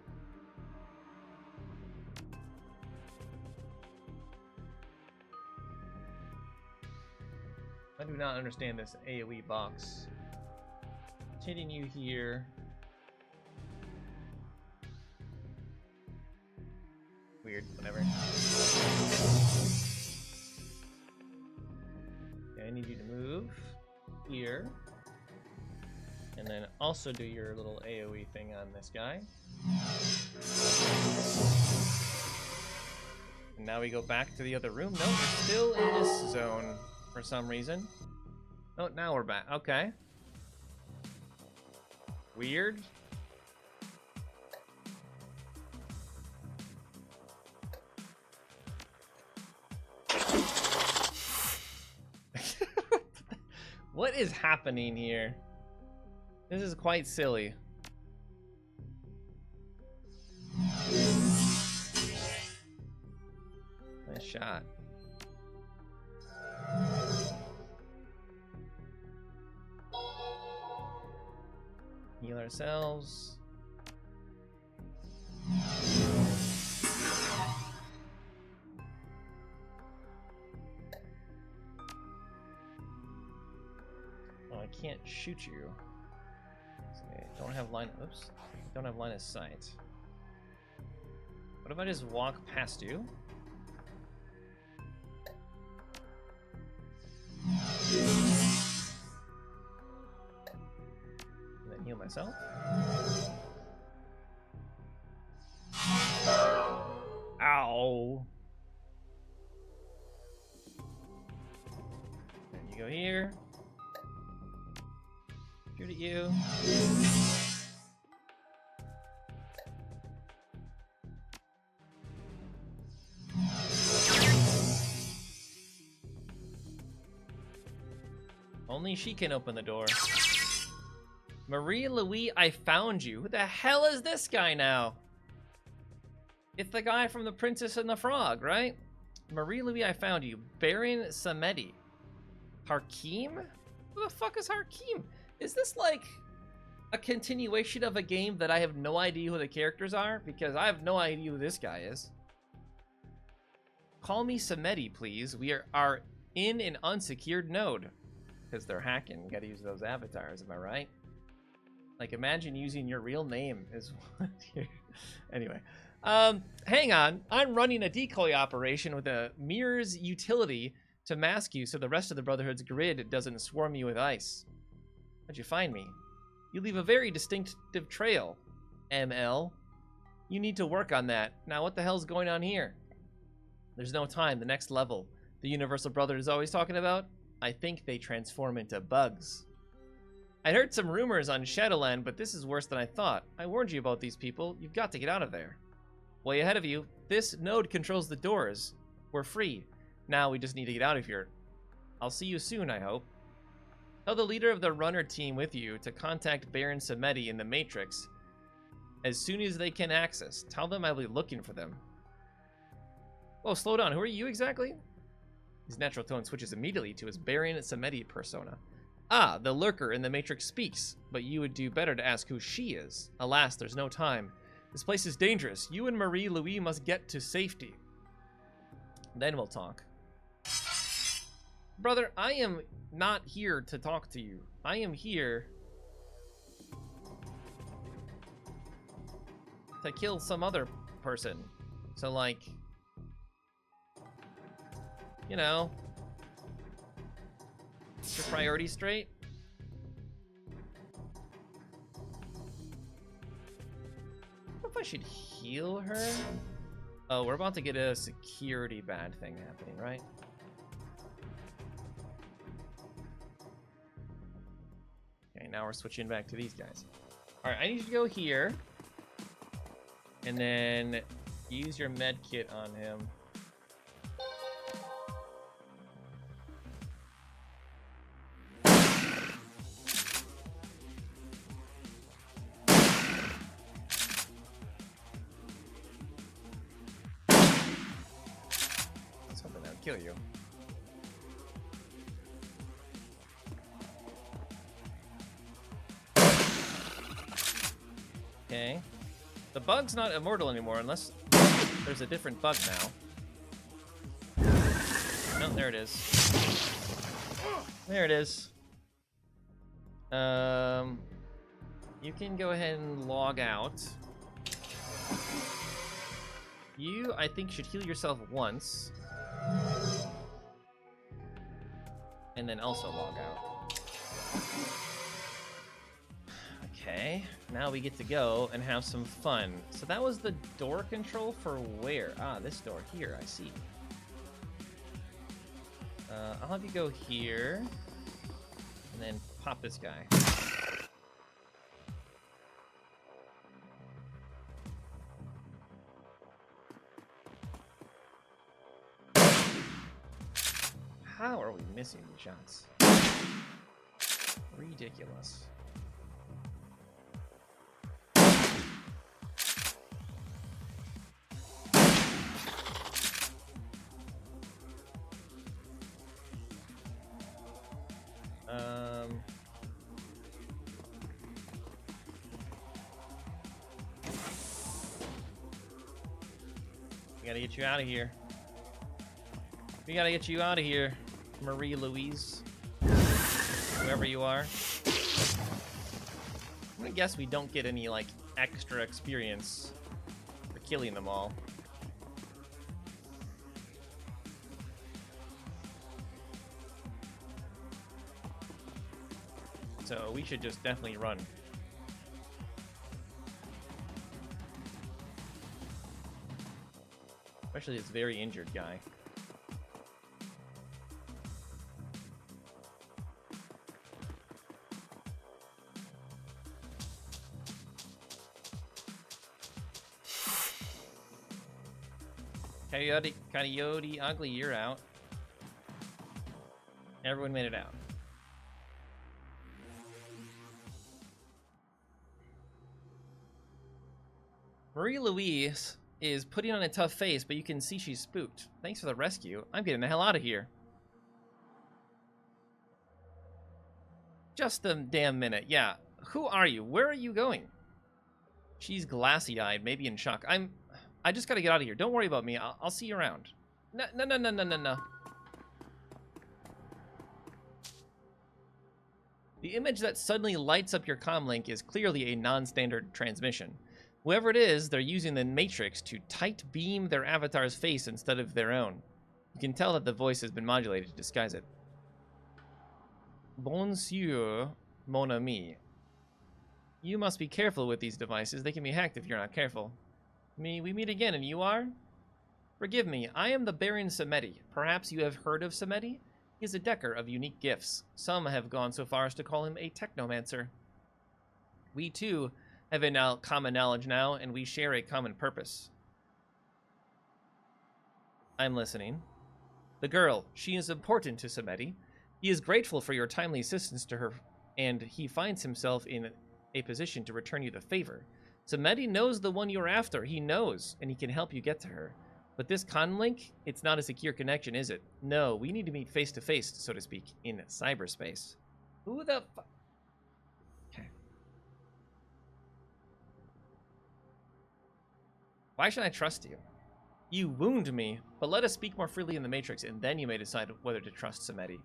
I do not understand this AoE box. It's hitting you here. Weird, whatever. Okay, I need you to move here. And then also do your little AoE thing on this guy. And now we go back to the other room. No, we're still in this zone for some reason. Oh, now we're back. Okay. Weird. What is happening here? This is quite silly. Nice shot. Heal ourselves. Oh, I can't shoot you. I don't have line. Oops. Don't have line of sight. What if I just walk past you? And then heal myself. Ow. And you go here. Shoot at you. Only she can open the door. Marie Louis, I found you. Who the hell is this guy now? It's the guy from The Princess and the Frog, right? Marie Louis, I found you. Baron Samedi. Hakim? Who the fuck is Hakim? Is this like a continuation of a game that I have no idea who the characters are? Because I have no idea who this guy is. Call me Samedi, please. We are in an unsecured node. Because they're hacking. You gotta use those avatars, am I right? Like, imagine using your real name as what here. Anyway. Hang on. I'm running a decoy operation with a mirrors utility to mask you so the rest of the Brotherhood's grid doesn't swarm you with ice. How'd you find me? You leave a very distinctive trail, ML. You need to work on that. Now, what the hell's going on here? There's no time. The next level. The Universal Brotherhood is always talking about? I think they transform into bugs. I heard some rumors on Shadowland, but this is worse than I thought. I warned you about these people. You've got to get out of there. Way ahead of you. This node controls the doors. We're free. Now we just need to get out of here. I'll see you soon, I hope. Tell the leader of the runner team with you to contact Baron Samedi in the Matrix. as soon as they can access. Tell them I'll be looking for them. Oh, slow down. Who are you exactly? His natural tone switches immediately to his Baron Samedi persona. Ah, the lurker in the Matrix speaks, but you would do better to ask who she is. Alas, there's no time. This place is dangerous. You and Marie-Louise must get to safety. Then we'll talk. Brother, I am not here to talk to you. I am here to kill some other person. So, like, you know, is your priority straight? I don't know if I should heal her. Oh, we're about to get a security bad thing happening, right? Okay, now we're switching back to these guys. All right, I need you to go here. And then use your med kit on him. Something that'll kill you. Okay. The bug's not immortal anymore unless there's a different bug now. No, there it is. There it is. You can go ahead and log out. You, I think, should heal yourself once. And then also log out. Okay, now we get to go and have some fun. So that was the door control for where? Ah, this door here, I see. I'll have you go here, and then pop this guy. How are we missing these shots? Ridiculous. We gotta get you out of here. We gotta get you out of here, Marie-Louise. Whoever you are. I'm gonna guess we don't get any, like, extra experience for killing them all. So we should just definitely run. Especially this very injured guy. Coyote Ugly, you're out. Everyone made it out. Marie-Louise is putting on a tough face, but you can see she's spooked. Thanks for the rescue. I'm getting the hell out of here. Just a damn minute. Yeah. Who are you? Where are you going? She's glassy-eyed, maybe in shock. I just gotta get out of here. Don't worry about me. I'll see you around. No. The image that suddenly lights up your comlink is clearly a non-standard transmission. Whoever it is, they're using the Matrix to tight beam their avatar's face instead of their own. You can tell that the voice has been modulated to disguise it. Bonjour, mon ami. You must be careful with these devices. They can be hacked if you're not careful. We meet again, and you are? Forgive me, I am the Baron Samedi. Perhaps you have heard of Samedi? He is a decker of unique gifts. Some have gone so far as to call him a technomancer. We, too, have a common knowledge now, and we share a common purpose. I'm listening. The girl, she is important to Samedi. He is grateful for your timely assistance to her, and he finds himself in a position to return you the favor. Samedi knows the one you're after. He knows, and he can help you get to her. But this conlink, it's not a secure connection, is it? No, we need to meet face to face, so to speak, in cyberspace. Who the fuck? Okay. Why should I trust you? You wound me, but let us speak more freely in the Matrix, and then you may decide whether to trust Samedi.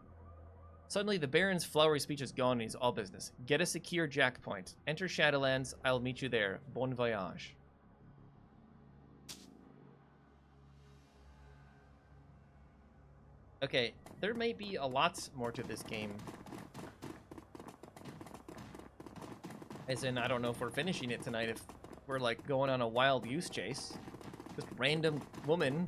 Suddenly, the Baron's flowery speech is gone and he's all business. Get a secure jack point. Enter Shadowlands. I'll meet you there. Bon voyage. Okay, there may be a lot more to this game. As in, I don't know if we're finishing it tonight, if we're, like, going on a wild goose chase. Just random woman.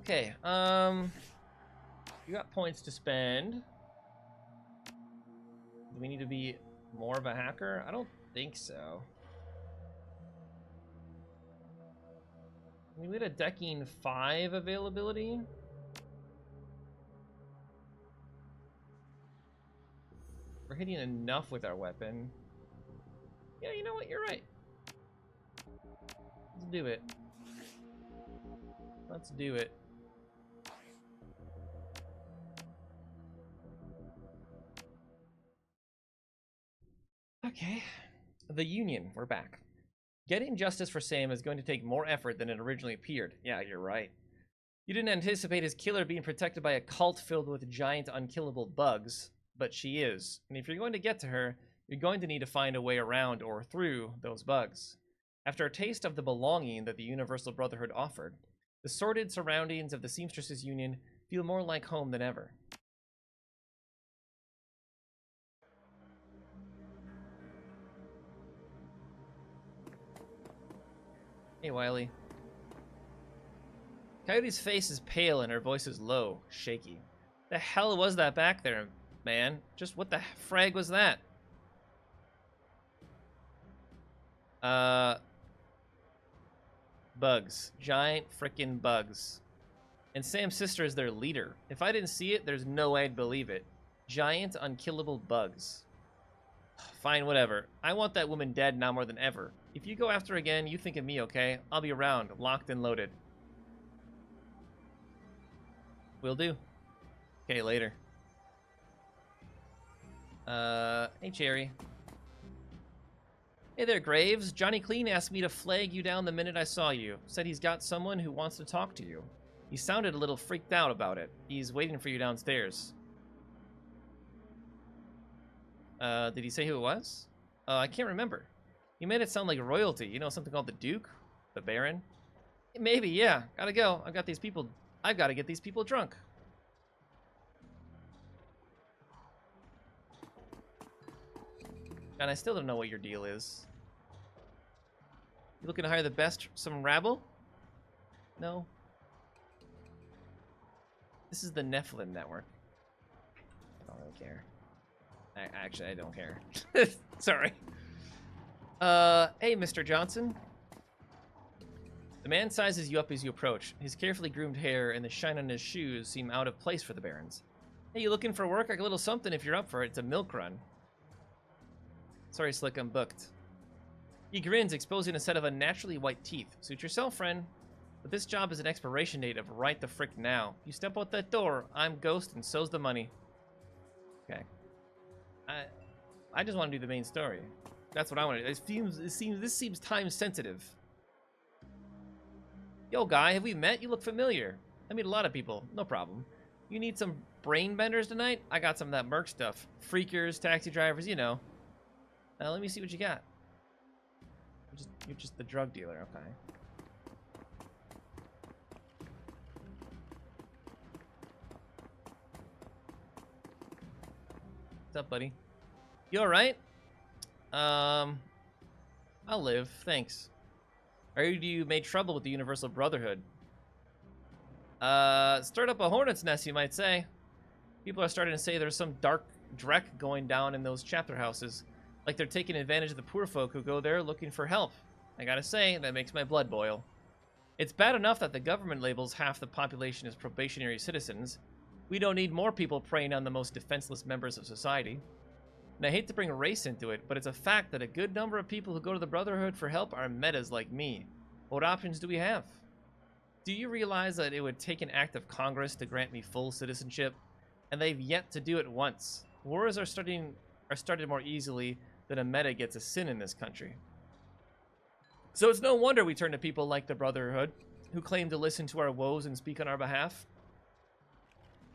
Okay, you got points to spend. Do we need to be more of a hacker? I don't think so. We had a decking 5 availability. We're hitting enough with our weapon. Yeah, you know what? You're right. Let's do it. Let's do it. Okay. The Union. We're back. Getting justice for Sam is going to take more effort than it originally appeared. Yeah, you're right. You didn't anticipate his killer being protected by a cult filled with giant unkillable bugs, but she is. And if you're going to get to her, you're going to need to find a way around or through those bugs. After a taste of the belonging that the Universal Brotherhood offered, the sordid surroundings of the Seamstresses Union feel more like home than ever. Hey, Wiley. Coyote's face is pale and her voice is low, shaky. The hell was that back there, man? Just what the frag was that? Bugs. Giant frickin' bugs. And Sam's sister is their leader. If I didn't see it, there's no way I'd believe it. Giant, unkillable bugs. Fine, whatever. I want that woman dead now more than ever. If you go after her again, you think of me, okay? I'll be around, locked and loaded. Will do. Okay, later. Hey, Cherry. Hey there, Graves. Johnny Clean asked me to flag you down the minute I saw you. Said he's got someone who wants to talk to you. He sounded a little freaked out about it. He's waiting for you downstairs. Did he say who it was? I can't remember. He made it sound like royalty. You know, something called the Duke? The Baron? Maybe, yeah. Gotta go. I've got to get these people drunk. And I still don't know what your deal is. You looking to hire the best, some rabble? No? This is the Nephilim Network. I don't really care. Actually, I don't care. Sorry. Hey, Mr. Johnson. The man sizes you up as you approach. His carefully groomed hair and the shine on his shoes seem out of place for the Barons. Hey, you looking for work? I got a little something if you're up for it. It's a milk run. Sorry, Slick, I'm booked. He grins, exposing a set of unnaturally white teeth. Suit yourself, friend. But this job has an expiration date of right the frick now. You step out that door, I'm ghost and so's the money. Okay. I just want to do the main story. That's what I want to do. This seems time sensitive. Yo, guy, have we met? You look familiar. I meet a lot of people. No problem. You need some brain benders tonight? I got some of that Merc stuff. Freakers, taxi drivers, you know. Let me see what you got. You're just the drug dealer, okay. What's up, buddy? You alright? I'll live, thanks. I heard you made trouble with the Universal Brotherhood. Start up a hornet's nest, you might say. People are starting to say there's some dark dreck going down in those chapter houses. Like they're taking advantage of the poor folk who go there looking for help. I gotta say, that makes my blood boil. It's bad enough that the government labels half the population as probationary citizens. We don't need more people preying on the most defenseless members of society. And I hate to bring race into it, but it's a fact that a good number of people who go to the Brotherhood for help are metas like me. What options do we have? Do you realize that it would take an act of Congress to grant me full citizenship? And they've yet to do it once. Wars are started more easily than a meta gets a sin in this country. So it's no wonder we turn to people like the Brotherhood, who claim to listen to our woes and speak on our behalf.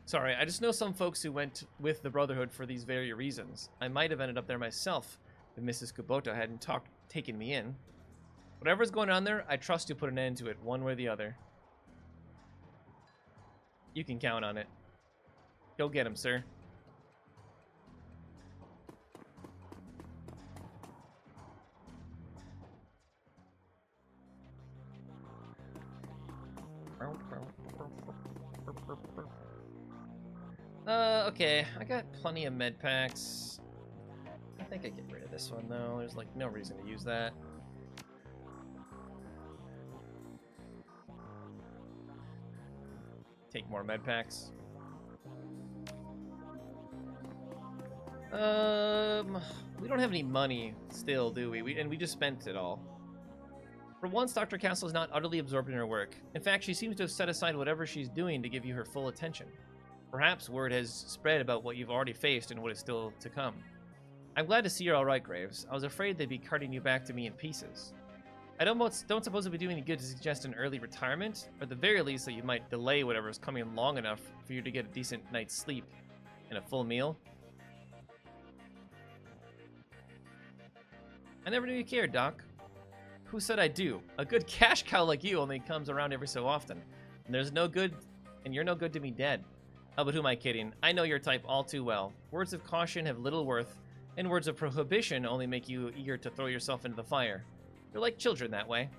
Sorry, I just know some folks who went with the Brotherhood for these very reasons. I might have ended up there myself if Mrs. Kubota hadn't taken me in. Whatever's going on there, I trust you'll put an end to it one way or the other. You can count on it. Go get him, sir. Okay, I got plenty of med packs. I think I get rid of this one though. There's like no reason to use that. Take more med packs. We don't have any money still, do we? We just spent it all. For once, Dr. Castle is not utterly absorbed in her work. In fact, she seems to have set aside whatever she's doing to give you her full attention. Perhaps word has spread about what you've already faced and what is still to come. I'm glad to see you're alright, Graves. I was afraid they'd be carting you back to me in pieces. I don't suppose it would do any good to suggest an early retirement, or at the very least that you might delay whatever is coming long enough for you to get a decent night's sleep and a full meal. I never knew you cared, Doc. Who said I do? A good cash cow like you only comes around every so often. And you're no good to me dead. Oh, but who am I kidding? I know your type all too well. Words of caution have little worth, and words of prohibition only make you eager to throw yourself into the fire. You're like children that way.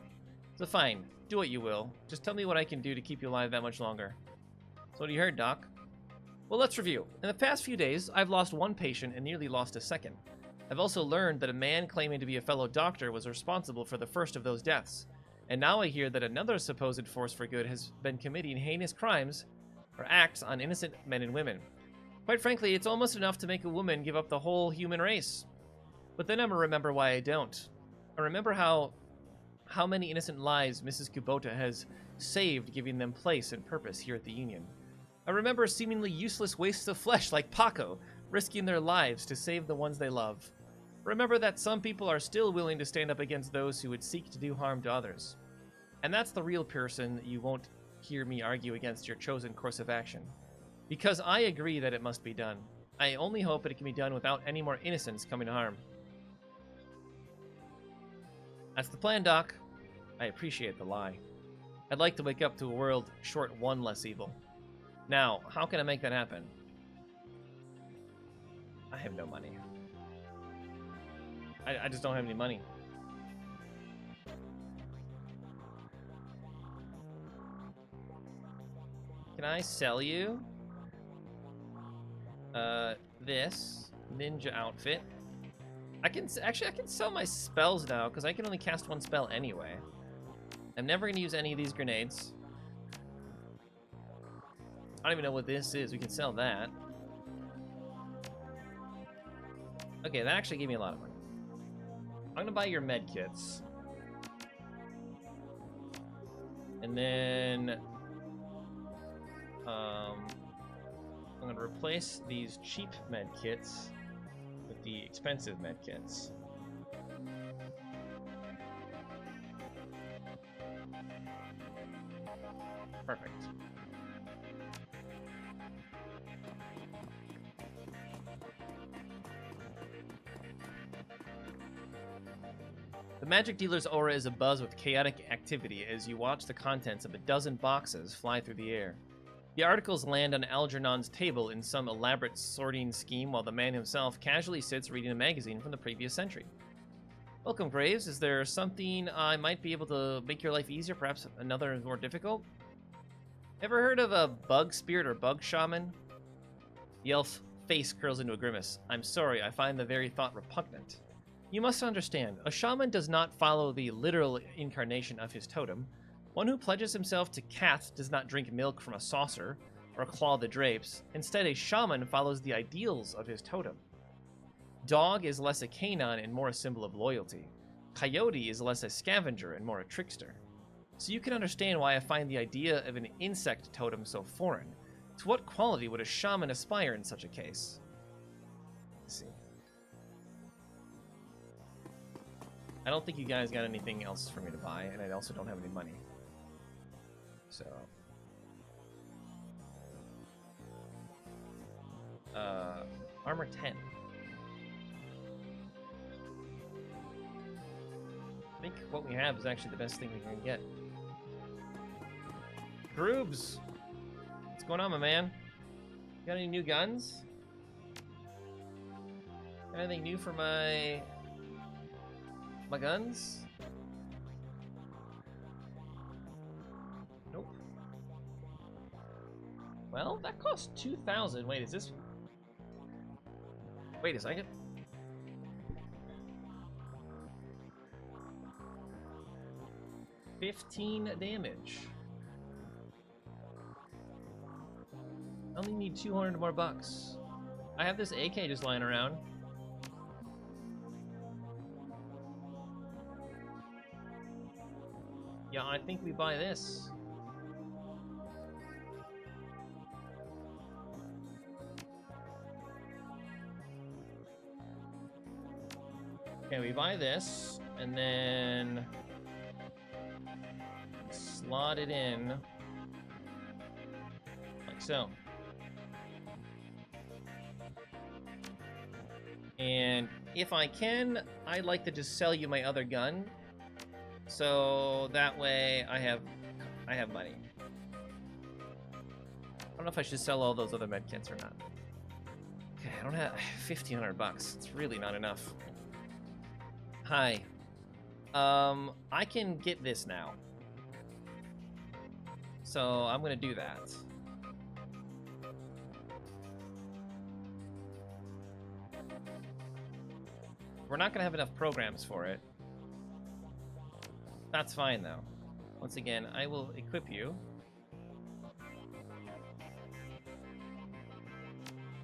So fine, do what you will. Just tell me what I can do to keep you alive that much longer. So what you heard, Doc? Well, let's review. In the past few days, I've lost one patient and nearly lost a second. I've also learned that a man claiming to be a fellow doctor was responsible for the first of those deaths. And now I hear that another supposed force for good has been committing heinous crimes or acts on innocent men and women. Quite frankly, it's almost enough to make a woman give up the whole human race. But then I'm gonna remember why I don't. I remember how many innocent lives Mrs. Kubota has saved, giving them place and purpose here at the Union. I remember seemingly useless wastes of flesh like Paco, risking their lives to save the ones they love. Remember that some people are still willing to stand up against those who would seek to do harm to others. And that's the real person that you won't hear me argue against your chosen course of action. Because I agree that it must be done. I only hope it can be done without any more innocents coming to harm. That's the plan, Doc. I appreciate the lie. I'd like to wake up to a world short one less evil. Now, how can I make that happen? I have no money. I just don't have any money. Can I sell you this ninja outfit? I can sell my spells now because I can only cast one spell anyway. I'm never gonna use any of these grenades. I don't even know what this is. We can sell that. Okay, that actually gave me a lot of money. I'm gonna buy your med kits. And then I'm gonna replace these cheap med kits with the expensive med kits. Perfect. The magic dealer's aura is abuzz with chaotic activity as you watch the contents of a dozen boxes fly through the air. The articles land on Algernon's table in some elaborate sorting scheme while the man himself casually sits reading a magazine from the previous century. Welcome, Graves. Is there something I might be able to make your life easier, perhaps another more difficult? Ever heard of a bug spirit or bug shaman? The elf's face curls into a grimace. I'm sorry, I find the very thought repugnant. You must understand, a shaman does not follow the literal incarnation of his totem, One who pledges himself to Kath does not drink milk from a saucer or claw the drapes. Instead, a shaman follows the ideals of his totem. Dog is less a canine and more a symbol of loyalty. Coyote is less a scavenger and more a trickster. So you can understand why I find the idea of an insect totem so foreign. To what quality would a shaman aspire in such a case? Let's see. I don't think you guys got anything else for me to buy, and I also don't have any money. So... armor 10. I think what we have is actually the best thing we can get. Groobs! What's going on, my man? Got any new guns? Got anything new for my guns? Nope. Well, that costs 2,000. Wait, is this... Wait a second. $15 damage. I only need 200 more bucks. I have this AK just lying around. Yeah, I think we buy this. Okay, we buy this, and then slot it in like so. And if I can, I'd like to just sell you my other gun, so that way I have money. I don't know if I should sell all those other medkits or not. Okay, I don't have 1,500 bucks. It's really not enough. Hi. I can get this now. So I'm gonna do that. We're not gonna have enough programs for it. That's fine though. Once again, I will equip you.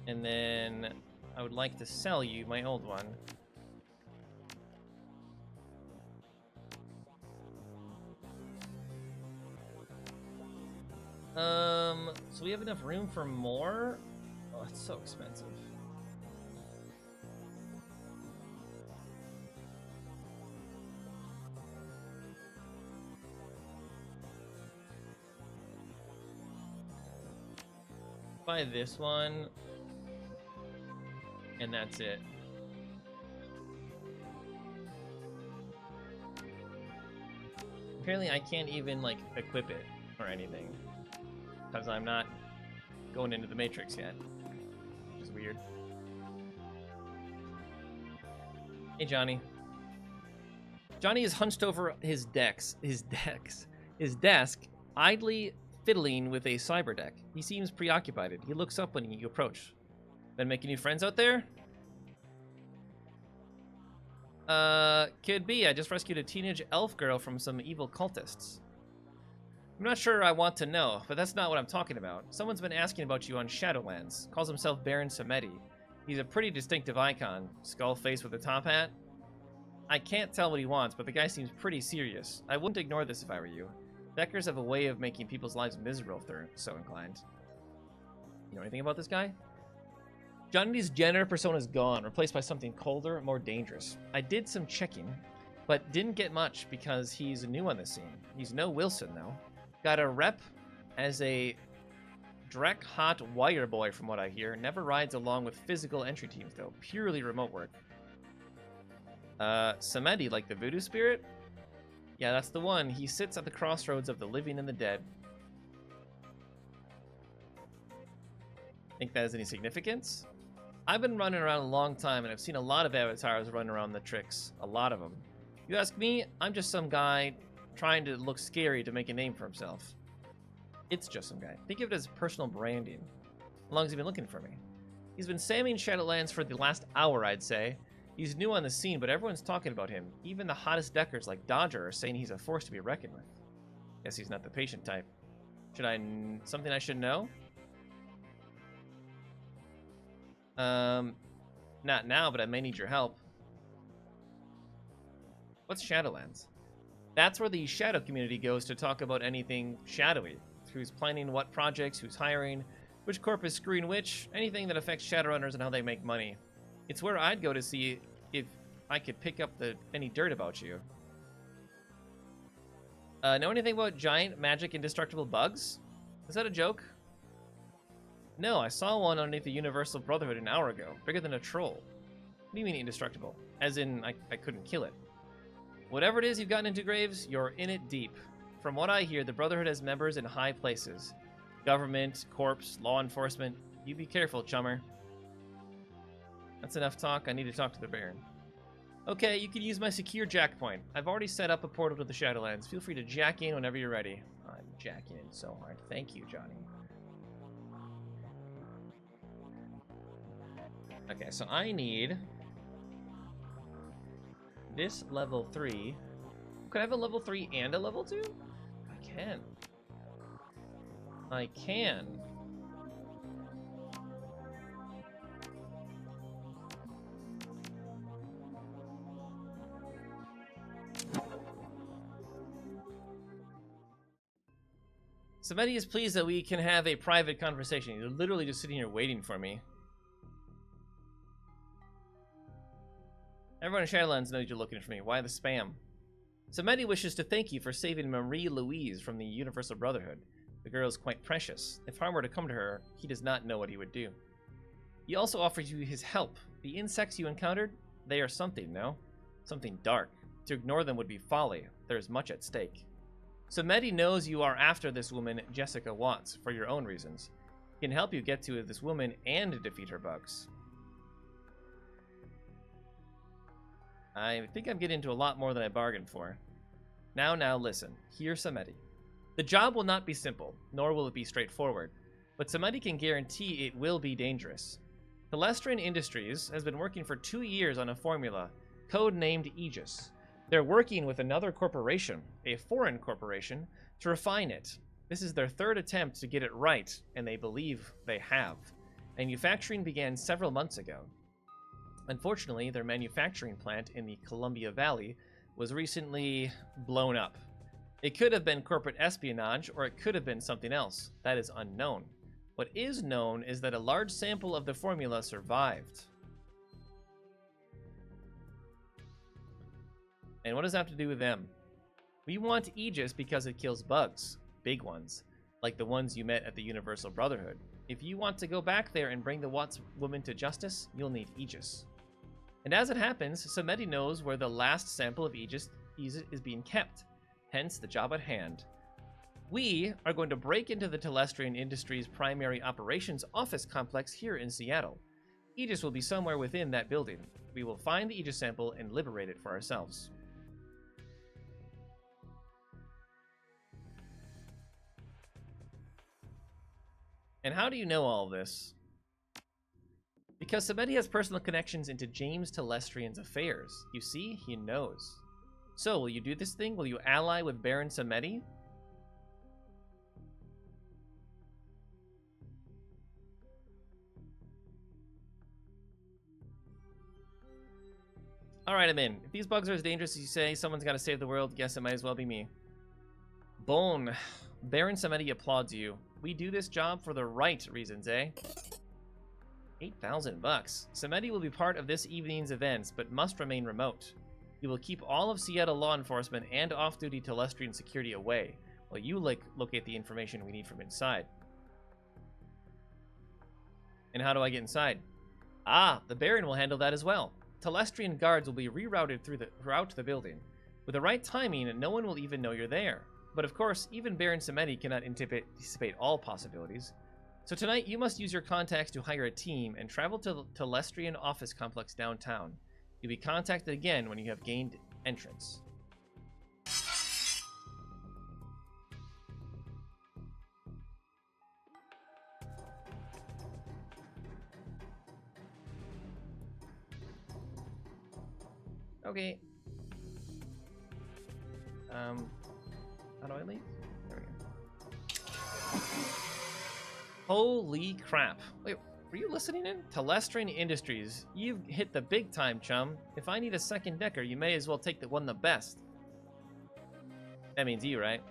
And then I would like to sell you my old one. So we have enough room for more? Oh, it's so expensive. Buy this one, and that's it. Apparently I can't even, like, equip it or anything, because I'm not going into the Matrix yet, which is weird. Hey, Johnny. Johnny is hunched over his desk, idly fiddling with a cyber deck. He seems preoccupied. He looks up when you approach. Been making new friends out there? Could be. I just rescued a teenage elf girl from some evil cultists. I'm not sure I want to know, but that's not what I'm talking about. Someone's been asking about you on Shadowlands. Calls himself Baron Samedi. He's a pretty distinctive icon. Skull face with a top hat. I can't tell what he wants, but the guy seems pretty serious. I wouldn't ignore this if I were you. Deckers have a way of making people's lives miserable if they're so inclined. You know anything about this guy? Johnny's janitor persona is gone, replaced by something colder, more dangerous. I did some checking, but didn't get much because he's new on the scene. He's no Wilson, though. Got a rep as a Drek hot wire boy, from what I hear. Never rides along with physical entry teams, though. Purely remote work. Samedi, like the voodoo spirit? Yeah, that's the one. He sits at the crossroads of the living and the dead. Think that has any significance? I've been running around a long time, and I've seen a lot of avatars running around the tricks. A lot of them. You ask me, I'm just some guy trying to look scary to make a name for himself. It's just some guy. Think of it as personal branding. How long has he been looking for me? He's been samming Shadowlands for the last hour, I'd say. He's new on the scene, but everyone's talking about him. Even the hottest deckers like Dodger are saying he's a force to be reckoned with. Guess he's not the patient type. Something I should know? Not now, but I may need your help. What's Shadowlands? That's where the Shadow community goes to talk about anything shadowy. Who's planning what projects, who's hiring, which corp is screwing which, anything that affects Shadowrunners and how they make money. It's where I'd go to see if I could pick up any dirt about you. Know anything about giant, magic, indestructible bugs? Is that a joke? No, I saw one underneath the Universal Brotherhood an hour ago. Bigger than a troll. What do you mean indestructible? As in, I couldn't kill it. Whatever it is you've gotten into, Graves, you're in it deep. From what I hear, the Brotherhood has members in high places. Government, corps, law enforcement. You be careful, chummer. That's enough talk. I need to talk to the Baron. Okay, you can use my secure jack point. I've already set up a portal to the Shadowlands. Feel free to jack in whenever you're ready. I'm jacking in so hard. Thank you, Johnny. Okay, so I need this level 3. Could I have a level 3 and a level 2? I can. I can. Samedi is pleased that we can have a private conversation. You're literally just sitting here waiting for me. Everyone in Shadowlands knows you're looking for me. Why the spam? Samedi wishes to thank you for saving Marie-Louise from the Universal Brotherhood. The girl is quite precious. If harm were to come to her, he does not know what he would do. He also offers you his help. The insects you encountered, they are something, no? Something dark. To ignore them would be folly. There is much at stake. Samedi knows you are after this woman, Jessica Watts, for your own reasons. He can help you get to this woman and defeat her bugs. I think I'm getting into a lot more than I bargained for. Now listen. Here's Samedi. The job will not be simple, nor will it be straightforward, but Samedi can guarantee it will be dangerous. Telestrian Industries has been working for 2 years on a formula, code-named Aegis. They're working with another corporation, a foreign corporation, to refine it. This is their 3rd attempt to get it right, and they believe they have. Manufacturing began several months ago. Unfortunately, their manufacturing plant in the Columbia Valley was recently blown up. It could have been corporate espionage, or it could have been something else. That is unknown. What is known is that a large sample of the formula survived. And what does that have to do with them? We want Aegis because it kills bugs. Big ones. Like the ones you met at the Universal Brotherhood. If you want to go back there and bring the Watts woman to justice, you'll need Aegis. And as it happens, Samedi knows where the last sample of Aegis is being kept. Hence the job at hand. We are going to break into the Telestrian Industries primary operations office complex here in Seattle. Aegis will be somewhere within that building. We will find the Aegis sample and liberate it for ourselves. And how do you know all of this? Because Samedi has personal connections into James Telestrian's affairs. You see, he knows. So, will you do this thing? Will you ally with Baron Samedi? Alright, I'm in. If these bugs are as dangerous as you say, someone's got to save the world. Guess it might as well be me. Bone. Baron Samedi applauds you. We do this job for the right reasons, eh? 8,000 bucks. Samedi will be part of this evening's events, but must remain remote. He will keep all of Seattle law enforcement and off-duty Telestrian security away, while you locate the information we need from inside. And how do I get inside? Ah, the Baron will handle that as well. Telestrian guards will be rerouted throughout the building. With the right timing, no one will even know you're there. But of course, even Baron Samedi cannot anticipate all possibilities. So tonight, you must use your contacts to hire a team and travel to the Telestrian office complex downtown. You'll be contacted again when you have gained entrance. Okay. How do I leave? Holy crap. Wait, were you listening in? Telestrain Industries. You've hit the big time, chum. If I need a second decker, you may as well take the one the best. That means you, right?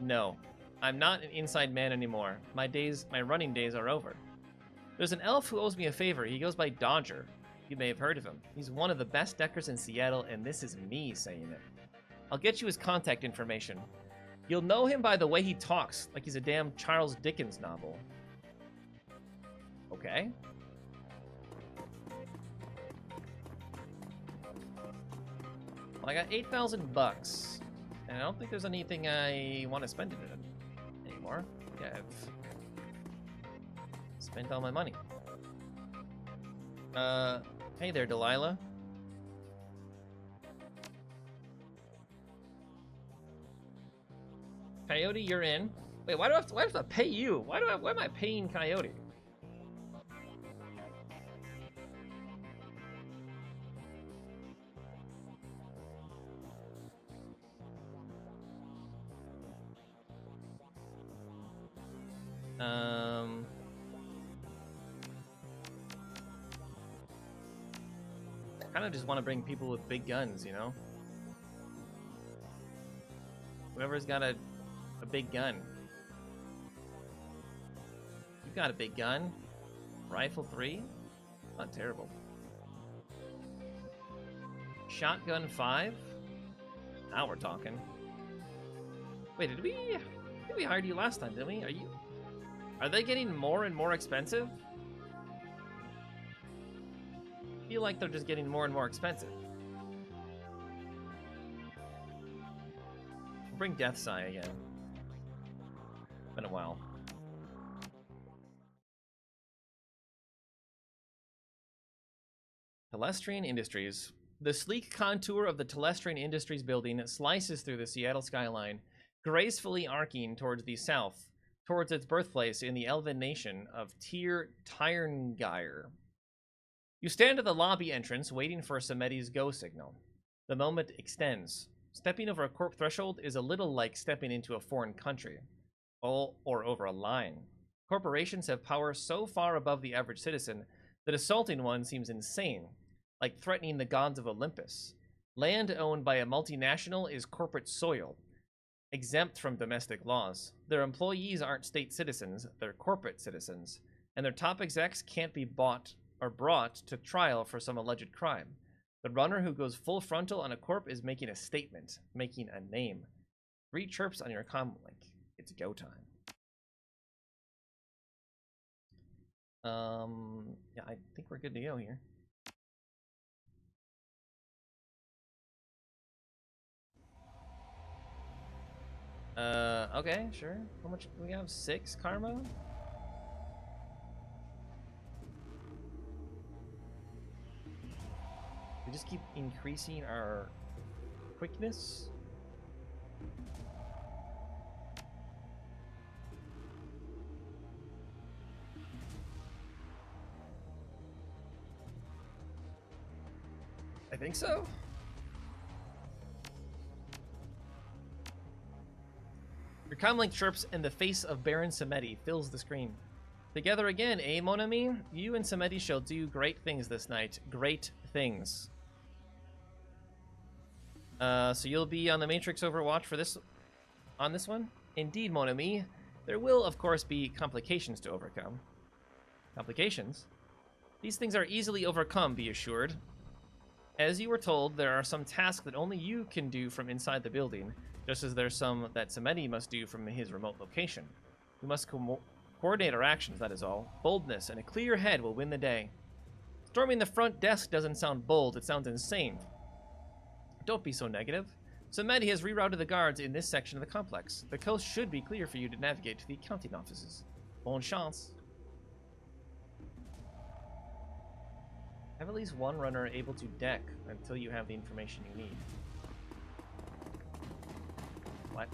No. I'm not an inside man anymore. My running days are over. There's an elf who owes me a favor. He goes by Dodger. You may have heard of him. He's one of the best deckers in Seattle, and this is me saying it. I'll get you his contact information. You'll know him by the way he talks, like he's a damn Charles Dickens novel. Okay. Well, I got 8,000 bucks, and I don't think there's anything I want to spend it in anymore. Yeah, I've spent all my money. Hey there, Delilah. Coyote, you're in. Wait, why do I have to pay you? Why am I paying Coyote? I kind of just want to bring people with big guns, you know? Whoever's got a big gun. You got a big gun. Rifle 3? Not terrible. Shotgun 5? Now we're talking. Wait, did we hire you last time, didn't we? Are they getting more and more expensive? I feel like they're just getting more and more expensive. Bring Deathseye again. Been a while. Telestrain Industries. The sleek contour of the Telestrain Industries building slices through the Seattle skyline, gracefully arcing towards the south, towards its birthplace in the elven nation of Tyr Tyrngyr. You stand at the lobby entrance, waiting for Samedi's go signal. The moment extends. Stepping over a corp threshold is a little like stepping into a foreign country, or over a line. Corporations have power so far above the average citizen that assaulting one seems insane, like threatening the gods of Olympus. Land owned by a multinational is corporate soil, exempt from domestic laws. Their employees aren't state citizens, they're corporate citizens, and their top execs can't be bought or brought to trial for some alleged crime. The runner who goes full frontal on a corp is making a statement, making a name. 3 chirps on your comm link. It's go time. Yeah, I think we're good to go here. Okay, sure. How much do we have? 6 karma? We just keep increasing our quickness. I think so. Your comlink chirps and the face of Baron Samedi fills the screen. Together again, eh, mon ami? You and Samedi shall do great things this night. Great things. So you'll be on the Matrix Overwatch for this one? Indeed, mon ami. There will, of course, be complications to overcome. Complications? These things are easily overcome, be assured. As you were told, there are some tasks that only you can do from inside the building, just as there's some that Samedi must do from his remote location. We must coordinate our actions, that is all. Boldness and a clear head will win the day. Storming the front desk doesn't sound bold, it sounds insane. Don't be so negative. Samedi has rerouted the guards in this section of the complex. The coast should be clear for you to navigate to the accounting offices. Bonne chance. Have at least one runner able to deck until you have the information you need. What?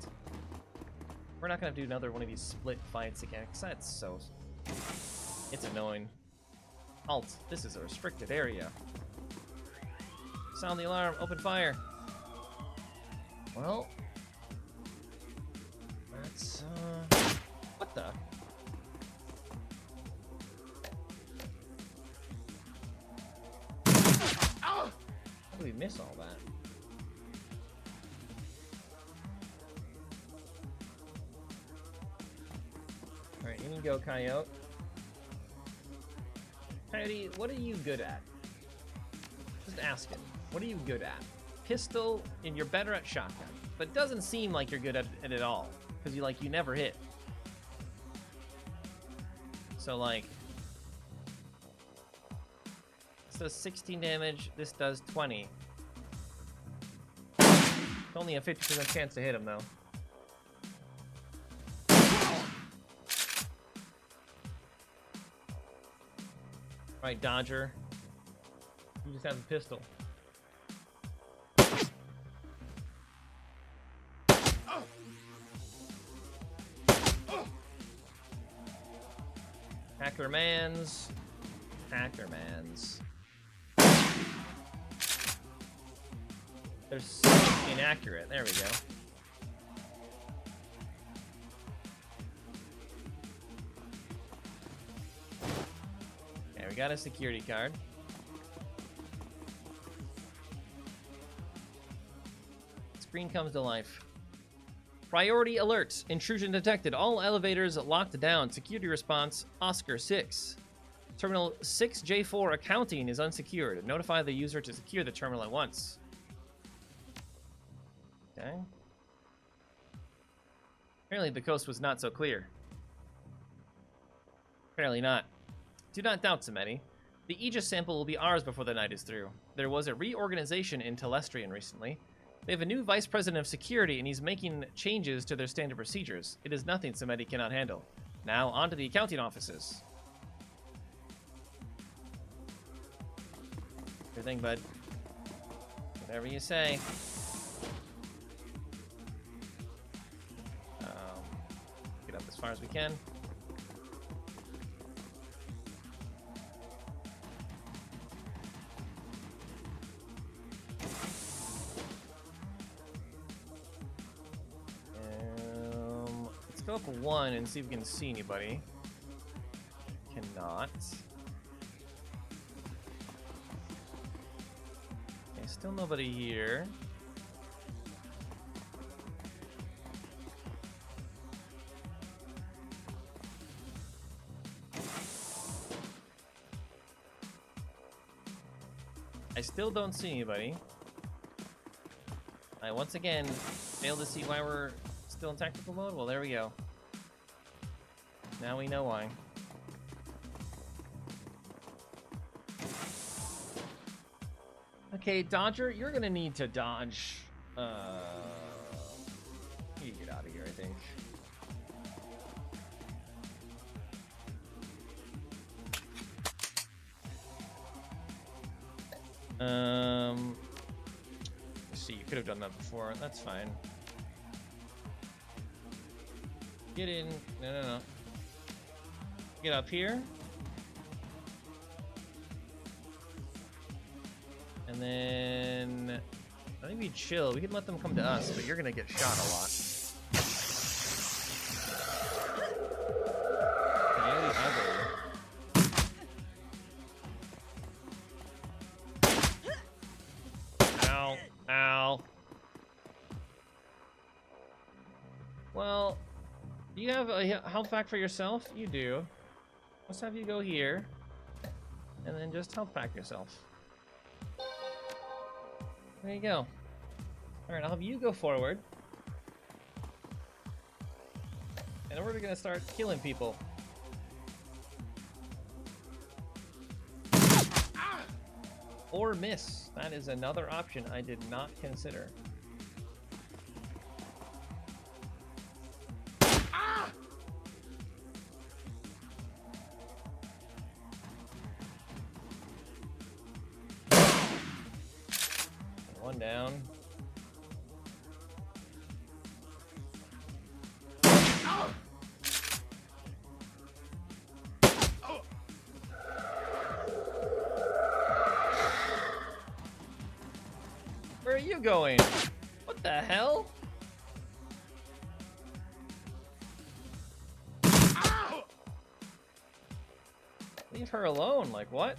We're not gonna do another one of these split fights again, because that's so... It's annoying. Halt, this is a restricted area. Sound the alarm, open fire. Well... That's, what the? miss all that? Alright, in you go, Coyote. Coyote, what are you good at? Just asking. What are you good at? Pistol, and you're better at shotgun. But it doesn't seem like you're good at it at all. Because you never hit. So like... This does 16 damage, this does 20. It's only a 50% chance to hit him, though. Right, Dodger. You just have a pistol. Hackermans. Hackermans. They're so inaccurate. There we go. Okay, we got a security card. Screen comes to life. Priority alert. Intrusion detected. All elevators locked down. Security response, Oscar 6. Terminal 6J4 accounting is unsecured. Notify the user to secure the terminal at once. Okay. Apparently the coast was not so clear. Apparently not. Do not doubt, Samedi. The Aegis sample will be ours before the night is through. There was a reorganization in Telestrian recently. They have a new vice president of security, and he's making changes to their standard procedures. It is nothing Samedi cannot handle. Now, on to the accounting offices. Good thing, bud. Whatever you say. Get up as far as we can. Let's go up one and see if we can see anybody. Cannot. Okay, still nobody here. I still don't see anybody. I once again failed to see why we're still in tactical mode. Well, there we go. Now we know why. Okay, Dodger, you're gonna need to dodge. You get out of here, I think. Let's see, you could have done that before. That's fine. Get in. No. Get up here. And then I think we chill. We can let them come to us, but you're gonna get shot a lot. Ow. Ow. Well, do you have a health pack for yourself? You do. Let's have you go here. And then just health pack yourself. There you go. Alright, I'll have you go forward. And we're gonna start killing people. Or miss. That is another option I did not consider. One down. Where are you going? What the hell? Leave her alone, like what?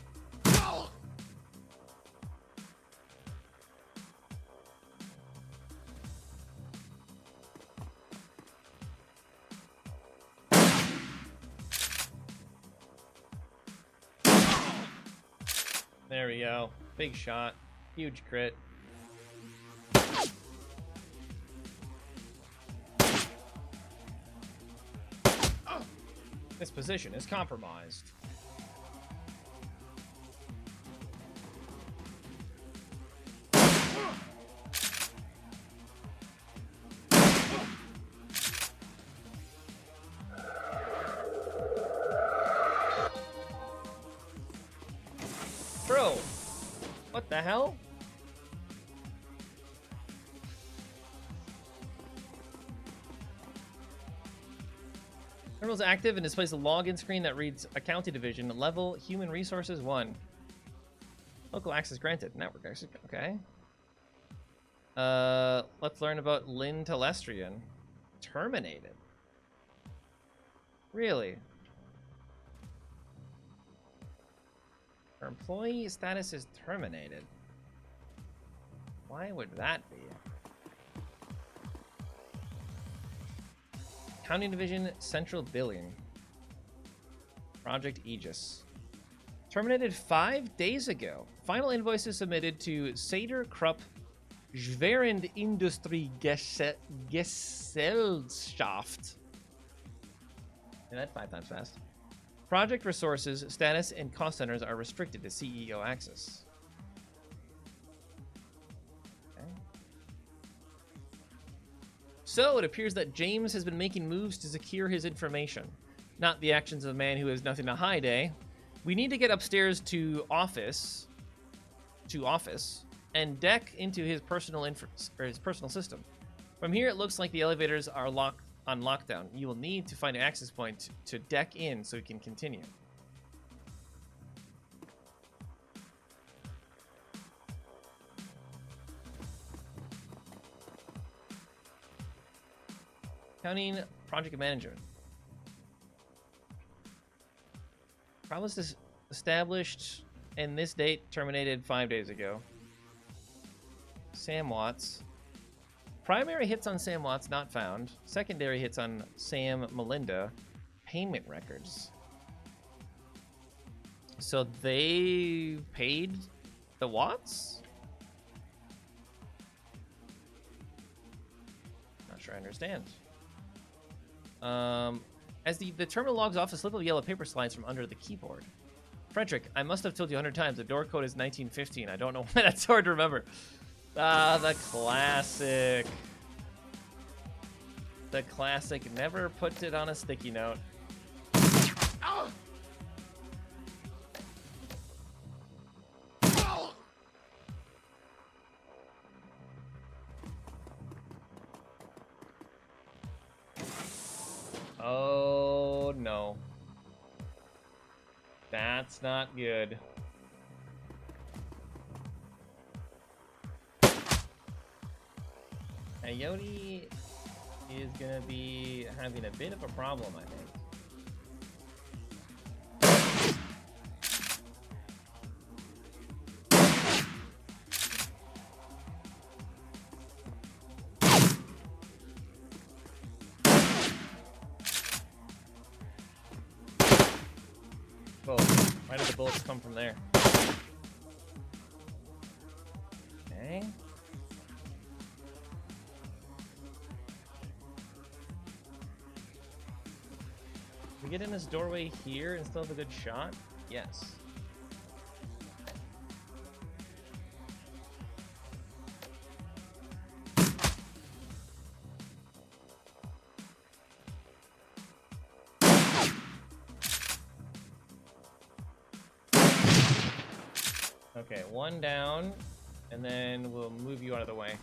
There we go. Big shot. Huge crit. This position is compromised. Bro, what the hell? Terminal's active and displays a login screen that reads Accounting Division, level Human Resources 1. Local access granted. Network access. Okay. Let's learn about Lynn Telestrian. Terminated. Really? Her employee status is terminated. Why would that be? Accounting Division, Central Billing. Project Aegis. Terminated 5 days ago. Final invoices submitted to Seder Krupp Schwerend Industrie Gesellschaft. And that 5 times fast. Project resources, status, and cost centers are restricted to CEO access. Okay. So it appears that James has been making moves to secure his information. Not the actions of a man who has nothing to hide, eh? We need to get upstairs to office, and deck into his personal system. From here, it looks like the elevators are on lockdown. You will need to find an access point to deck in so we can continue. Accounting project management. Problem is established and this date terminated 5 days ago. Sam Watts. Primary hits on Sam Watts not found. Secondary hits on Sam Melinda. Payment records. So they paid the Watts? Not sure I understand. As the terminal logs off, a slip of yellow paper slides from under the keyboard. Frederick, I must have told you 100 times the door code is 1915. I don't know why that's hard to remember. Ah, the classic. The classic. Never put it on a sticky note. Oh, no. That's not good. Coyote is gonna be having a bit of a problem, I think. Whoa, why did the bullets come from there? Okay. We get in this doorway here and still have a good shot? Yes. Okay, one down, and then we'll move you out of the way.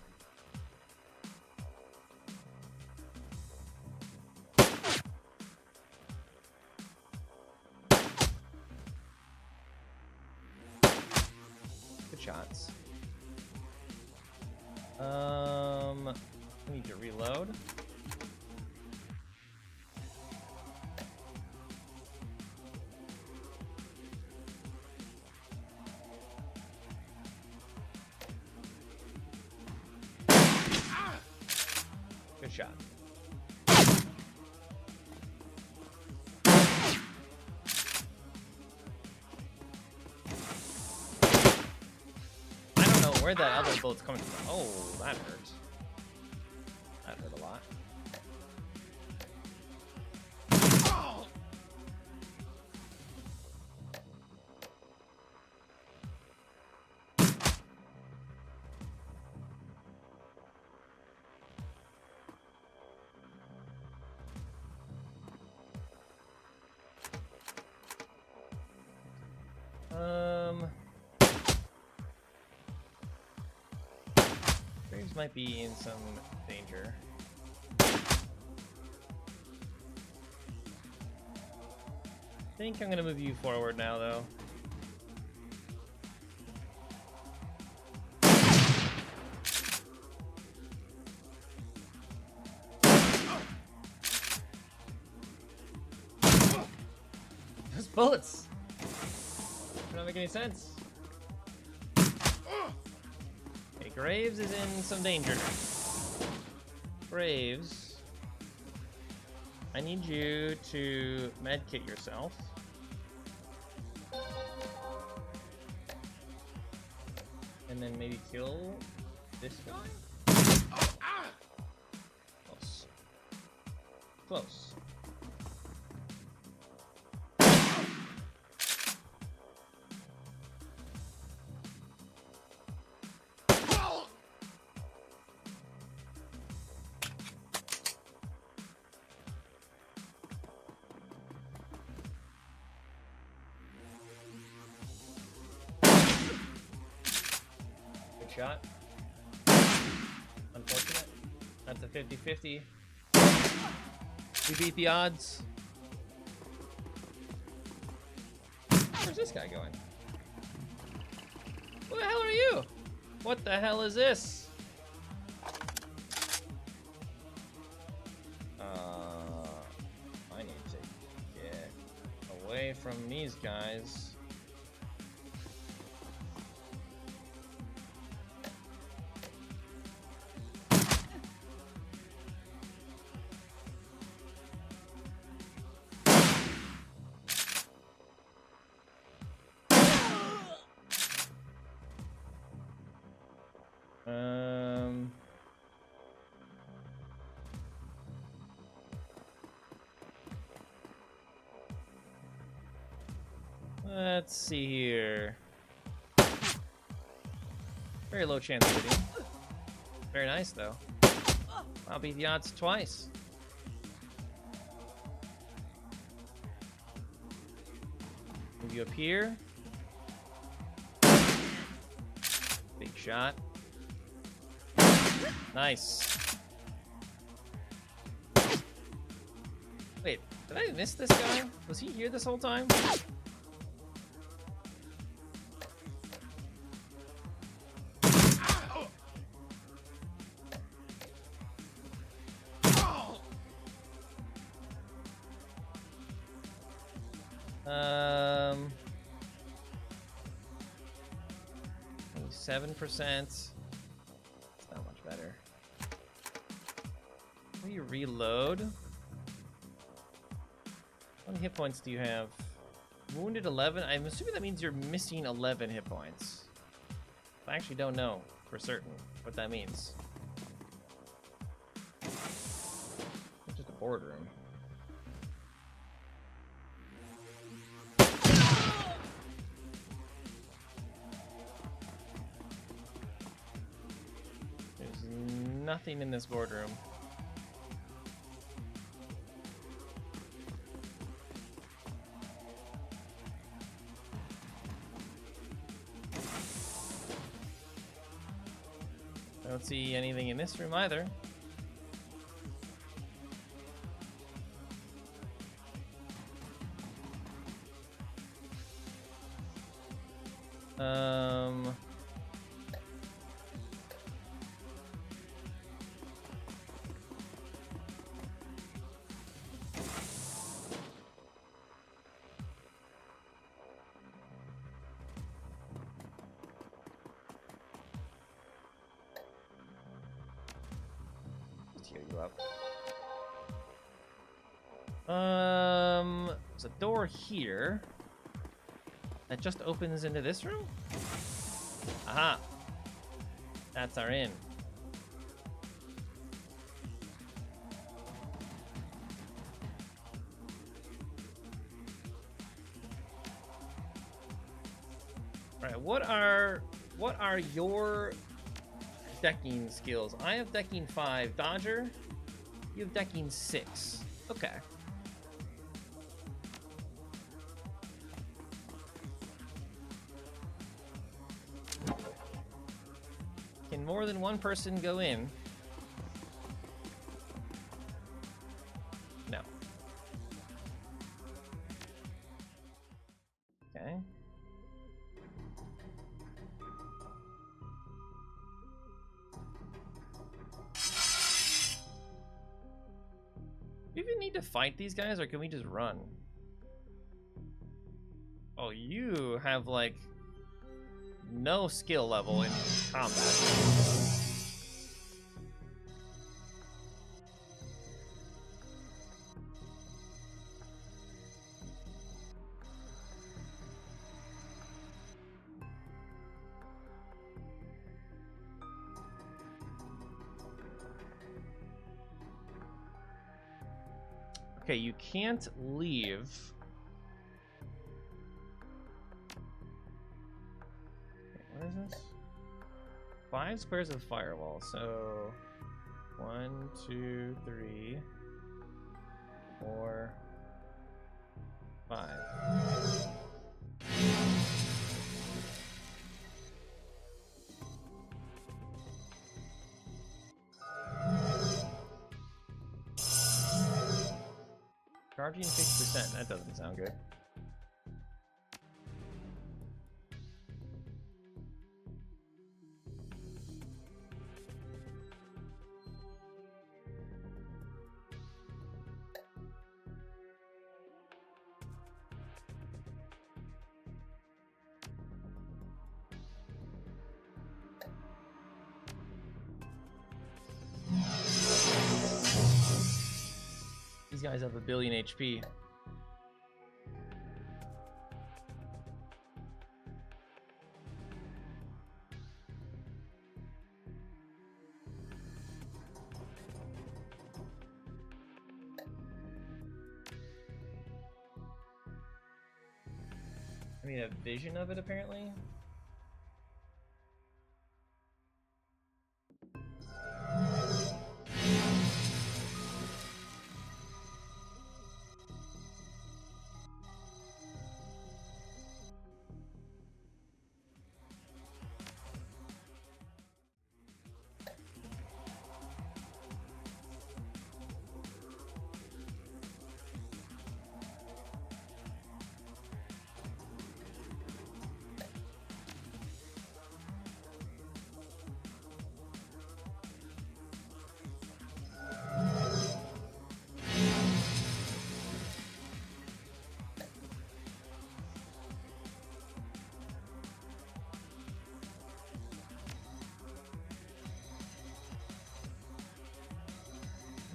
Good shots. I need to reload. Good shot. Where'd that other bullet's coming from? Oh, that hurt. That hurt a lot. Graves might be in some danger. I think I'm gonna move you forward now, though. Those bullets don't make any sense. Okay, Graves is in some danger. Graves, I need you to medkit yourself. And then maybe kill this guy? Close. Close. Shot. Unfortunate. That's a 50-50. We beat the odds. Where's this guy going? Who the hell are you? What the hell is this? I need to get away from these guys. Let's see here. Very low chance of hitting. Very nice, though. I'll beat the odds twice. Move you up here. Big shot. Nice. Wait, did I miss this guy? Was he here this whole time? Only 7%. It's not much better. Will you reload? How many hit points do you have? Wounded 11? I'm assuming that means you're missing 11 hit points. I actually don't know for certain what that means. It's just a boardroom. Nothing in this boardroom. I don't see anything in this room either. Heal you up. There's a door here that just opens into this room. Aha. Stats are in. All right, what are your decking skills? I have decking 5. Dodger, you have decking 6. Okay. Can more than one person go in? No. Okay. Do you even need to fight these guys, or can we just run? Oh, you have, like, no skill level in combat. Okay, you can't leave. What is this? 5 squares of firewall. So 1, 2, 3, 4, 5. Charging 6%. That doesn't sound good. These guys have 1 billion HP. I mean, a vision of it, apparently.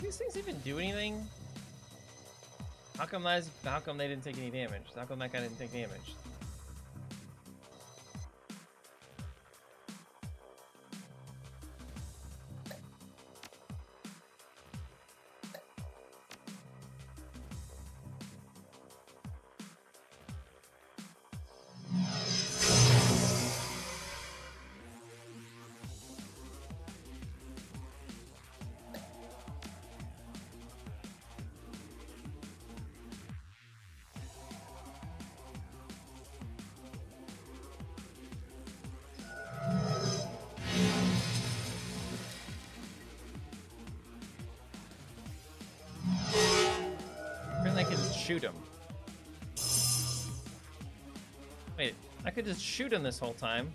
These things even do anything? How come they didn't take any damage? How come that guy didn't take damage? I can shoot him. Wait, I could just shoot him this whole time.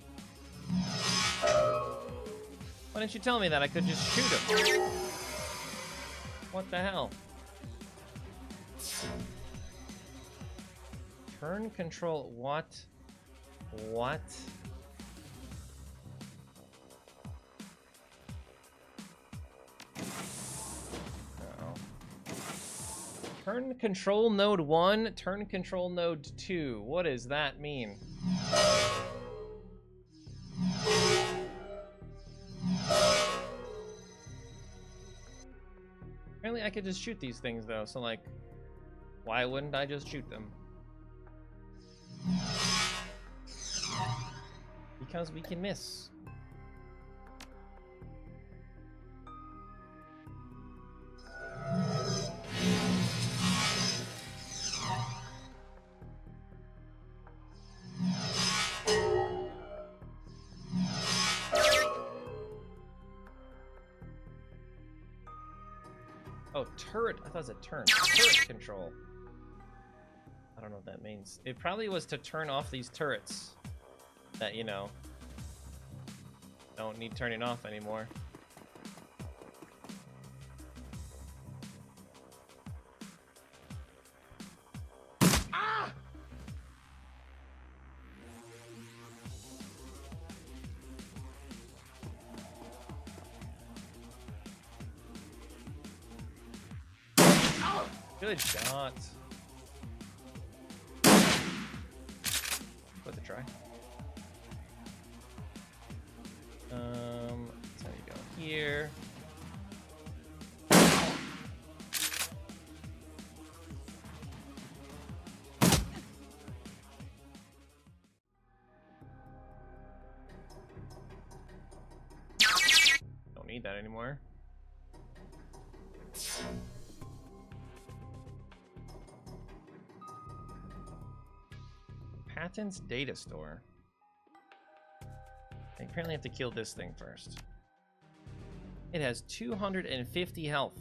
Why didn't you tell me that I could just shoot him? What the hell? Turn control, what? What? Turn control node 1, turn control node 2. What does that mean? Apparently I could just shoot these things though, so like, why wouldn't I just shoot them? Because we can miss. Oh, turret. I thought it was a turn. Turret control. I don't know what that means. It probably was to turn off these turrets that, you know, don't need turning off anymore. Ah! Good shot. Worth a try. So you go here. Don't need that anymore. Patents data store. I apparently have to kill this thing first. It has 250 health.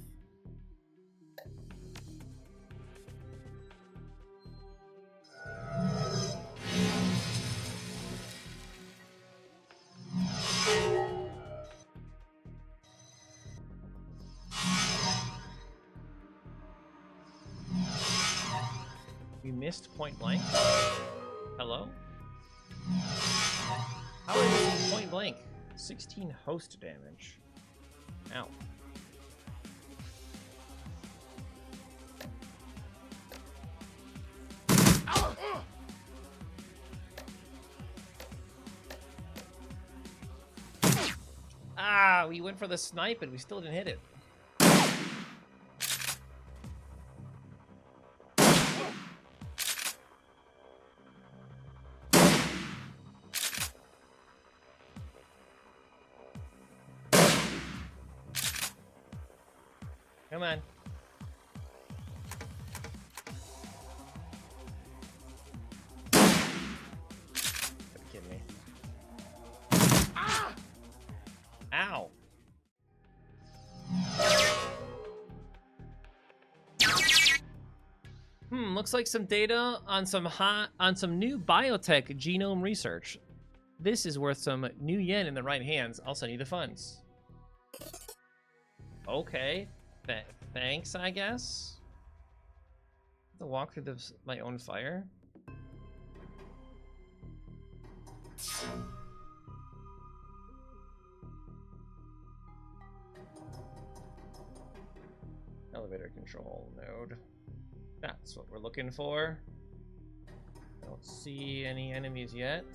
We missed point blank. Hello? How are we missing point blank? 16 host damage. Ow. Ah, we went for the snipe and we still didn't hit it. Come on. You're kidding me. Ah! Ow. Looks like some data on some new biotech genome research. This is worth some new yen in the right hands. I'll send you the funds. Okay. Thanks, I guess. To walk through my own fire. Elevator control node. That's what we're looking for. Don't see any enemies yet.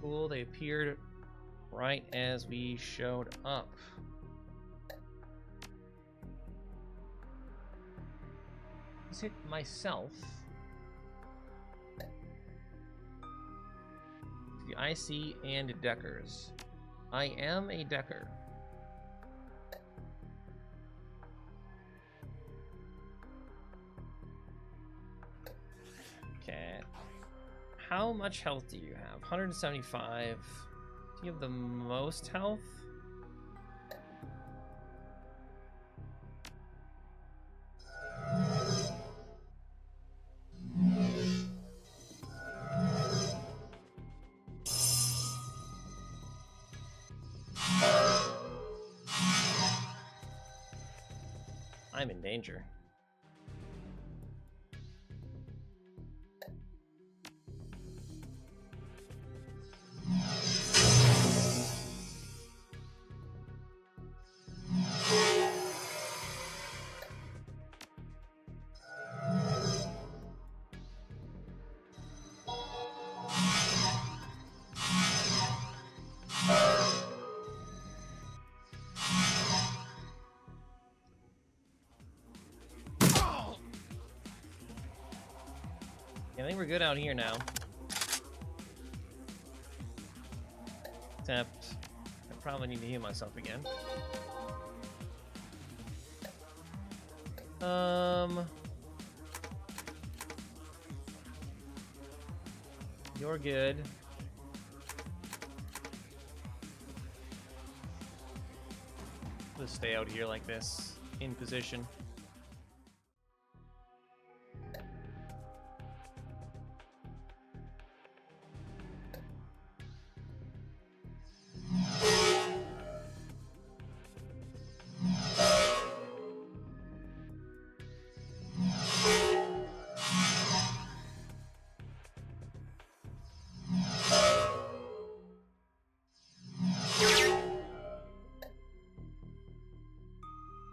Cool, they appeared right as we showed up. Is it myself? The IC and Deckers. I am a Decker. Okay. How much health do you have? 175. Do you have the most health? I'm in danger. I think we're good out here now. Except, I probably need to heal myself again. You're good. Let's stay out here like this, in position.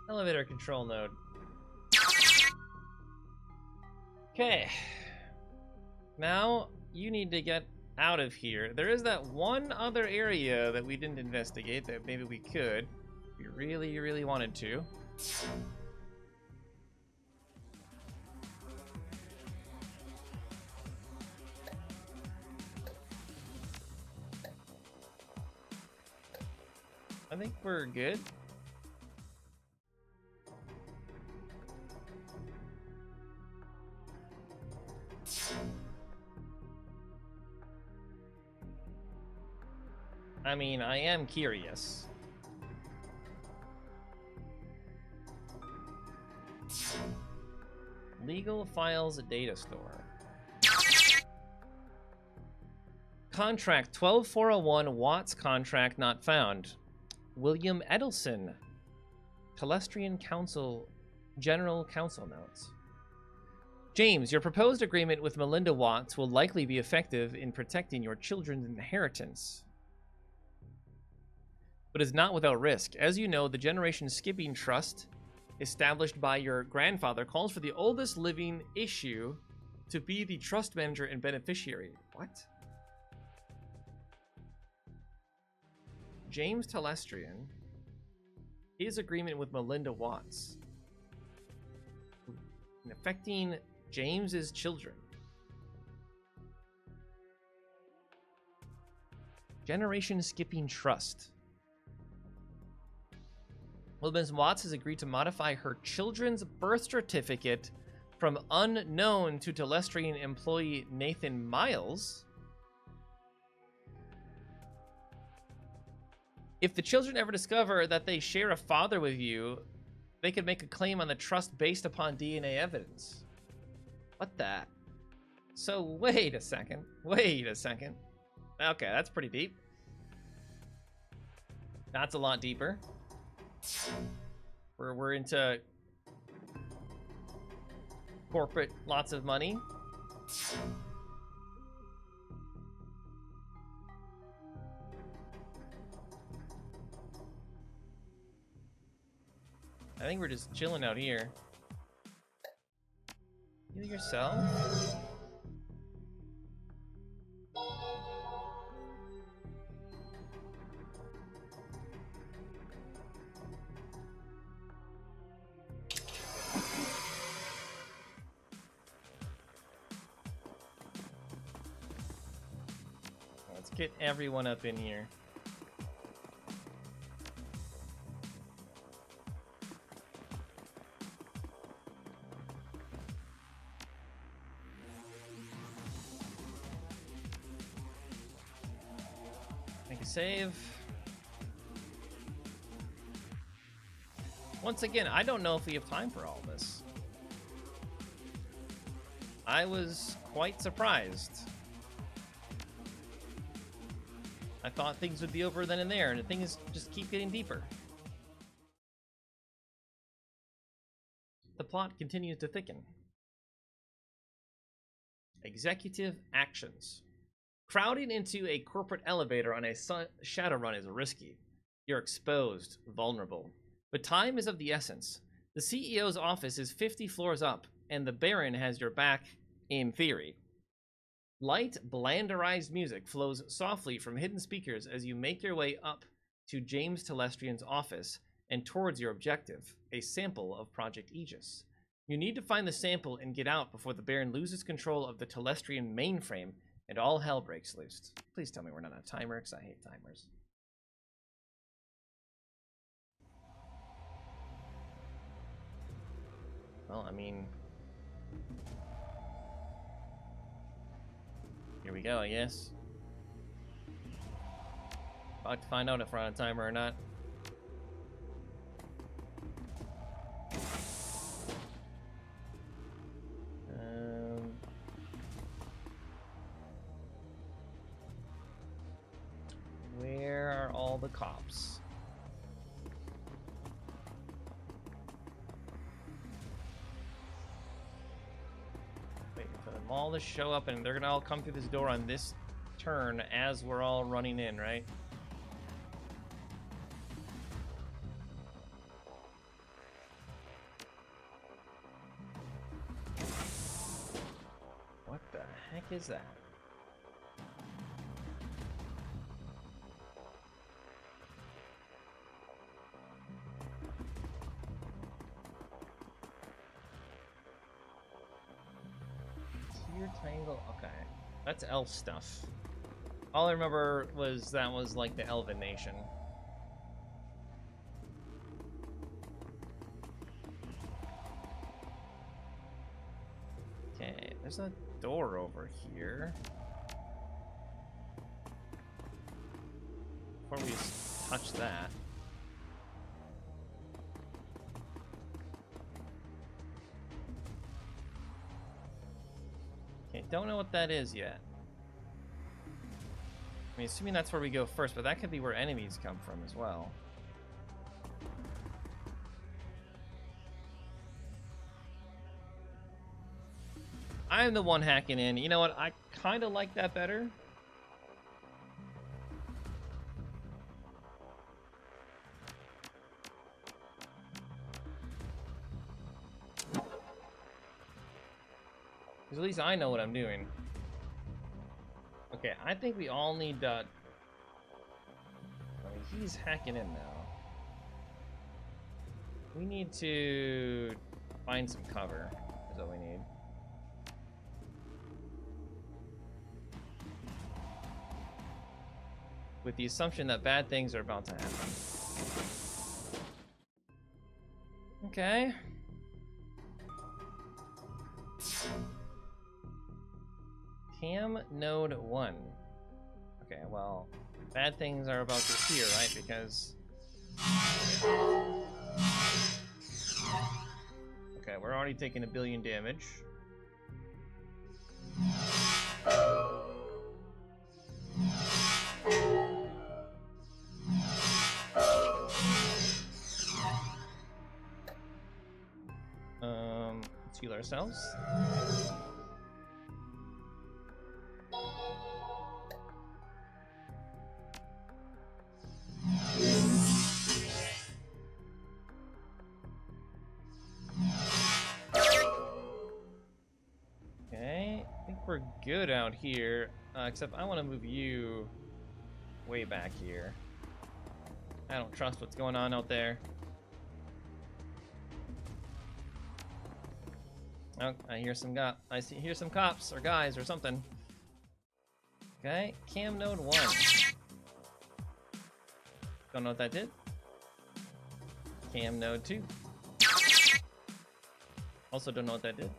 Elevator control node. Okay. Now, you need to get out of here. There is that one other area that we didn't investigate that maybe we could. If we really, really wanted to. I think we're good. I mean, I am curious. Legal files data store. Contract 12401 Watts contract not found. William Edelson, Telestrian Council, General Council notes. James, your proposed agreement with Melinda Watts will likely be effective in protecting your children's inheritance, but is not without risk. As you know, the Generation Skipping Trust, established by your grandfather, calls for the oldest living issue to be the trust manager and beneficiary. What? James Telestrian, his agreement with Melinda Watts, affecting James's children. Generation Skipping Trust. Well, Ms. Watts has agreed to modify her children's birth certificate from unknown to Telestrian employee Nathan Miles. If the children ever discover that they share a father with you, they could make a claim on the trust based upon DNA evidence. What the? So, wait a second. Wait a second. Okay, that's pretty deep. That's a lot deeper. We're into corporate, lots of money. I think we're just chilling out here. You yourself? Let's get everyone up in here. Make a save. Once again, I don't know if we have time for all this. I was quite surprised. I thought things would be over then and there, and things just keep getting deeper. The plot continues to thicken. Executive actions. Crowding into a corporate elevator on a Shadowrun is risky. You're exposed, vulnerable. But time is of the essence. The CEO's office is 50 floors up, and the Baron has your back, in theory. Light, blanderized music flows softly from hidden speakers as you make your way up to James Telestrian's office and towards your objective, a sample of Project Aegis. You need to find the sample and get out before the Baron loses control of the Telestrian mainframe and all hell breaks loose. Please tell me we're not on a timer, because I hate timers. Well, I mean... Here we go, I guess. About to find out if we're on a timer or not. Where are all the cops? Waiting for them all to show up, and they're gonna all come through this door on this turn as we're all running in, right? What the heck is that? Triangle. Okay, that's elf stuff. All I remember was that was like the Elven Nation. Okay, there's a door over here. Before we touch that. Okay, don't know what that is yet. I mean, assuming that's where we go first, but that could be where enemies come from as well. I'm the one hacking in. You know what? I kind of like that better. Because at least I know what I'm doing. Okay, I think we all need I mean, he's hacking in now. We need to find some cover, is what we need. With the assumption that bad things are about to happen. Okay. Cam node 1. Okay, well, bad things are about to appear, right? Because... Okay, we're already taking 1 billion damage. Let's heal ourselves. Okay, I think we're good out here, except I want to move you way back here. I don't trust what's going on out there. Oh, I hear some hear some cops or guys or something. Okay, cam node 1. Don't know what that did. Cam node 2. Also don't know what that did.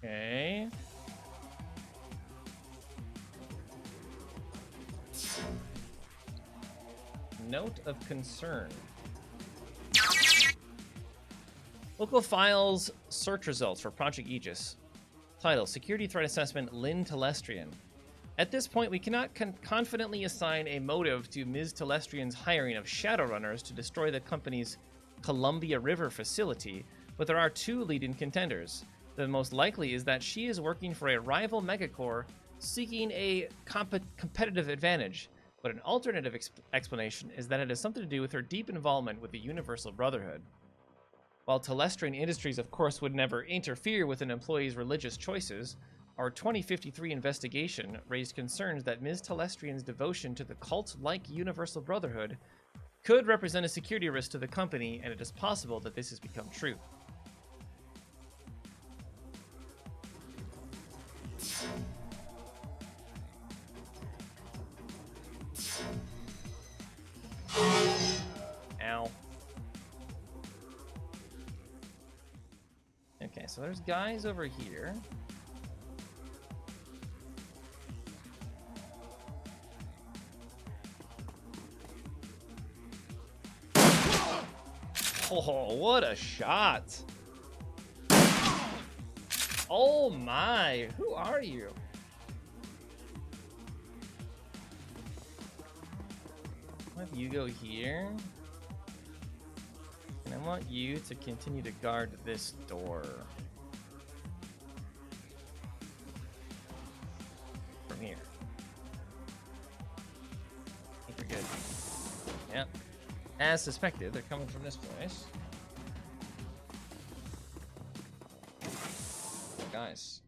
Okay. Note of concern. Local files search results for Project Aegis. Title: Security Threat Assessment Lynn Telestrian. At this point, we cannot confidently assign a motive to Ms. Telestrian's hiring of Shadowrunners to destroy the company's Columbia River facility, but there are 2 leading contenders. The most likely is that she is working for a rival megacorp seeking a competitive advantage, but an alternative explanation is that it has something to do with her deep involvement with the Universal Brotherhood. While Telestrian Industries, of course, would never interfere with an employee's religious choices, our 2053 investigation raised concerns that Ms. Telestrian's devotion to the cult-like Universal Brotherhood could represent a security risk to the company, and it is possible that this has become true. Ow. Okay, so there's guys over here. Oh, what a shot. Oh my, who are you? I'll have you go here. And I want you to continue to guard this door. From here. I think we're good. Yep. As suspected, they're coming from this place. Guys.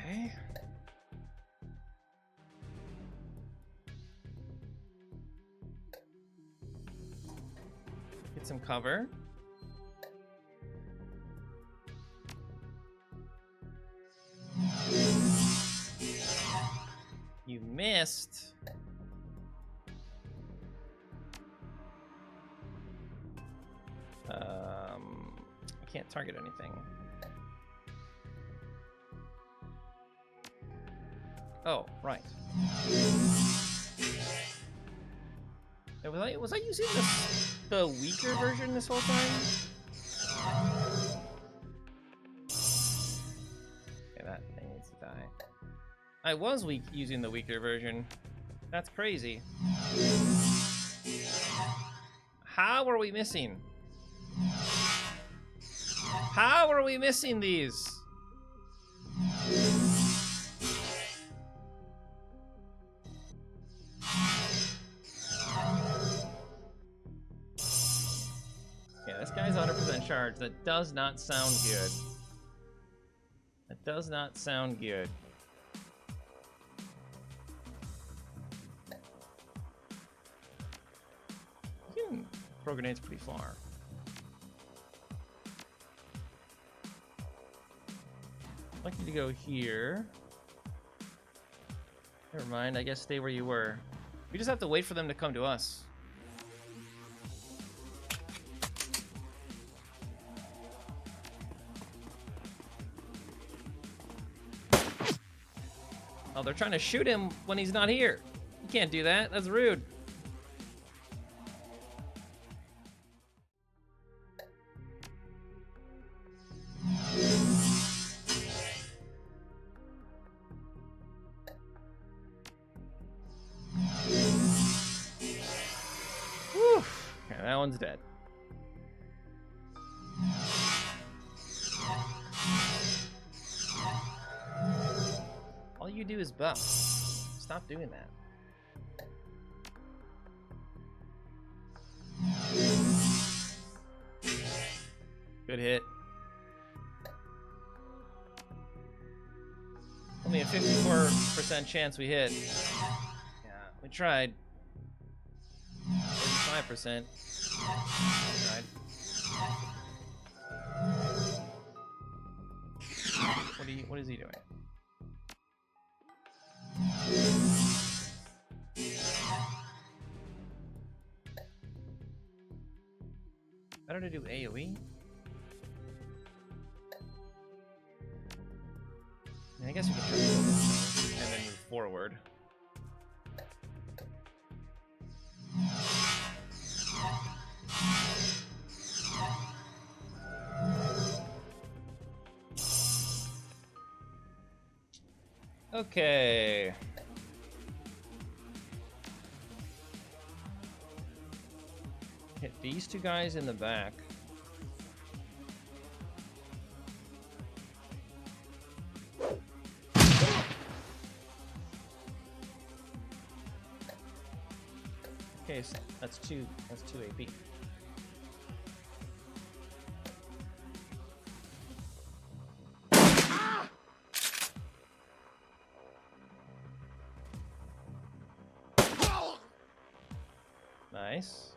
Okay. Get some cover. You missed. I can't target anything. Oh, right. Was I using the weaker version this whole time? Okay, that thing needs to die. I was using the weaker version. That's crazy. How are we missing? How are we missing these? Yeah, this guy's 100% charged. That does not sound good. That does not sound good. You can throw grenades pretty far. I'd like you to go here. Never mind, I guess stay where you were. We just have to wait for them to come to us. Oh, they're trying to shoot him when he's not here. You can't do that. That's rude. Whew. Okay, that one's dead. All you do is buff. Stop doing that. Good hit. Only a 54% chance we hit. Yeah, we tried. 35%. Tried. What is he doing? Better to do AoE. I guess we can try to kill this thing and then move forward. Okay. Hit these two guys in the back. Okay, so that's two AP. Nice.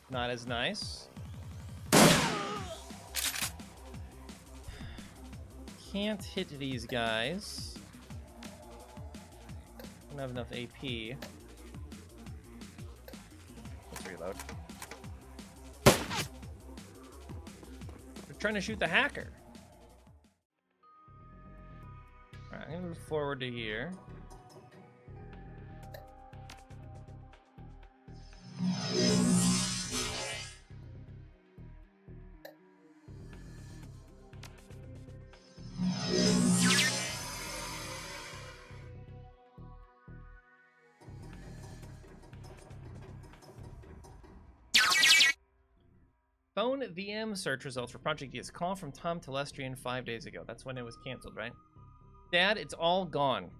Not as nice. Can't hit these guys. Don't have enough AP. Let's reload. We're trying to shoot the hacker. Alright, I'm gonna move forward to here. Phone VM search results for Project Diaz. Call from Tom Telestrian 5 days ago. That's when it was canceled, right? Dad, it's all gone.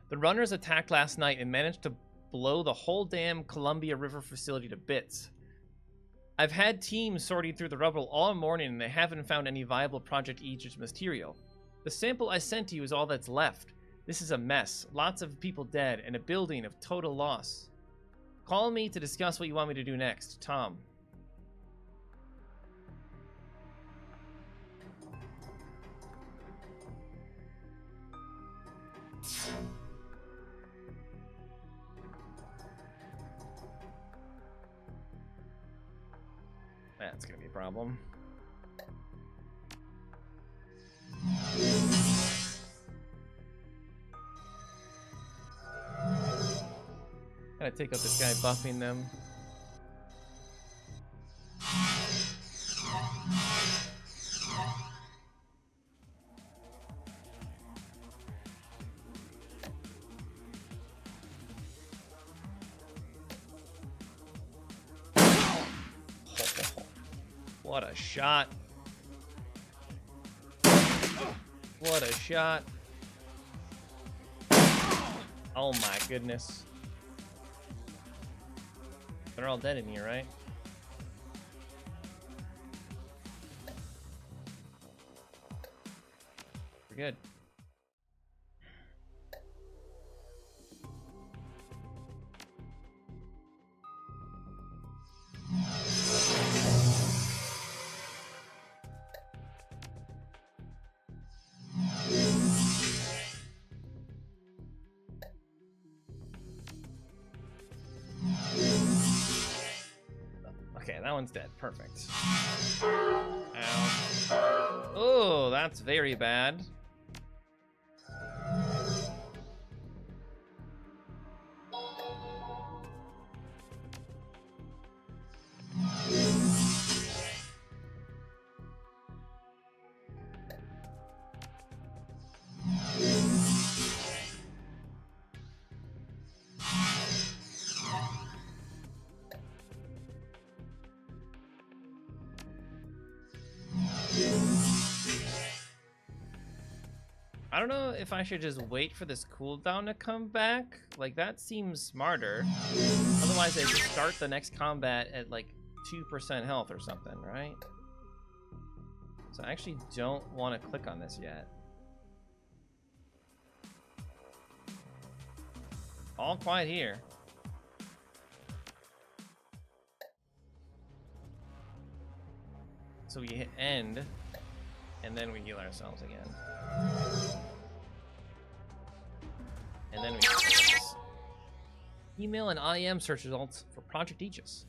The runners attacked last night and managed to blow the whole damn Columbia River facility to bits. I've had teams sorting through the rubble all morning and they haven't found any viable Project Aegis material. The sample I sent to you is all that's left. This is a mess. Lots of people dead and a building of total loss. Call me to discuss what you want me to do next. Tom. That's gonna be a problem. Gotta take out this guy buffing them. What a shot. What a shot. Oh my goodness. They're all dead in here, right? We're good. Okay, that one's dead. Perfect. Ow. Oh, that's very bad. I don't know if I should just wait for this cooldown to come back. Like, that seems smarter. Otherwise, I just start the next combat at, like, 2% health or something, right? So I actually don't want to click on this yet. All quiet here. So we hit end, and then we heal ourselves again. And then we email and IM search results for Project Aegis.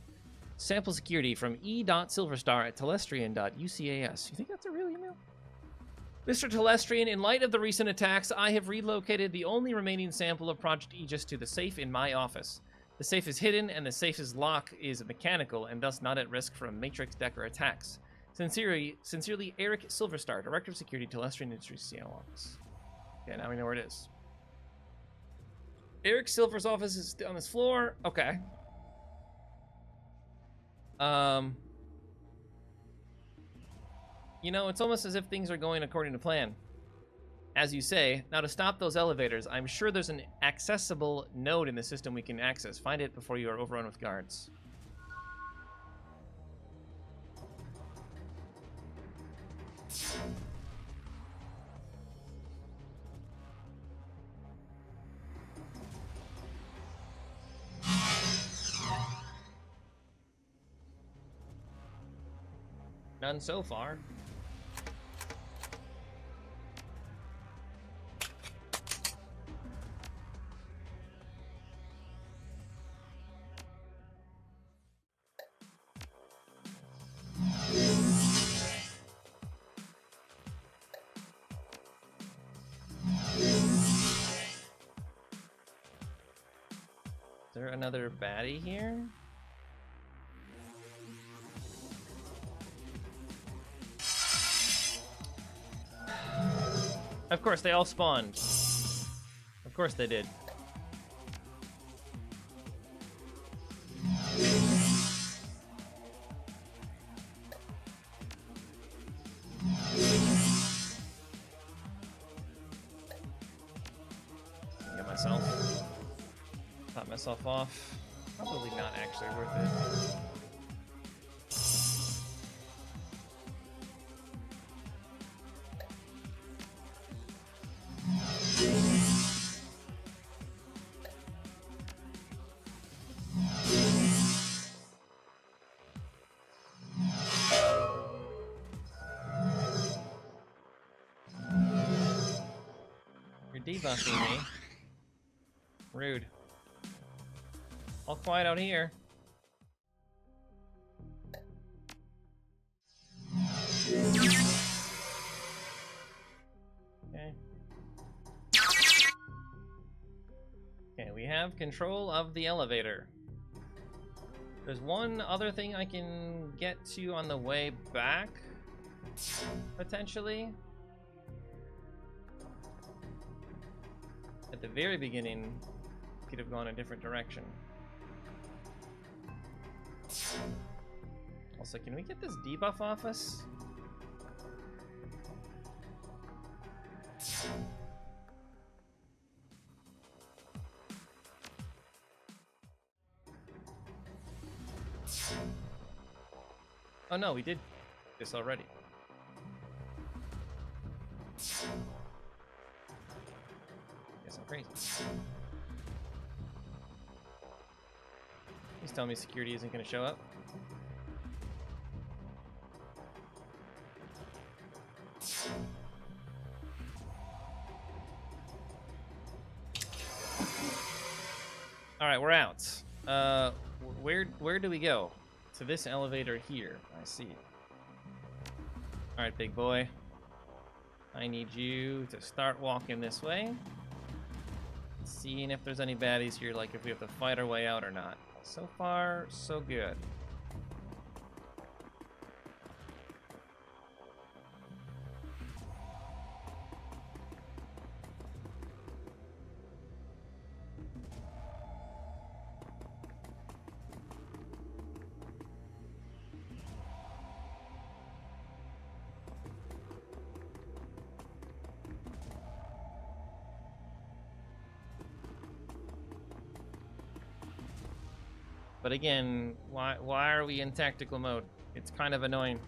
Sample security from e.silverstar@telestrian.ucas. You think that's a real email? Mr. Telestrian, in light of the recent attacks, I have relocated the only remaining sample of Project Aegis to the safe in my office. The safe is hidden, and the safe's lock is mechanical and thus not at risk from Matrix Decker attacks. Sincerely, Eric Silverstar, Director of Security, Telestrian Industries, Seattle office. Okay, now we know where it is. Eric Silver's office is on this floor. Okay. You know, it's almost as if things are going according to plan. As you say, now to stop those elevators, I'm sure there's an accessible node in the system we can access. Find it before you are overrun with guards. None so far. Is there another baddie here? Of course, they all spawned. Of course they did. Get myself. Top myself off. Probably not actually worth it. Debuffing me. Rude. All quiet out here. Okay. Okay, we have control of the elevator. There's one other thing I can get to on the way back, potentially. At the very beginning, could have gone a different direction. Also, can we get this debuff off us? Oh no, we did this already. Guess I'm crazy. Please tell me security isn't going to show up. All right, we're out. Where do we go? To this elevator here. I see. All right, big boy. I need you to start walking this way. Seeing if there's any baddies here, like if we have to fight our way out or not. So far, so good. But again, why are we in tactical mode? It's kind of annoying.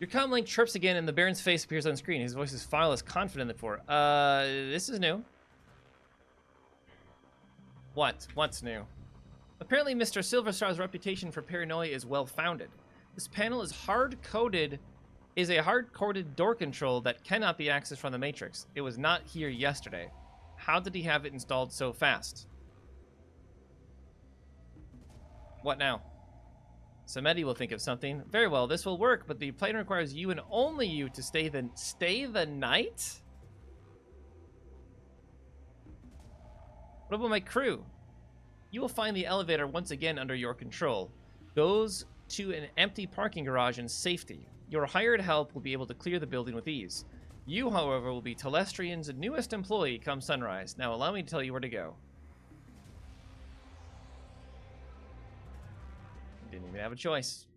Your comm link chirps again and the Baron's face appears on screen. His voice is far less confident than before. This is new. What's new? Apparently, Mr. Silverstar's reputation for paranoia is well-founded. This panel is a hard-coded door control that cannot be accessed from the Matrix. It was not here yesterday. How did he have it installed so fast? What now? Samedi will think of something. Very well, this will work, but the plan requires you and only you to stay the night? What about my crew? You will find the elevator once again under your control. Goes to an empty parking garage in safety. Your hired help will be able to clear the building with ease. You, however, will be Telestrian's newest employee come sunrise. Now allow me to tell you where to go. Didn't even have a choice.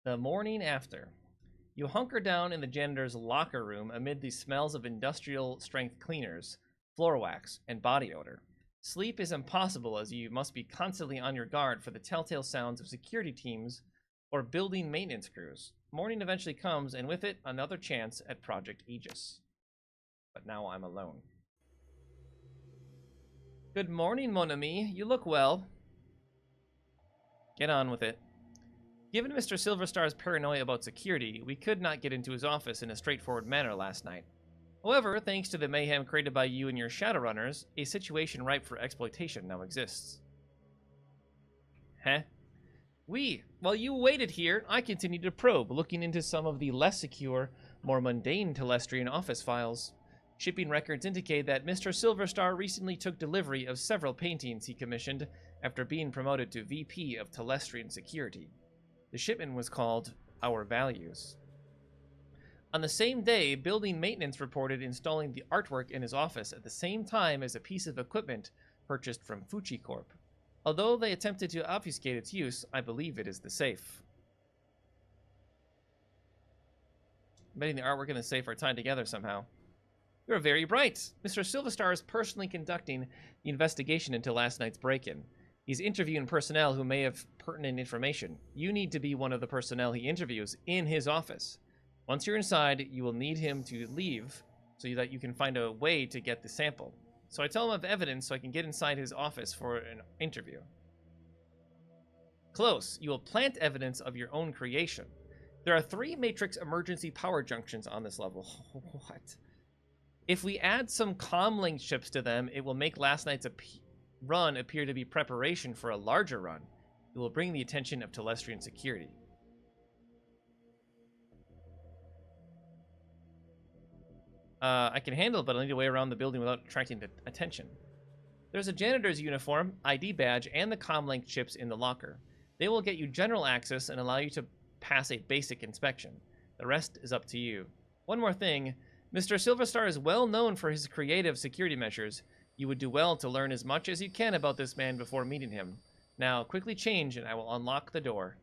The morning after. You hunker down in the janitor's locker room amid the smells of industrial strength cleaners, floor wax, and body odor. Sleep is impossible as you must be constantly on your guard for the telltale sounds of security teams or building maintenance crews. Morning eventually comes, and with it, another chance at Project Aegis. But now I'm alone. Good morning, mon ami. You look well. Get on with it. Given Mr. Silverstar's paranoia about security, we could not get into his office in a straightforward manner last night. However, thanks to the mayhem created by you and your Shadowrunners, a situation ripe for exploitation now exists. Huh? While you waited here, I continued to probe, looking into some of the less secure, more mundane Telestrian office files. Shipping records indicate that Mr. Silverstar recently took delivery of several paintings he commissioned after being promoted to VP of Telestrian Security. The shipment was called Our Values. On the same day, building maintenance reported installing the artwork in his office at the same time as a piece of equipment purchased from Fuchi Corp. Although they attempted to obfuscate its use, I believe it is the safe. Betting the artwork and the safe are tied together somehow. You're very bright. Mr. Silverstar is personally conducting the investigation into last night's break-in. He's interviewing personnel who may have pertinent information. You need to be one of the personnel he interviews in his office. Once you're inside, you will need him to leave so that you can find a way to get the sample. So I tell him of evidence so I can get inside his office for an interview. Close. You will plant evidence of your own creation. There are 3 Matrix emergency power junctions on this level. What? If we add some comlink chips to them, it will make last night's run appear to be preparation for a larger run. It will bring the attention of Telestrian security. I can handle it, but I'll need a way around the building without attracting the attention. There's a janitor's uniform, ID badge, and the comlink chips in the locker. They will get you general access and allow you to pass a basic inspection. The rest is up to you. One more thing. Mr. Silverstar is well known for his creative security measures. You would do well to learn as much as you can about this man before meeting him. Now, quickly change and I will unlock the door.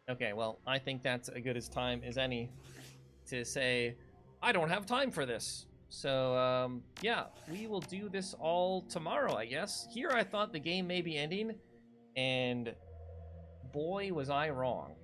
Okay, well, I think that's as good as time as any to say, I don't have time for this. So, yeah, we will do this all tomorrow, I guess. Here I thought the game may be ending, and boy, was I wrong.